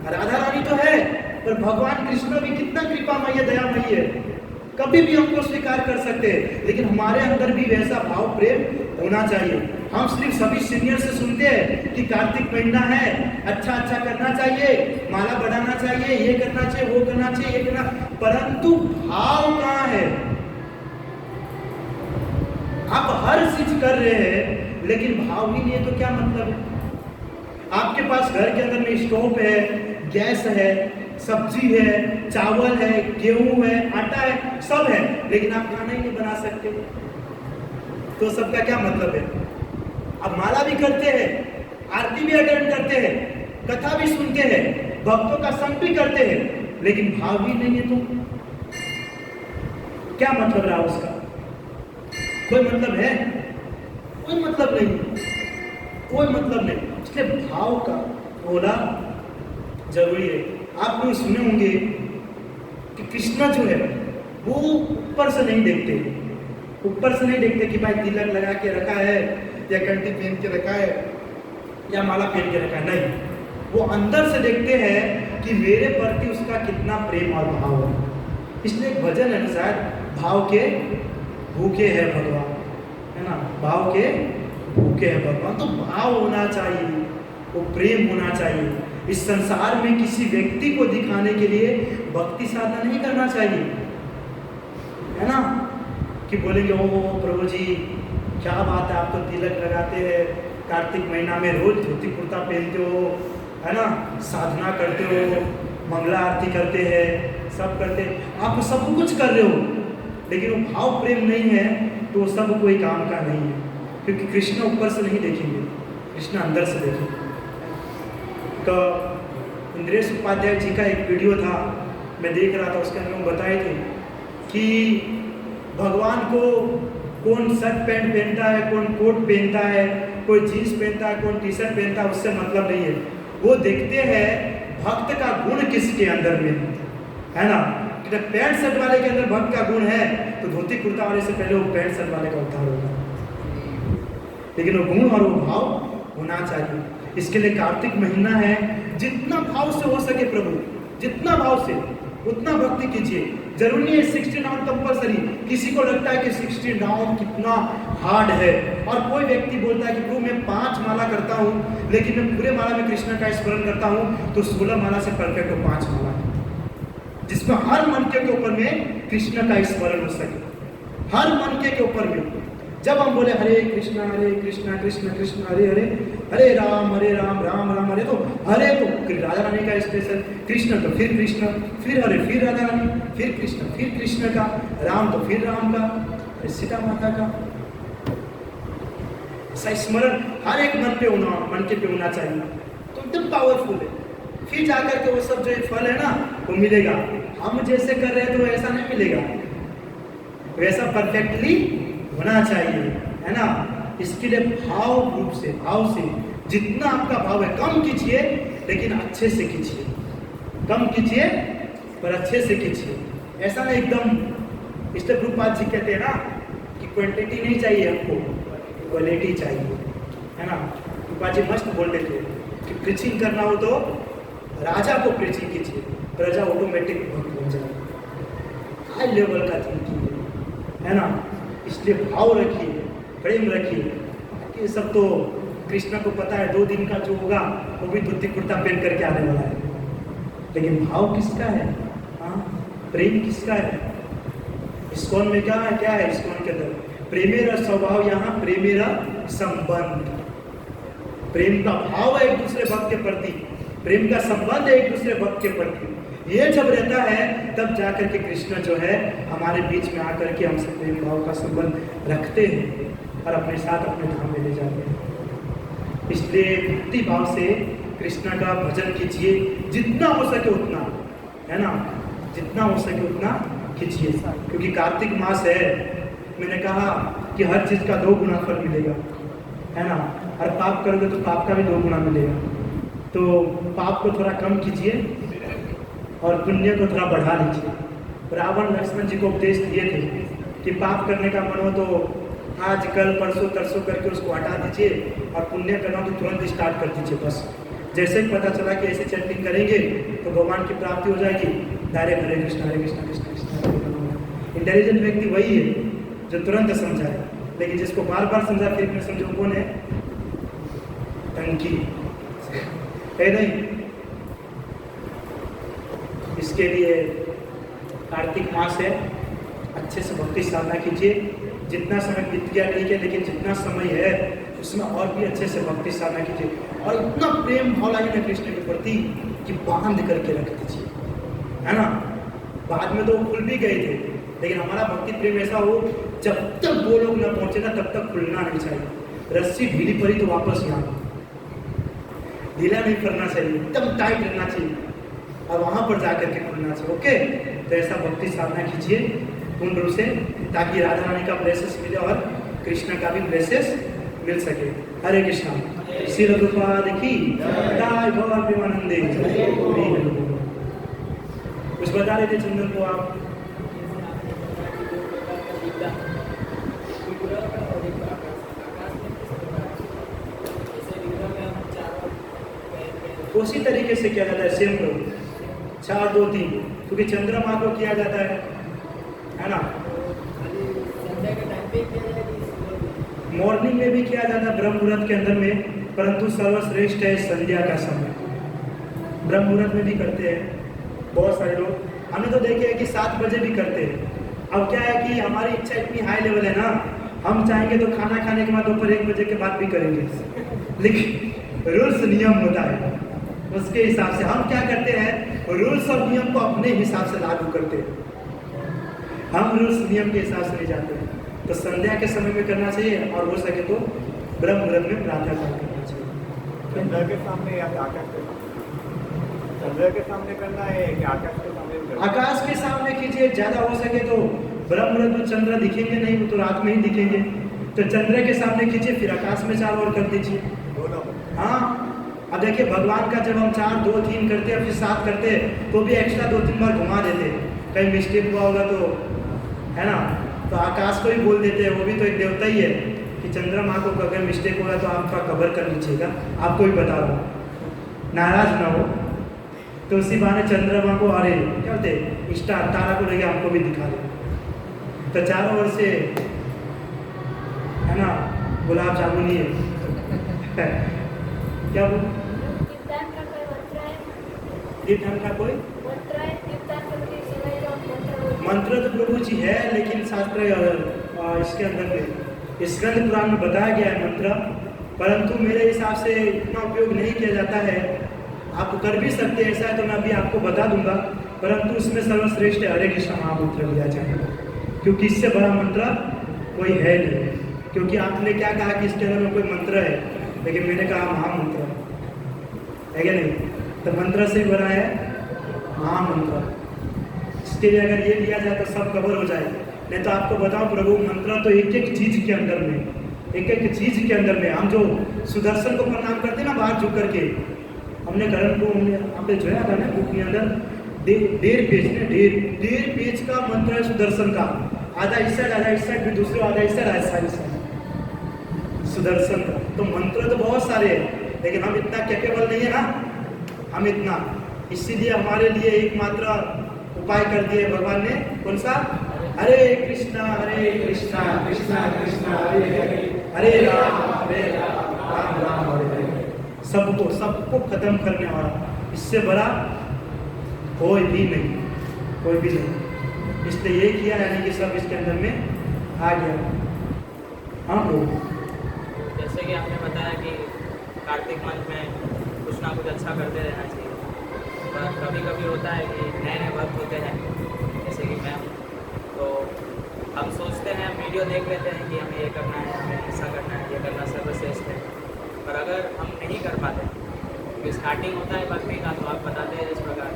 राधा रानी तो है, पर भगवान कृष्ण भी कितना कृपामय है, दयामय है, कभी भी हमको स्वीकार कर सकते हैं। लेकिन हमारे अंदर भी वैसा भाव प्रेम होना चाहिए। हम सिर्फ सभी सीनियर से सुनते हैं कि कार्तिक महीना है, अच्छा अच्छा करना चाहिए, माला बढ़ाना चाहिए, ये करना चाहिए, वो करना चाहिए, ये करना, परंतु भाव कहाँ है? आप हर चीज कर रहे हैं लेकिन भाव ही नहीं है तो क्या मतलब है? आपके पास घर के अंदर में स्टोव है, गैस है, सब्जी है, चावल है, गेहूं है, आटा है, सब है, लेकिन आप खाना ही नहीं बना सकते, तो सबका क्या मतलब है? अब माला भी करते हैं, आरती भी अटेंड करते हैं, कथा भी सुनते हैं, भक्तों का संग भी करते हैं, लेकिन भाव ही नहीं है तो क्या मतलब रहा उसका? कोई मतलब है? कोई मतलब नहीं, कोई मतलब नहीं। इसलिए भाव का होना जरूरी है। आप लोग सुने होंगे कि कृष्ण जो है वो ऊपर से नहीं देखते, ऊपर से नहीं देखते कि भाई तिलक लगा के रखा है या घंटी पहन के रखा है या माला पहन के रखा है, नहीं, वो अंदर से देखते हैं कि मेरे प्रति उसका कितना प्रेम और भाव है। इसलिए एक भजन है शायद, भाव के भूखे है भगवान, है ना, भाव के भूखे है भगवान। तो भाव होना चाहिए, वो प्रेम होना चाहिए। इस संसार में किसी व्यक्ति को दिखाने के लिए भक्ति साधना नहीं करना चाहिए, है ना, कि बोलेंगे ओ प्रभु जी क्या बात है, आप तो तिलक लगाते हैं, कार्तिक महीना में रोज धोती कुर्ता पहनते हो, है ना, साधना करते हो, मंगला आरती करते हैं, सब करते हैं, आप सब कुछ कर रहे हो, लेकिन वो भाव प्रेम नहीं है तो वो सब कोई काम का नहीं है। क्योंकि कृष्ण ऊपर से नहीं देखेंगे, कृष्ण अंदर से देखेंगे। तो इंद्रेश उपाध्याय जी का एक वीडियो था, मैं देख रहा था, उसके अंदर वो बताए थे कि भगवान को कौन शर्ट पैंट पहनता है, कौन कोट पहनता है, कोई जीन्स पहनता है, कौन टी शर्ट पहनता है, उससे मतलब नहीं है। वो देखते हैं भक्त का गुण किसके अंदर में है ना। कि पैंट शर्ट वाले के अंदर भक्त का गुण है तो धोती कुर्ता वाले से पहले वो पैंट शर्ट वाले का उद्धार होगा, लेकिन वो गुण और वो भाव होना चाहिए। इसके लिए कार्तिक महीना है, जितना भाव से हो सके प्रभु, जितना भाव से उतना भक्ति कीजिए। जरूरी नहीं है 60 नाम कंपल्सरी। किसी को लगता है कि 60 नाम कितना हार्ड है, और कोई व्यक्ति बोलता है कि प्रभु मैं 5 माला करता हूँ लेकिन मैं पूरे माला में कृष्ण का स्मरण करता हूँ, तो 16 माला से परफेक्ट हो 5 माला, जिसमें हर मनके के ऊपर में कृष्ण का स्मरण हो सके, हर मनके के ऊपर में। जब हम बोले हरे कृष्ण कृष्ण कृष्ण हरे हरे, हरे राम राम राम हरे, तो हरे तो राधा रानी का स्पेशल, कृष्ण तो फिर कृष्ण, फिर हरे फिर राधा रानी, फिर कृष्ण का, राम तो फिर राम का, सीता माता का। ऐसा स्मरण हर एक मन के पे होना चाहिए, तो एकदम पावरफुल है। फिर जाकर के वो सब जो फल है ना वो मिलेगा। हम जैसे कर रहे हैं तो ऐसा नहीं मिलेगा, वैसा परफेक्टली होना चाहिए, है ना। इसके लिए भाव रूप से, भाव से जितना आपका भाव है, कम कीजिए लेकिन अच्छे से कीजिए, कम कीजिए पर अच्छे से कीजिए, ऐसा नहीं एकदम। इसलिए प्रभुपाद जी कहते हैं ना कि क्वांटिटी नहीं चाहिए हमको, क्वालिटी चाहिए, है ना। प्रभुपाद जी मस्त बोल देते हैं कि प्रीचिंग करना हो तो राजा को प्रीचिंग कीजिए, प्रजा ऑटोमेटिक भक्त बन जाए। हाई लेवल का थिंकिंग है ना। इसलिए भाव रखिए, प्रेम रखिए। ये सब तो कृष्ण को पता है, 2 दिन का जो होगा वो भी धोती कुर्ता पहन करके आने वाला है, लेकिन भाव किसका है? हाँ, प्रेम किसका है? इस्कॉन में क्या है इस्कॉन के अंदर प्रेमेरा स्वभाव, यहाँ प्रेमेरा संबंध, प्रेम का भाव है एक दूसरे भक्त के प्रति, प्रेम का संबंध है एक दूसरे भक्त के प्रति। ये जब रहता है तब जाकर के कृष्ण जो है हमारे बीच में आकर के हमसे प्रेम भाव का संबंध रखते हैं और अपने साथ अपने धाम में ले जाते हैं। इसलिए भक्ति भाव से कृष्ण का भजन कीजिए, जितना हो सके उतना, है ना, जितना हो सके उतना कीजिए। क्योंकि कार्तिक मास है, मैंने कहा कि हर चीज़ का 2 गुना फल मिलेगा, है ना। और पाप करोगे तो पाप का भी 2 गुना मिलेगा। तो पाप को थोड़ा कम कीजिए और पुण्य को थोड़ा बढ़ा लीजिए। रावण लक्ष्मण जी को उपदेश दिए थे कि पाप करने का मन हो तो आज कल परसों तरसों करके उसको हटा दीजिए, और पुण्य करना तो तुरंत स्टार्ट कर दीजिए, बस जैसे ही पता चला कि ऐसे चैंटिंग करेंगे तो भगवान की प्राप्ति हो जाएगी, डायरेक्ट हरे कृष्ण कृष्ण कृष्ण। इंटेलिजेंट व्यक्ति वही है जो तुरंत समझाए, लेकिन जिसको बार बार समझा फिर भी समझो कौन है? टंकी है नहीं। इसके लिए कार्तिक मास है, अच्छे से भक्ति साधना कीजिए। जितना समय बीत गया ठीक है, लेकिन जितना समय है उसमें और भी अच्छे से भक्ति साधना कीजिए, और इतना प्रेम भाव लाइए ना कृष्ण के प्रति कि बांध करके रख दीजिए, है ना। बाद में तो खुल भी गए थे, लेकिन हमारा भक्ति प्रेम ऐसा हो जब तक वो लोग न पहुंचे ना तब तक खुलना नहीं चाहिए। रस्सी ढीली पड़ी तो वापस यहाँ, ढीला नहीं करना चाहिए, एकदम टाइट रहना चाहिए और वहां पर जाकर के खुलना चाहिए। ओके, तो ऐसा भक्ति साधना कीजिए पूर्ण रूप से, ताकि राधा रानी का ब्लेसेस मिले और कृष्ण का भी ब्लेसेस मिल सके। हरे कृष्णा। श्री रघुपाद की जय, गौर प्रेमानंदे। कुछ बता रहे थे चंदन को आप? उसी तरीके से किया जाता है, सेम करो 4 2 3, क्योंकि चंद्रमा को किया जाता है ना। मॉर्निंग में भी किया जाता है ब्रह्म मुहूर्त के अंदर में, परंतु सर्वश्रेष्ठ है संध्या का समय। ब्रह्म मुहूर्त में भी करते हैं बहुत सारे लोग, हमने तो देखे हैं कि 7 बजे भी करते हैं। अब क्या है कि हमारी इच्छा इतनी हाई लेवल है ना, हम चाहेंगे तो खाना खाने के बाद दोपहर 1 बजे के बाद भी करेंगे, लेकिन रूल्स नियम होता है, उसके हिसाब से हम क्या करते हैं, रूल्स और नियम को अपने हिसाब से लागू करते हैं, हम रूल्स नियम के हिसाब से नहीं जाते हैं। तो संध्या के समय में करना चाहिए, और हो सके तो ब्रह्म मुहूर्त में प्रातः काल करना चाहिए।
चंद्र के सामने या आकाश के सामने? चंद्र के सामने करना है कि आकाश के सामने करना?
आकाश के सामने कीजिए, ज्यादा हो सके तो ब्रह्म मुहूर्त में चंद्र दिखेंगे नहीं, वो तो रात में ही दिखेंगे, तो चंद्र के सामने कीजिए, फिर आकाश में 4 और कर दीजिए। हाँ, अब देखिए भगवान का जब हम 4 2 3 करते हैं, फिर 7 करते हैं, तो भी एक्स्ट्रा 2-3 बार घुमा देते हैं, कहीं मिस्टेक हुआ होगा तो, है ना। तो आकाश को ही बोल देते हैं, वो भी तो एक देवता ही है, कि चंद्रमा को अगर मिस्टेक होगा तो आपका कवर कर लीजिएगा, आपको भी बता रहा हूँ, नाराज ना हो। तो उसी बहाने चंद्रमा को, अरे क्या बोलते हैं, स्टार तारा को लेके आपको भी दिखा दे, तो चारों ओर से, है ना, गुलाब जामुन ही है। क्या बोल, कीर्तन का कोई मंत्र तो प्रभु जी है, लेकिन शास्त्र इसके अंदर में स्कंद पुराण में बताया गया है मंत्र, परंतु मेरे हिसाब से इतना उपयोग नहीं किया जाता है। आप कर भी सकते हैं, ऐसा है तो मैं अभी आपको बता दूंगा, परंतु उसमें सर्वश्रेष्ठ हरे कृष्ण महामंत्र लिया जाएगा, क्योंकि इससे बड़ा मंत्र कोई है नहीं। क्योंकि आपने क्या कहा कि इसके अंदर में कोई मंत्र है, लेकिन मैंने कहा महामंत्र है क्या नहीं, तो मंत्र से बड़ा है महामंत्र। इसके लिए अगर ये लिया जाए तो सब कवर हो जाए। नहीं तो आपको बताओ प्रभु, मंत्र तो एक एक चीज के अंदर में, एक एक चीज के अंदर में, हम जो सुदर्शन को प्रणाम करते हैं ना बाहर झुक करके, हमने करण को हमने जोया था ना बुक के अंदर, 1.5 पेज में 1.5 पेज का मंत्र है सुदर्शन का, आधा इस साइड भी दूसरे आधा इस साइड सुदर्शन का। तो मंत्र तो बहुत सारे हैं, लेकिन हम इतना कैपेबल नहीं है ना, हम इतना, इसीलिए हमारे लिए एकमात्र उपाय कर दिए भगवान ने, कौन सा, हरे कृष्णा कृष्णा कृष्णा हरे हरे, हरे राम राम राम हरे हरे। सबको खत्म करने वाला, इससे बड़ा कोई भी नहीं। इसलिए ये किया, यानी कि सब इसके अंदर में आ गया। हाँ बोलो।
जैसे कि आपने बताया कि कार्तिक मास में कुछ ना कुछ अच्छा करते रहना चाहिए, पर कभी कभी होता है कि नए भक्त होते हैं, जैसे कि मैं, तो हम सोचते हैं, वीडियो देख लेते हैं कि हमें ये करना है, हमें ऐसा करना है, ये करना सर्वश्रेष्ठ है, पर अगर हम नहीं कर पाते, क्योंकि स्टार्टिंग होता है भक्ति का, तो आप बताते हैं जिस प्रकार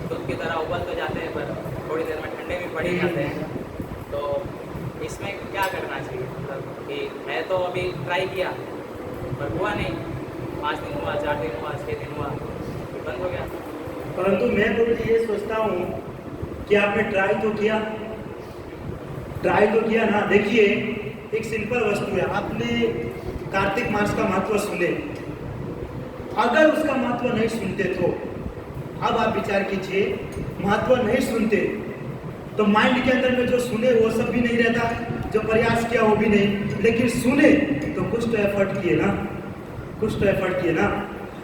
दूध की तरह उबल तो जाते हैं, पर थोड़ी देर में ठंडे भी पड़ ही जाते हैं। तो इसमें क्या करना चाहिए, मतलब कि मैं तो अभी ट्राई किया पर हुआ नहीं, 5 दिन हुआ, 4 दिन हुआ, 6 दिन हुआ, बंद हो गया।
परंतु मैं तो ये सोचता हूँ कि आपने ट्राई तो किया ना। देखिए एक सिंपल वस्तु है, आपने कार्तिक मास का महत्व सुने, अगर उसका महत्व नहीं सुनते तो अब आप विचार कीजिए, महत्व नहीं सुनते तो माइंड के अंदर में जो सुने वो सब भी नहीं रहता है, जो प्रयास किया वो भी नहीं, लेकिन सुने तो कुछ तो एफर्ट किए ना, कुछ तो एफर्ट किए ना।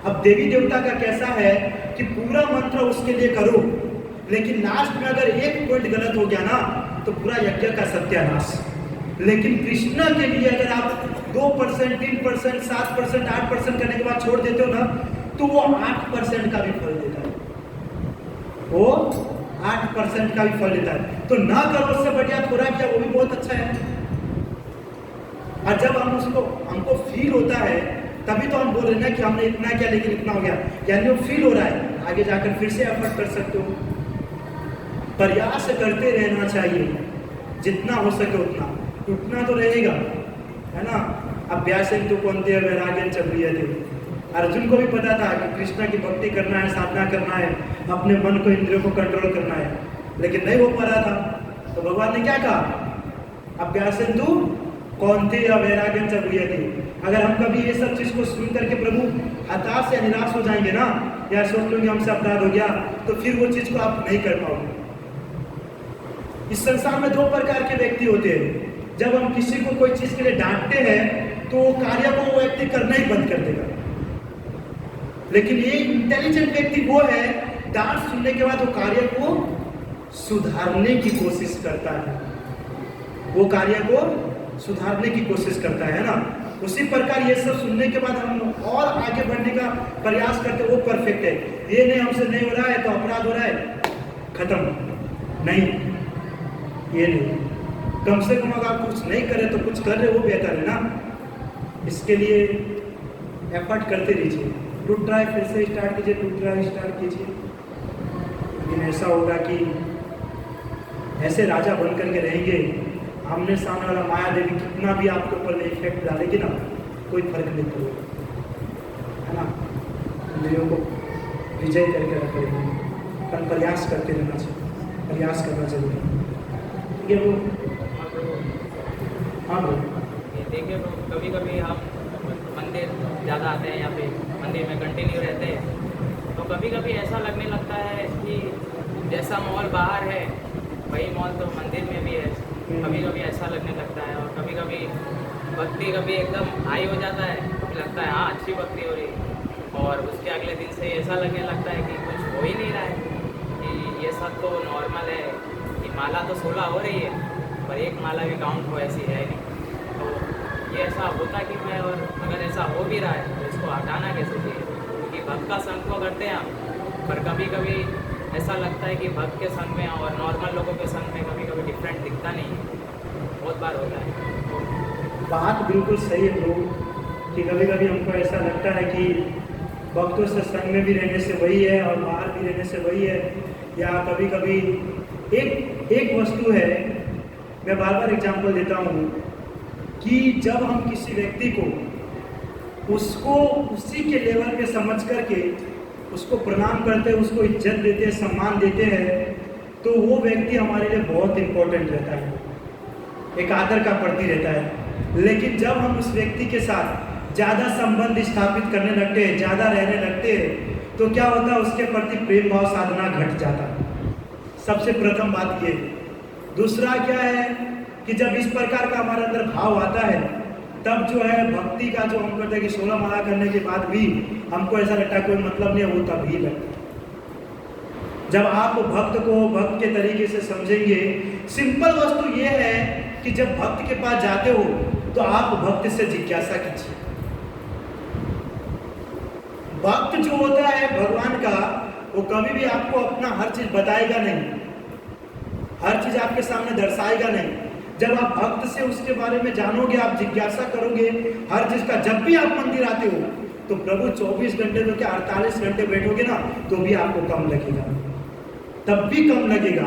अब देवी देवता का कैसा है कि पूरा मंत्र उसके लिए करो, लेकिन लास्ट में अगर एक पॉइंट गलत हो गया ना तो पूरा यज्ञ का सत्यानाश। लेकिन कृष्णा के लिए अगर आप 2%, 3%, 7%, 8% करने के बाद छोड़ देते हो ना तो वो 8% का भी फल देता है, वो 8% का भी फल देता है। तो ना करो उससे बढ़िया थोड़ा किया वो भी बहुत अच्छा है। और जब हम उसको हमको फील होता है तभी तो हम बोल रहे हैं ना कि हमने इतना किया लेकिन इतना हो गया, यानी वो फील हो रहा है, आगे जाकर फिर से एफर्ट कर सकते हो। प्रयास करते रहना चाहिए जितना हो सके उतना, टूटना तो रहेगा, है ना। अभ्यासेन तो कौनते वैराग्यन चक्रियते, अर्जुन को भी पता था कि कृष्ण की भक्ति करना है, साधना करना है, अपने मन को, इंद्रियों को कंट्रोल करना है, लेकिन नहीं हो पा रहा था। तो भगवान ने क्या कहा, अभ्यासेन तो कौनते या वैराग्यन चक्रियते। अगर हम कभी ये सब चीज को सुन करके प्रभु हताश या निराश हो जाएंगे ना, या सोच लो कि हमसे अपराध हो गया, तो फिर वो चीज को आप नहीं कर पाओगे। इस संसार में दो प्रकार के व्यक्ति होते हैं। जब हम किसी को कोई चीज के लिए डांटते हैं तो कार्य को वो व्यक्ति करना ही बंद कर देगा, लेकिन ये इंटेलिजेंट व्यक्ति वो है, डांट सुनने के बाद वो कार्य को सुधारने की कोशिश करता है, वो कार्य को सुधारने की कोशिश करता है ना। उसी प्रकार ये सब सुनने के बाद हम और आगे बढ़ने का प्रयास करते, वो परफेक्ट है। ये नहीं हमसे नहीं हो रहा है तो अपराध हो रहा है, खत्म नहीं, ये नहीं। कम से कम अगर कुछ नहीं करे तो कुछ कर रहे वो बेहतर है ना। इसके लिए एफर्ट करते रहिए, टू ट्राई फिर से स्टार्ट कीजिए, टू ट्राई स्टार्ट कीजिए। लेकिन ऐसा होगा कि ऐसे राजा बन करके रहेंगे, आमने सामने वाला माया देवी कितना भी आपके ऊपर इफेक्ट डालेगी ना, कोई फर्क नहीं पड़ेगा, है ना। इंद्रियों को विजय करके रखेंगे, पर प्रयास करते रहना चाहिए, प्रयास करना जरूरी है। ये वो हाँ बोलो।
ये देखिए तो कभी कभी हम मंदिर ज़्यादा आते हैं या फिर मंदिर में कंटिन्यू रहते हैं, तो कभी कभी ऐसा लगने लगता है कि जैसा माहौल बाहर है वही माहौल तो मंदिर में भी है। कभी कभी ऐसा लगने लगता है, और कभी कभी भक्ति कभी एकदम हाई हो जाता है, कभी लगता है हाँ अच्छी भक्ति हो रही, और उसके अगले दिन से ऐसा लगने लगता है कि कुछ हो ही नहीं रहा है, कि ये सब तो नॉर्मल है, कि माला तो 16 हो रही है पर एक माला भी काउंट हो ऐसी है नहीं। तो ये ऐसा होता कि मैं, और अगर ऐसा हो भी रहा है तो इसको हटाना कैसे चाहिए, क्योंकि भक्त का संग को करते हैं हम, पर कभी कभी ऐसा लगता है कि भक्त के संग में और नॉर्मल लोगों के संग में कभी कभी डिफरेंट दिखता नहीं है, बहुत बार होता है।
बात बिल्कुल सही है लोग, कि कभी कभी हमको ऐसा लगता है कि भक्तों से संग में भी रहने से वही है और बाहर भी रहने से वही है। या कभी कभी एक वस्तु है, मैं बार बार एग्जांपल देता हूँ, कि जब हम किसी व्यक्ति को उसको उसी के लेवल पे समझ करके उसको प्रणाम करते हैं, उसको इज्जत देते हैं, सम्मान देते हैं, तो वो व्यक्ति हमारे लिए बहुत इम्पोर्टेंट रहता है, एक आदर का प्रति रहता है। लेकिन जब हम उस व्यक्ति के साथ ज़्यादा संबंध स्थापित करने लगते हैं, ज़्यादा रहने लगते हैं, तो क्या होता है, उसके प्रति प्रेम भाव साधना घट जाता है। सबसे प्रथम बात ये। दूसरा क्या है कि जब इस प्रकार का हमारे अंदर भाव आता है, तब जो है भक्ति का जो हम करते हैं कि 16 माला करने के बाद भी हमको ऐसा लगता है कोई मतलब नहीं है, वो तभी लगता है जब आप भक्त को भक्त के तरीके से समझेंगे। सिंपल वस्तु ये है कि जब भक्त के पास जाते हो तो आप भक्त से जिज्ञासा कीजिए। भक्त जो होता है भगवान का, वो कभी भी आपको अपना हर चीज बताएगा नहीं, हर चीज आपके सामने दर्शाएगा नहीं। जब आप भक्त से उसके बारे में जानोगे, आप जिज्ञासा करोगे हर चीज का। जब भी आप मंदिर आते हो तो प्रभु 24 घंटे तो क्या 48 घंटे बैठोगे ना, तो भी आपको कम लगेगा, तब भी कम लगेगा।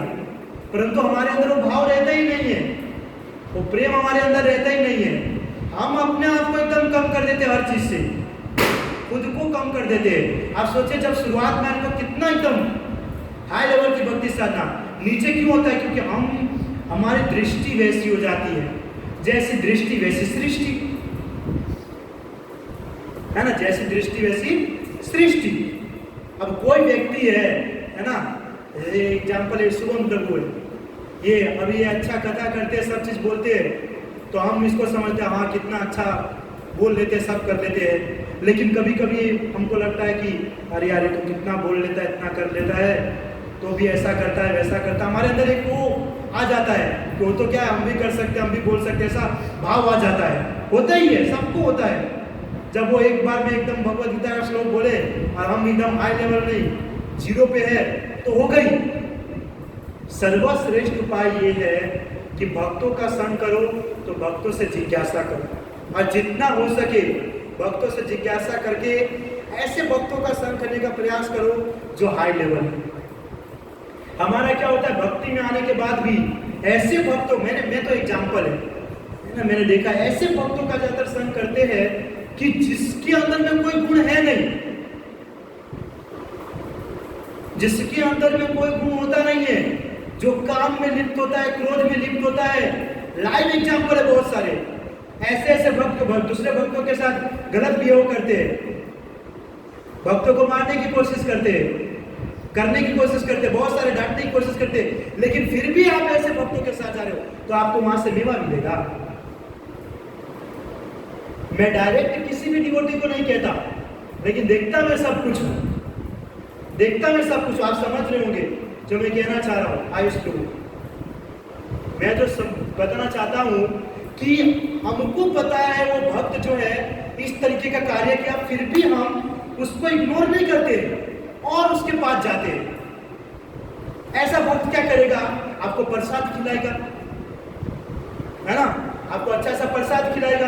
परंतु हमारे अंदर वो भाव रहता ही नहीं है, वो प्रेम हमारे अंदर रहता ही नहीं है। हम अपने आप को एकदम कम कर देते हैं, हर चीज से खुद को कम कर देते हैं। आप सोचिए जब शुरुआत में आपको कितना एकदम हाई लेवल की भक्ति साधना, नीचे क्यों होता है? क्योंकि हमारी दृष्टि वैसी हो जाती है, जैसी दृष्टि वैसी सृष्टि, है ना, जैसी दृष्टि वैसी सृष्टि। अब कोई व्यक्ति है ना, एग्जाम्पल है शुभम प्रभु है, ये अभी ये अच्छा कथा करते हैं, सब चीज़ बोलते हैं, तो हम इसको समझते हैं हाँ कितना अच्छा बोल लेते हैं, सब कर लेते हैं। लेकिन कभी कभी हमको लगता है कि अरे यार ये तो कितना बोल लेता है, इतना कर लेता है, तो भी ऐसा करता है वैसा करता है। हमारे अंदर एक वो आ जाता है कि वो तो क्या है, हम भी कर सकते हैं, हम भी बोल सकते हैं, ऐसा भाव आ जाता है। होता ही है, सबको होता है। जब वो एक बार में एकदम भगवद गीता का श्लोक बोले और हम एकदम हाई लेवल नहीं, जीरो पे है, तो हो गई। सर्वश्रेष्ठ उपाय ये है कि भक्तों का संग करो तो भक्तों से जिज्ञासा करो, और जितना हो सके भक्तों से जिज्ञासा करके ऐसे भक्तों का संग करने का प्रयास करो जो हाई लेवल है। हमारा क्या होता है, भक्ति में आने के बाद भी ऐसे भक्तों, मैं तो एग्जाम्पल है ना, मैंने देखा ऐसे भक्तों का ज्यादातर संग करते हैं कि जिसके अंदर में कोई गुण है नहीं, जिसके अंदर में कोई गुण होता नहीं है, जो काम में लिप्त होता है, क्रोध में लिप्त होता है। लाइव एग्जाम्पल है बहुत सारे ऐसे भक्त दूसरे भक्तों के साथ गलत बिहेव करते हैं, भक्तों को मारने की कोशिश करते हैं, करने की कोशिश करते हैं, बहुत सारे डांटने की कोशिश करते हैं, लेकिन फिर भी आप ऐसे भक्तों के साथ जा रहे हो तो आपको वहां से मेवा मिलेगा। मैं डायरेक्ट किसी भी डिवोटी को नहीं कहता, लेकिन देखता मैं सब कुछ हूं, आप समझ रहे होंगे जो मैं कहना चाह रहा हूं। आई टू मैं जो सब बताना चाहता हूं कि हमको पता है वो भक्त जो है इस तरीके का कार्य किया, फिर भी हम उसको इग्नोर नहीं करते और उसके पास जाते हैं। ऐसा भक्त क्या करेगा, आपको प्रसाद खिलाएगा, है ना, आपको अच्छा सा प्रसाद खिलाएगा,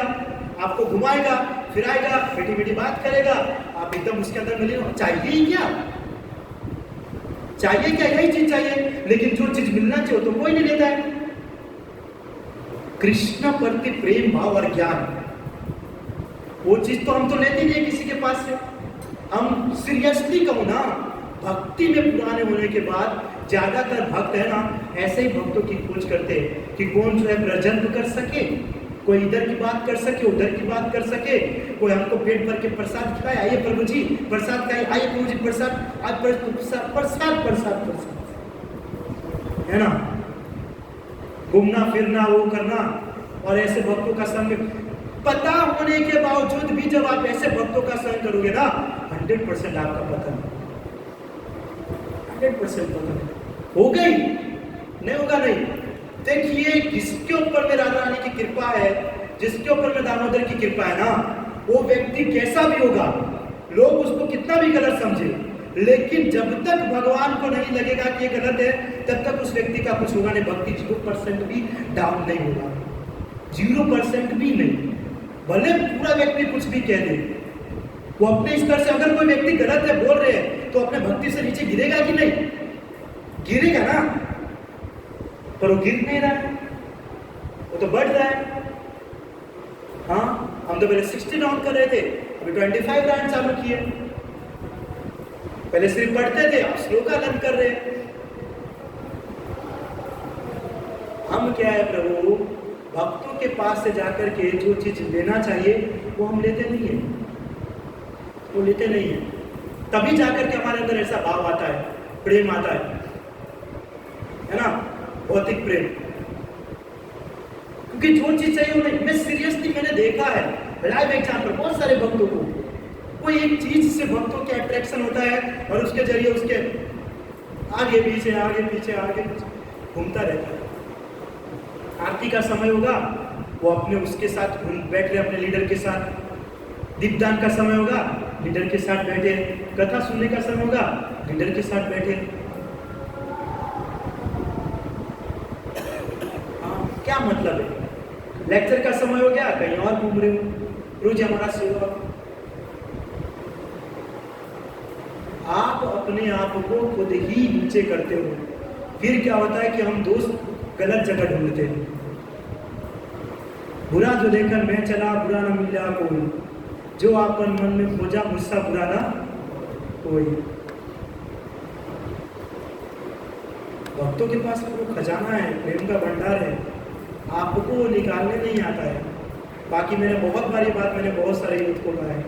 आपको घुमाएगा फिराएगा, मीठी मीठी बात करेगा, आप एकदम उसके अंदर मिले। चाहिए क्या, यही चीज चाहिए, लेकिन जो चीज मिलना चाहिए तो कोई नहीं लेता है। कृष्ण प्रति प्रेम भाव और ज्ञान, वो चीज तो हम तो लेते नहीं किसी के पास से। हम सीरियसली कहूं ना, भक्ति में पुराने होने के बाद ज्यादातर भक्त है ना, ऐसे ही भक्तों की खोज करते हैं कि कौन जो है प्रेजेंट कर सके, कोई इधर की बात कर सके, उधर की बात कर सके, कोई हमको पेट भर के प्रसाद खिलाए, आइए प्रभु जी प्रसाद खाइए, आइए प्रभु जी प्रसाद, आज प्रसाद है ना, घूमना फिरना वो करना। और ऐसे भक्तों का संग पता होने के बावजूद भी जब आप ऐसे भक्तों का संग करोगे ना, 100% आपका पतन, 100% पतन हो गई, नहीं होगा नहीं। देखिए जिसके ऊपर में राधा रानी की कृपा है, जिसके ऊपर में दामोदर की कृपा है ना, वो व्यक्ति कैसा भी होगा, लोग उसको कितना भी गलत समझे, लेकिन जब तक भगवान को नहीं लगेगा कि ये गलत है, तब तक उस व्यक्ति का कुछ होगा नहीं। भक्ति 0% भी डाउन नहीं होगा, 0% भी नहीं। भले पूरा व्यक्ति कुछ भी कह दे, वो अपने स्तर से, अगर कोई व्यक्ति गलत है बोल रहे हैं तो अपने भक्ति से नीचे गिरेगा कि नहीं, गिरेगा ना, पर वो गिर नहीं रहा है, वो तो बढ़ रहा है। हाँ, हम तो पहले 60 राउंड कर रहे थे, अभी 25 राउंड चालू किए। पहले सिर्फ पढ़ते थे, अब श्लोका लर्न कर रहे हैं। हम क्या है प्रभु, भक्तों के पास से जाकर के जो चीज लेना चाहिए वो हम लेते नहीं है, वो लेते नहीं है। तभी जाकर के हमारे अंदर ऐसा भाव आता है, प्रेम आता है ना, भौतिक प्रेम। क्योंकि जो चीज चाहिए वो नहीं। मैं सीरियसली मैंने देखा है लाइव एग्जाम्पल, बहुत सारे भक्तों को कोई एक चीज से भक्तों के अट्रैक्शन होता है और उसके जरिए उसके आगे पीछे घूमता रहता है। आरती का समय होगा, वो अपने उसके साथ बैठ रहे, अपने लीडर के साथ। दीपदान का समय होगा, लीडर के साथ बैठे। कथा सुनने का समय होगा, लीडर के साथ बैठे। क्या मतलब है, लेक्चर का समय हो गया, कहीं और घूम रहे हो। रोज हमारा सेवा, आप अपने आप को खुद ही नीचे करते हो, फिर क्या होता है कि हम दोस्त गलत जगह ढूंढते हैं। बुरा जो देखकर मैं चला, बुरा न मिला कोई, जो आपन मन में खोजा मुझसा बुरा ना कोई। भक्तों के पास वो खजाना है, प्रेम का भंडार है, आपको निकालने नहीं आता है। बाकी मैंने बहुत बारी बात मैंने बहुत सारे यूथ को कहा है,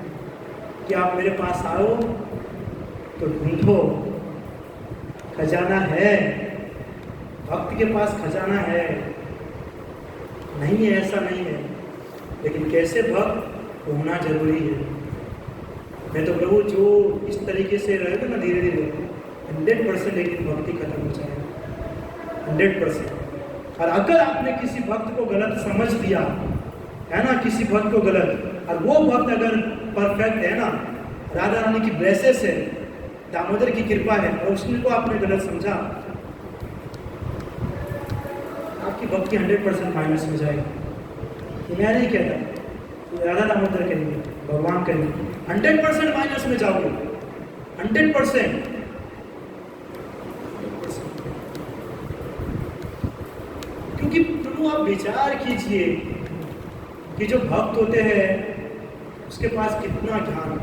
कि आप मेरे पास आओ तो ढूंढो, खजाना है, भक्त के पास खजाना है, नहीं है ऐसा नहीं है, लेकिन कैसे भक्त होना जरूरी है। मैं तो प्रभु जो इस तरीके से रहेगा ना धीरे धीरे 100% एक दिन भक्ति खत्म हो जाएगा, 100%। और अगर आपने किसी भक्त को गलत समझ दिया है ना, किसी भक्त को गलत, और वो भक्त अगर परफेक्ट है ना, राधा रानी की ब्लेसेस है, दामोदर की कृपा है, और उसको आपने गलत समझा, आपकी भक्ति 100% माइनस में जाएगी। मैं नहीं कहता, राधा दामोदर कहेंगे, भगवान कहेंगे, 100% माइनस में जाओगे, 100%। क्योंकि प्रभु आप विचार कीजिए कि जो भक्त होते हैं उसके पास कितना ज्ञान,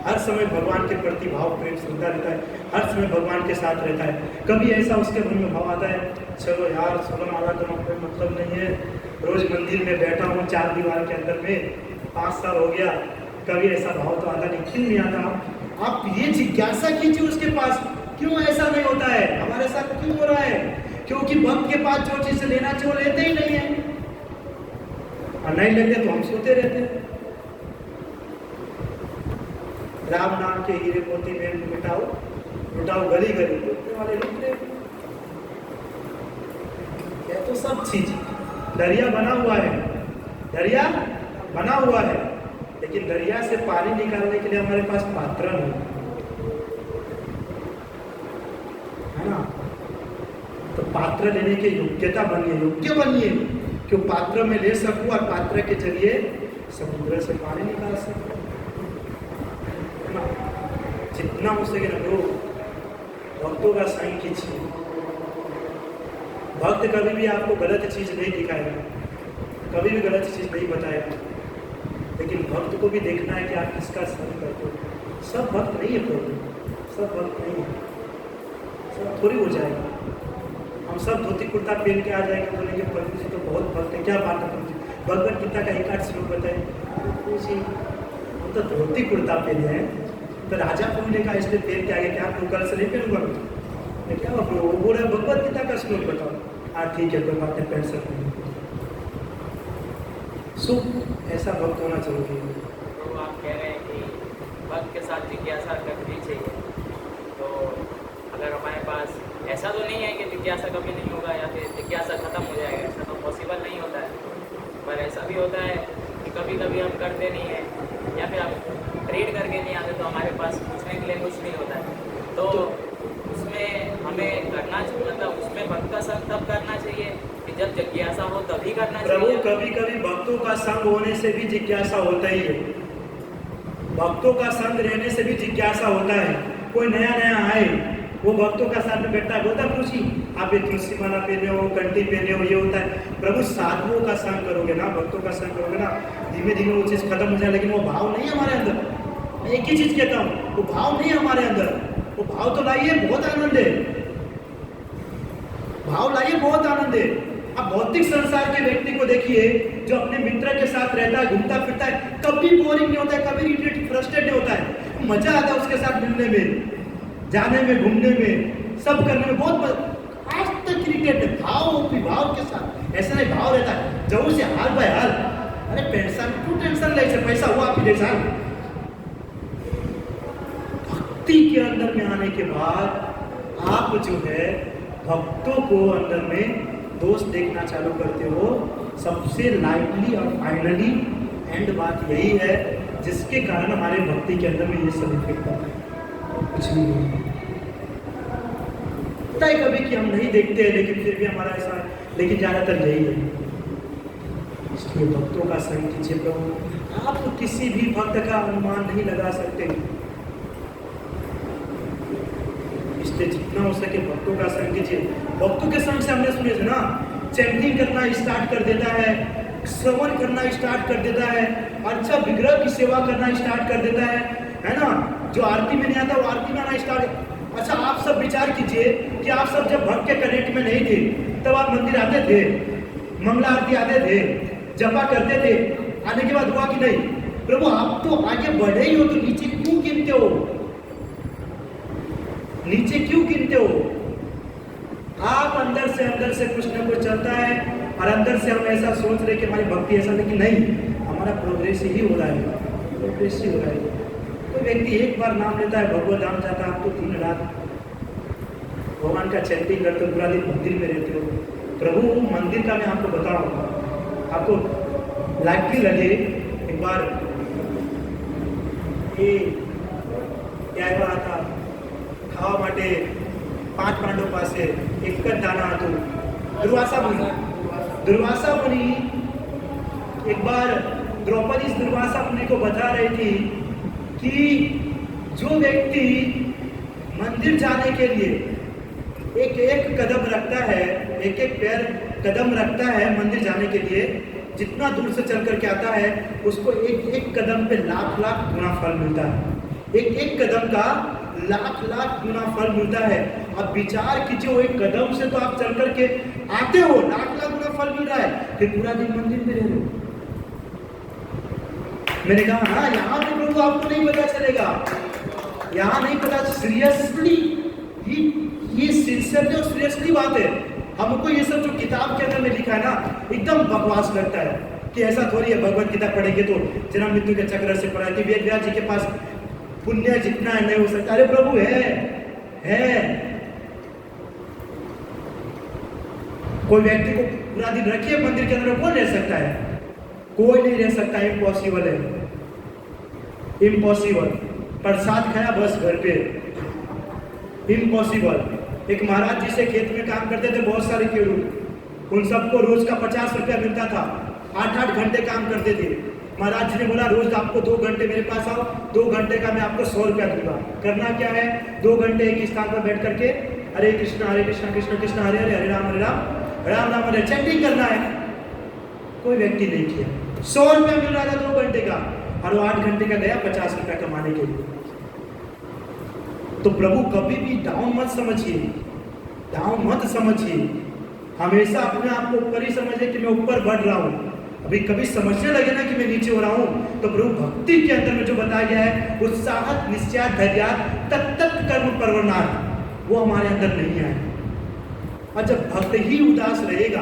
हर समय भगवान के प्रति भाव प्रेम श्रद्धा रहता है, हर समय भगवान के साथ रहता है। कभी ऐसा उसके मन में भाव आता है, चलो यार 16 माला तो कोई मतलब नहीं है, रोज मंदिर में बैठा हूँ 4 दीवार के अंदर में, 5 साल हो गया, कभी ऐसा भाव तो आता नहीं, क्यों नहीं आता? आप ये जिज्ञासा कीजिए उसके पास, क्यों ऐसा नहीं होता है, हमारे साथ क्यों हो रहा है? क्योंकि भक्त के पास जो चीज लेना चाहिए वो लेते ही नहीं है, और नहीं लेते तो हम सोते रहते हैं। राम नाम के हीरे मोती में मिटाओ मिटाओ गली गली, लूटने वाले लूट रहे। यह तो सब चीज दरिया बना हुआ है, दरिया बना हुआ है, लेकिन दरिया से पानी निकालने के लिए हमारे पास पात्र नहीं है ना। तो पात्र लेने की योग्यता बनिए, योग्य बनिए कि पात्र में ले सकूं और पात्र के जरिए समुद्र से पानी निकाल सकूं, है ना। जितना हो सके ना लोग भक्तों का संग कीजिए। भक्त कभी भी आपको गलत चीज नहीं दिखाएगा, कभी भी गलत चीज नहीं बताएगा, लेकिन भक्त को भी देखना है कि आप किसका संग करते हो। सब भक्त नहीं है प्रभु, सब भक्त नहीं है, सब थोड़ी हो जाएगा। हम सब धोती कुर्ता पहन के आ जाएंगे, बोलेंगे प्रभु जी तो बहुत भक्त है, क्या बात है प्रभु जी, भगवत गीता का 1-8 श्लोक बताए। प्रभु जी हम तो धोती कुर्ता पहने हैं, तो राजा प्रभु ने कहा इसलिए पहन के आगे, क्या कल से नहीं पहनूंगा मैं, क्या वो बोल रहे भगवत गीता का श्लोक बताओ। हाँ ठीक है, कोई बात नहीं, पहन सकते हैं। ऐसा भक्त होना जरूरी है।
तो आप कह रहे हैं कि भक्त के साथ जिज्ञासा करनी चाहिए, तो अगर हमारे पास ऐसा तो नहीं है कि जिज्ञासा कभी नहीं होगा या फिर जिज्ञासा खत्म हो जाएगा, ऐसा तो पॉसिबल नहीं होता है, पर ऐसा भी होता है कि कभी कभी हम करते नहीं हैं या फिर हम रीड करके नहीं आते, तो हमारे पास पूछने के लिए कुछ नहीं होता है, तो उसमें हमें करना, मतलब उसमें भक्त का संग तब करना चाहिए कि जब जिज्ञासा हो तभी करना चाहिए।
प्रभु कभी कभी भक्तों का संग होने से भी जिज्ञासा होता ही है, भक्तों का संग रहने से भी जिज्ञासा होता है। कोई नया नया आए, वो भक्तों का साथ में बैठता है, बोलता है खुशी आप ये तुलसी माला पहने हो, कंठी पहने हो, ये होता है। प्रभु साधुओं का संग करोगे ना, भक्तों का संग करोगे ना, धीमे धीमे वो चीज़ खत्म हो जाए, लेकिन वो भाव नहीं हमारे अंदर। मैं एक ही चीज़ कहता हूँ, वो भाव नहीं हमारे अंदर, वो भाव तो लाइए, बहुत आनंद है, भाव लाइए, बहुत आनंद है। आप भौतिक संसार के व्यक्ति को देखिए जो अपने मित्र के साथ रहता है, घूमता फिरता है, कभी बोरिंग नहीं होता है, कभी फ्रस्ट्रेट नहीं होता है, मजा आता है उसके साथ मिलने में, जाने में, घूमने में, सब करने में, बहुत आज तक इरिटेट है भाव विभाव के साथ। ऐसा नहीं भाव रहता है जरूर से हाल बाय हाल, अरे पेंशन क्यों टेंशन ले, पैसा हुआ आपकी जैसा। भक्ति के अंदर में आने के बाद आप जो है भक्तों को अंदर में दोष देखना चालू करते हो, सबसे लाइटली और फाइनली एंड बात यही है जिसके कारण हमारे भक्ति के अंदर में ये सब इफेक्ट आता है, कुछ भी नहीं होता है। कभी कि हम नहीं देखते हैं, लेकिन फिर भी हमारा ऐसा, लेकिन ज़्यादातर यही है। इसलिए भक्तों का संग कीजिए प्रभु। आप तो किसी भी भक्त का अनुमान नहीं लगा सकते, इसलिए जितना हो सके भक्तों का संग कीजिए। भक्तों के संग से हमने सुने थे ना, चैंटिंग करना स्टार्ट कर देता है, श्रवण करना स्टार्ट कर देता है, अच्छा विग्रह की सेवा करना स्टार्ट कर देता है ना। जो आरती में नहीं आता वो आरती में आना स्टार्ट। अच्छा आप सब विचार कीजिए कि आप सब जब भक्त के कनेक्ट में नहीं थे तब आप मंदिर आते थे, मंगला आरती आते थे, जपा करते थे, आने के बाद हुआ कि नहीं? प्रभु आप तो आगे बढ़े ही हो, तो नीचे गिनते हो? नीचे क्यों गिनते हो? आप अंदर से कुछ ना कुछ चलता है और अंदर से हम ऐसा सोच रहे कि हमारी भक्ति ऐसा, लेकिन नहीं, हमारा प्रोग्रेस ही हो रहा है, प्रोग्रेस ही हो रहा है। तो व्यक्ति एक बार नाम लेता है, भगवत धाम जाता है, आप तो दिन रात भगवान का चैंटिंग करते हो, पूरा दिन मंदिर में रहते हो। प्रभु मंदिर का मैं आपको बताऊँ, आपको लाइटली लगे, एक बार ये क्या था, खावा माटे 5 પાંડવ પાસે એક જ દાણા હતું। दुर्वासा मुनि एक बार द्रौपदी दुर्वासा मुनि को बता रही थी कि जो व्यक्ति मंदिर जाने के लिए एक एक कदम रखता है, एक एक पैर कदम रखता है मंदिर जाने के लिए, जितना दूर से चल करके आता है उसको एक एक कदम पे लाख लाख गुना फल मिलता है। एक एक कदम का लाख लाख गुना फल मिलता है। अब विचार कीजिए, एक कदम से तो आप चल करके आते हो, लाख लाख गुना फल मिल रहा है, फिर पूरा दिन मंदिर में रह रहे हो। मैंने कहा हाँ, यहाँ पे प्रभु आपको नहीं पता चलेगा, यहाँ नहीं पता। सीरियसली ये सिंसियरली और सीरियसली बात है। हमको ये सब जो किताब के अंदर में लिखा है ना, एकदम बकवास लगता है कि ऐसा थोड़ी है भगवत गीता पढ़ेंगे तो जन्म मृत्यु के चक्र से पढ़ा कि वेद व्यास जी के पास पुण्य जितना है नहीं हो सकता। अरे प्रभु है। कोई व्यक्ति को पूरा दिन रखिए मंदिर के अंदर, कौन रह सकता है? कोई नहीं रह सकता, इम्पॉसिबल है, इम्पॉसिबल। प्रसाद खाया बस घर पे, इम्पॉसिबल। एक महाराज जी से खेत में काम करते थे बहुत सारे खेडूत, उन सबको रोज का 50 रुपया मिलता था, 8-8 घंटे काम करते थे। महाराज जी ने बोला रोज आपको 2 घंटे मेरे पास आओ, 2 घंटे का मैं आपको 100 रुपया दूंगा। करना क्या है, 2 घंटे एक स्थान पर बैठ करके हरे कृष्ण कृष्ण कृष्ण हरे हरे, हरे राम राम राम हरे चैंटिंग करना है। कोई व्यक्ति नहीं किया, 100 रुपया मिल रहा था 2 घंटे का, और वो 8 घंटे का गया 50 रुपया कमाने के लिए। तो प्रभु कभी भी डाउन मत समझिए, डाउन मत समझिए, हमेशा अपने आप को ऊपर ही समझिए कि मैं ऊपर बढ़ रहा हूँ। अभी कभी समझने लगे ना कि मैं नीचे हो रहा हूँ, तो प्रभु भक्ति के अंदर में जो बताया गया है, उत्साहत निश्चयात धैर्यात तत्त कर्म प्रवणात्, वो हमारे अंदर नहीं आए। और जब भक्त ही उदास रहेगा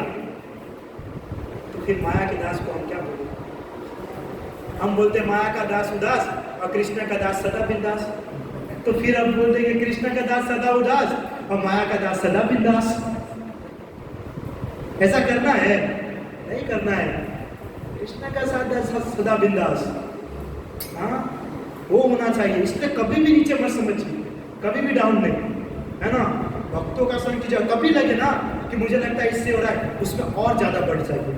तो फिर माया के दास को हम क्या बोलेंगे? हम बोलते माया का दास उदास और कृष्ण का दास सदा बिंदास। तो फिर हम बोलते कि कृष्ण का दास सदा उदास और माया का दास सदा बिंदास। ऐसा करना है? नहीं करना है। कृष्ण का दास सदा बिंदास, हाँ वो होना चाहिए। इसलिए कभी भी नीचे मत समझिए, कभी भी डाउन नहीं, है ना। भक्तों का संग कीजिए, कभी लगे ना कि मुझे लगता है इससे हो रहा है, उसमें और ज्यादा बढ़ जाइए,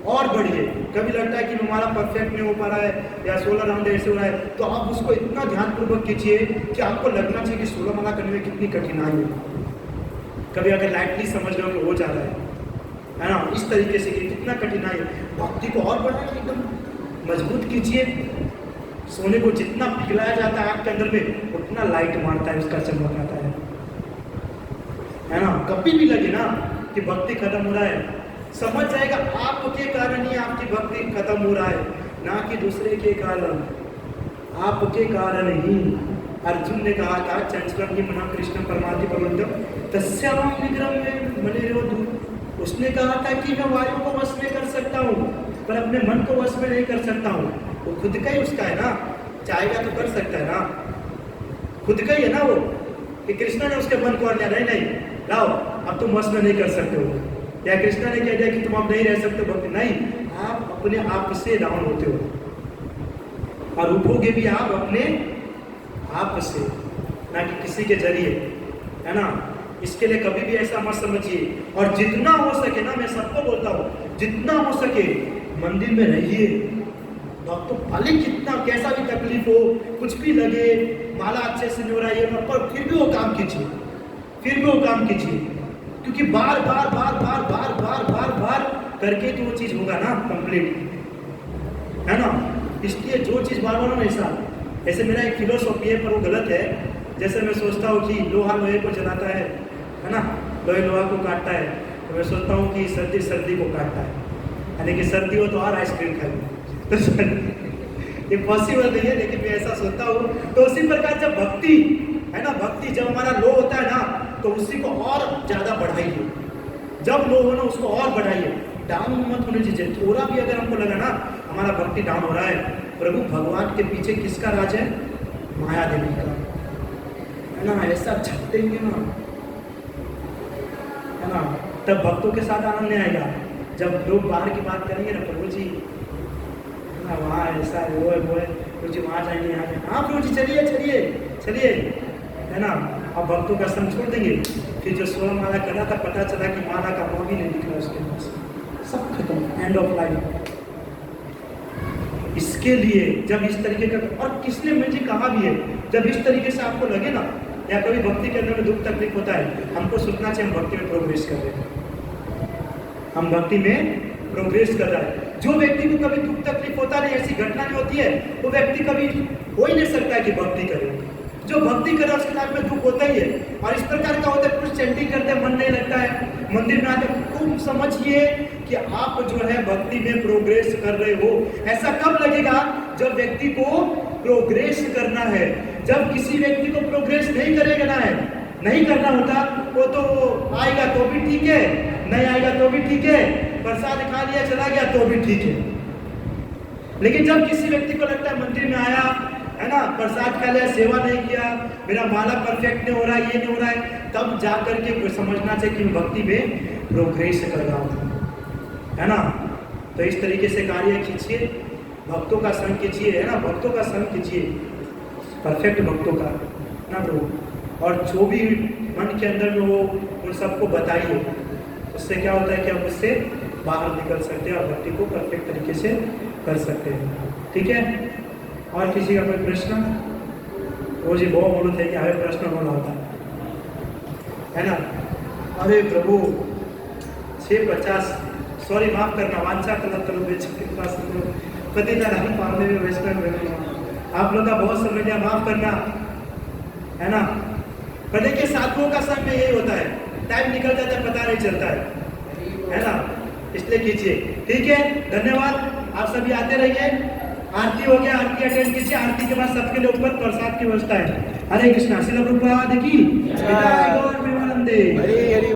और बढ़िए। कभी लगता है कि हमारा परफेक्ट नहीं हो पा रहा है या 16 राउंड ऐसे हो रहा है, तो आप उसको इतना ध्यानपूर्वक कीजिए कि आपको लगना चाहिए कि 16 माला करने में कितनी कठिनाई है। कभी अगर लाइटली समझ रहे हो कि हो जा रहा है ना, इस तरीके से कि कितना कठिनाई है। भक्ति को और बढ़ाइए, एकदम मजबूत कीजिए। सोने को जितना पिघलाया जाता है आपके अंदर में, उतना लाइट मारता है, उसका चमक आता है ना। कभी भी लगे ना कि भक्ति खत्म हो रहा है, समझ जाएगा आपके कारण ही आपकी भक्ति खत्म हो रहा है, ना कि दूसरे के कारण, आपके कारण ही। अर्जुन ने कहा था चंचलम की मना कृष्ण परमादि प्रबंधम तस्याम विक्रम में मने रोधु। उसने कहा था कि मैं वायु को वश में कर सकता हूँ, पर अपने मन को वश में नहीं कर सकता हूँ। वो खुद का ही उसका है ना, चाहेगा तो कर सकता है ना, खुद का ही है ना वो। कि कृष्णा ने उसके मन को और लिया, नहीं लाओ अब तुम वश में नहीं कर सकते हो, या कृष्णा ने कह दिया कि तुम अब नहीं रह सकते भक्ति, नहीं, आप अपने आप से डाउन होते हो और उठोगे भी आप अपने आप से, ना कि किसी के जरिए, है ना। इसके लिए कभी भी ऐसा मत समझिए। और जितना हो सके ना, मैं सबको बोलता हूँ, जितना हो सके मंदिर में रहिए। तो भले कितना कैसा भी तकलीफ हो, कुछ भी लगे, माला अच्छे से नहीं हो रहा है, पर फिर भी वो काम कीजिए, फिर भी वो काम कीजिए, क्योंकि बार बार बार बार बार बार बार बार करके तो वो चीज़ होगा ना कंप्लीट, है ना। इसलिए जो चीज़ बार बार ऐसा, ऐसे मेरा एक फिलोसॉफी है पर वो गलत है। जैसे मैं सोचता हूँ कि लोहा लोहे को जलाता है ना, लोहे लोहा को काटता है, तो मैं सोचता हूँ कि सर्दी सर्दी को काटता है, यानी कि सर्दी हो तो और आइसक्रीम खाएंगे। ये पॉसिबल नहीं है, लेकिन मैं ऐसा सोचता हूँ। तो उसी प्रकार जब भक्ति है ना, भक्ति जब हमारा लो होता है ना, तो उसी को और ज़्यादा बढ़ाइए। जब लो हो ना, उसको और बढ़ाइए, डाउन मत होने दीजिए। थोड़ा भी अगर हमको लगा ना हमारा भक्ति डाउन हो रहा है, प्रभु भगवान के पीछे किसका राज है? माया देवी का, है ना। ऐसा झपटेंगे ना, है ना, तब भक्तों के साथ आनंद नहीं आएगा। जब लोग बाहर की बात करेंगे ना, प्रभु जी ना वहाँ ऐसा है, वो है प्रभु जी वहाँ जाएंगे, यहाँ जाएंगे, हाँ प्रभु जी चलिए चलिए चलिए, है ना। अब भक्तों का संग छोड़ देंगे। फिर जो 16 माला कर रहा था, पता चला कि माला का नाम ही नहीं दिख रहा उसके पास, सब खत्म, एंड ऑफ लाइफ। इसके लिए जब इस तरीके का, और किसने मुझे कहा भी है, जब इस तरीके से आपको लगे ना, या कभी भक्ति के अंदर में दुख तकलीफ होता है, हमको सोचना चाहिए हम भक्ति में प्रोग्रेस कर रहे हैं, हम भक्ति में प्रोग्रेस कर रहा है। जो व्यक्ति को कभी दुख तकलीफ होता नहीं, ऐसी घटना नहीं होती है, वो व्यक्ति कभी हो ही नहीं सकता है कि भक्ति करे। जो भक्ति करे उसके लाइफ में दुख होता ही है। और इस प्रकार का होता है, कुछ चैंटिंग करते मन नहीं लगता है, मंदिर में आते, तुम समझिए कि आप जो है भक्ति में प्रोग्रेस कर रहे हो। ऐसा कब लगेगा? जब व्यक्ति को प्रोग्रेस करना है। जब किसी व्यक्ति को प्रोग्रेस नहीं करेगा ना है, नहीं करना होता, वो तो आएगा तो भी ठीक है, नहीं आएगा तो भी ठीक है, प्रसाद खा लिया चला गया तो भी ठीक है। लेकिन जब किसी व्यक्ति को लगता है मंदिर में आया, है ना, प्रसाद खा लिया, सेवा नहीं किया, मेरा माला परफेक्ट नहीं हो रहा है, ये नहीं हो रहा है, तब जा करके समझना चाहिए कि मैं भक्ति में प्रोग्रेस कर रहा हूँ, है ना। तो इस तरीके से कार्य कीजिए, भक्तों का संग कीजिए, है ना, भक्तों का संग कीजिए, परफेक्ट भक्तों का, है ना प्रभु। और जो भी मन के अंदर में वो, उन सबको बताइए। उससे क्या होता है कि हम उससे बाहर निकल सकते हैं और भक्ति को परफेक्ट तरीके से कर सकते हैं। ठीक है, और किसी का कोई प्रश्न? वो जी बहुत बोलो थे कि हमें प्रश्न होना होता है ना। अरे प्रभु 650, सॉरी माफ करना, वांछा कलर तलो बेच पति ना नहीं पालने में वैष्णव, आप लोग का बहुत समय दिया, माफ करना, है ना। पर देखिए साधुओं का संग में यही होता है, टाइम निकल जाता है पता नहीं चलता है ना, इसलिए कीजिए। ठीक है, धन्यवाद। आप सभी आते रहिए। आरती हो गया, आरती अटेंड कीजिए। आरती के बाद सबके लिए ऊपर प्रसाद की व्यवस्था है। हरे कृष्णा। श्रील प्रभुपाद की जय। गौर प्रेमानंदे।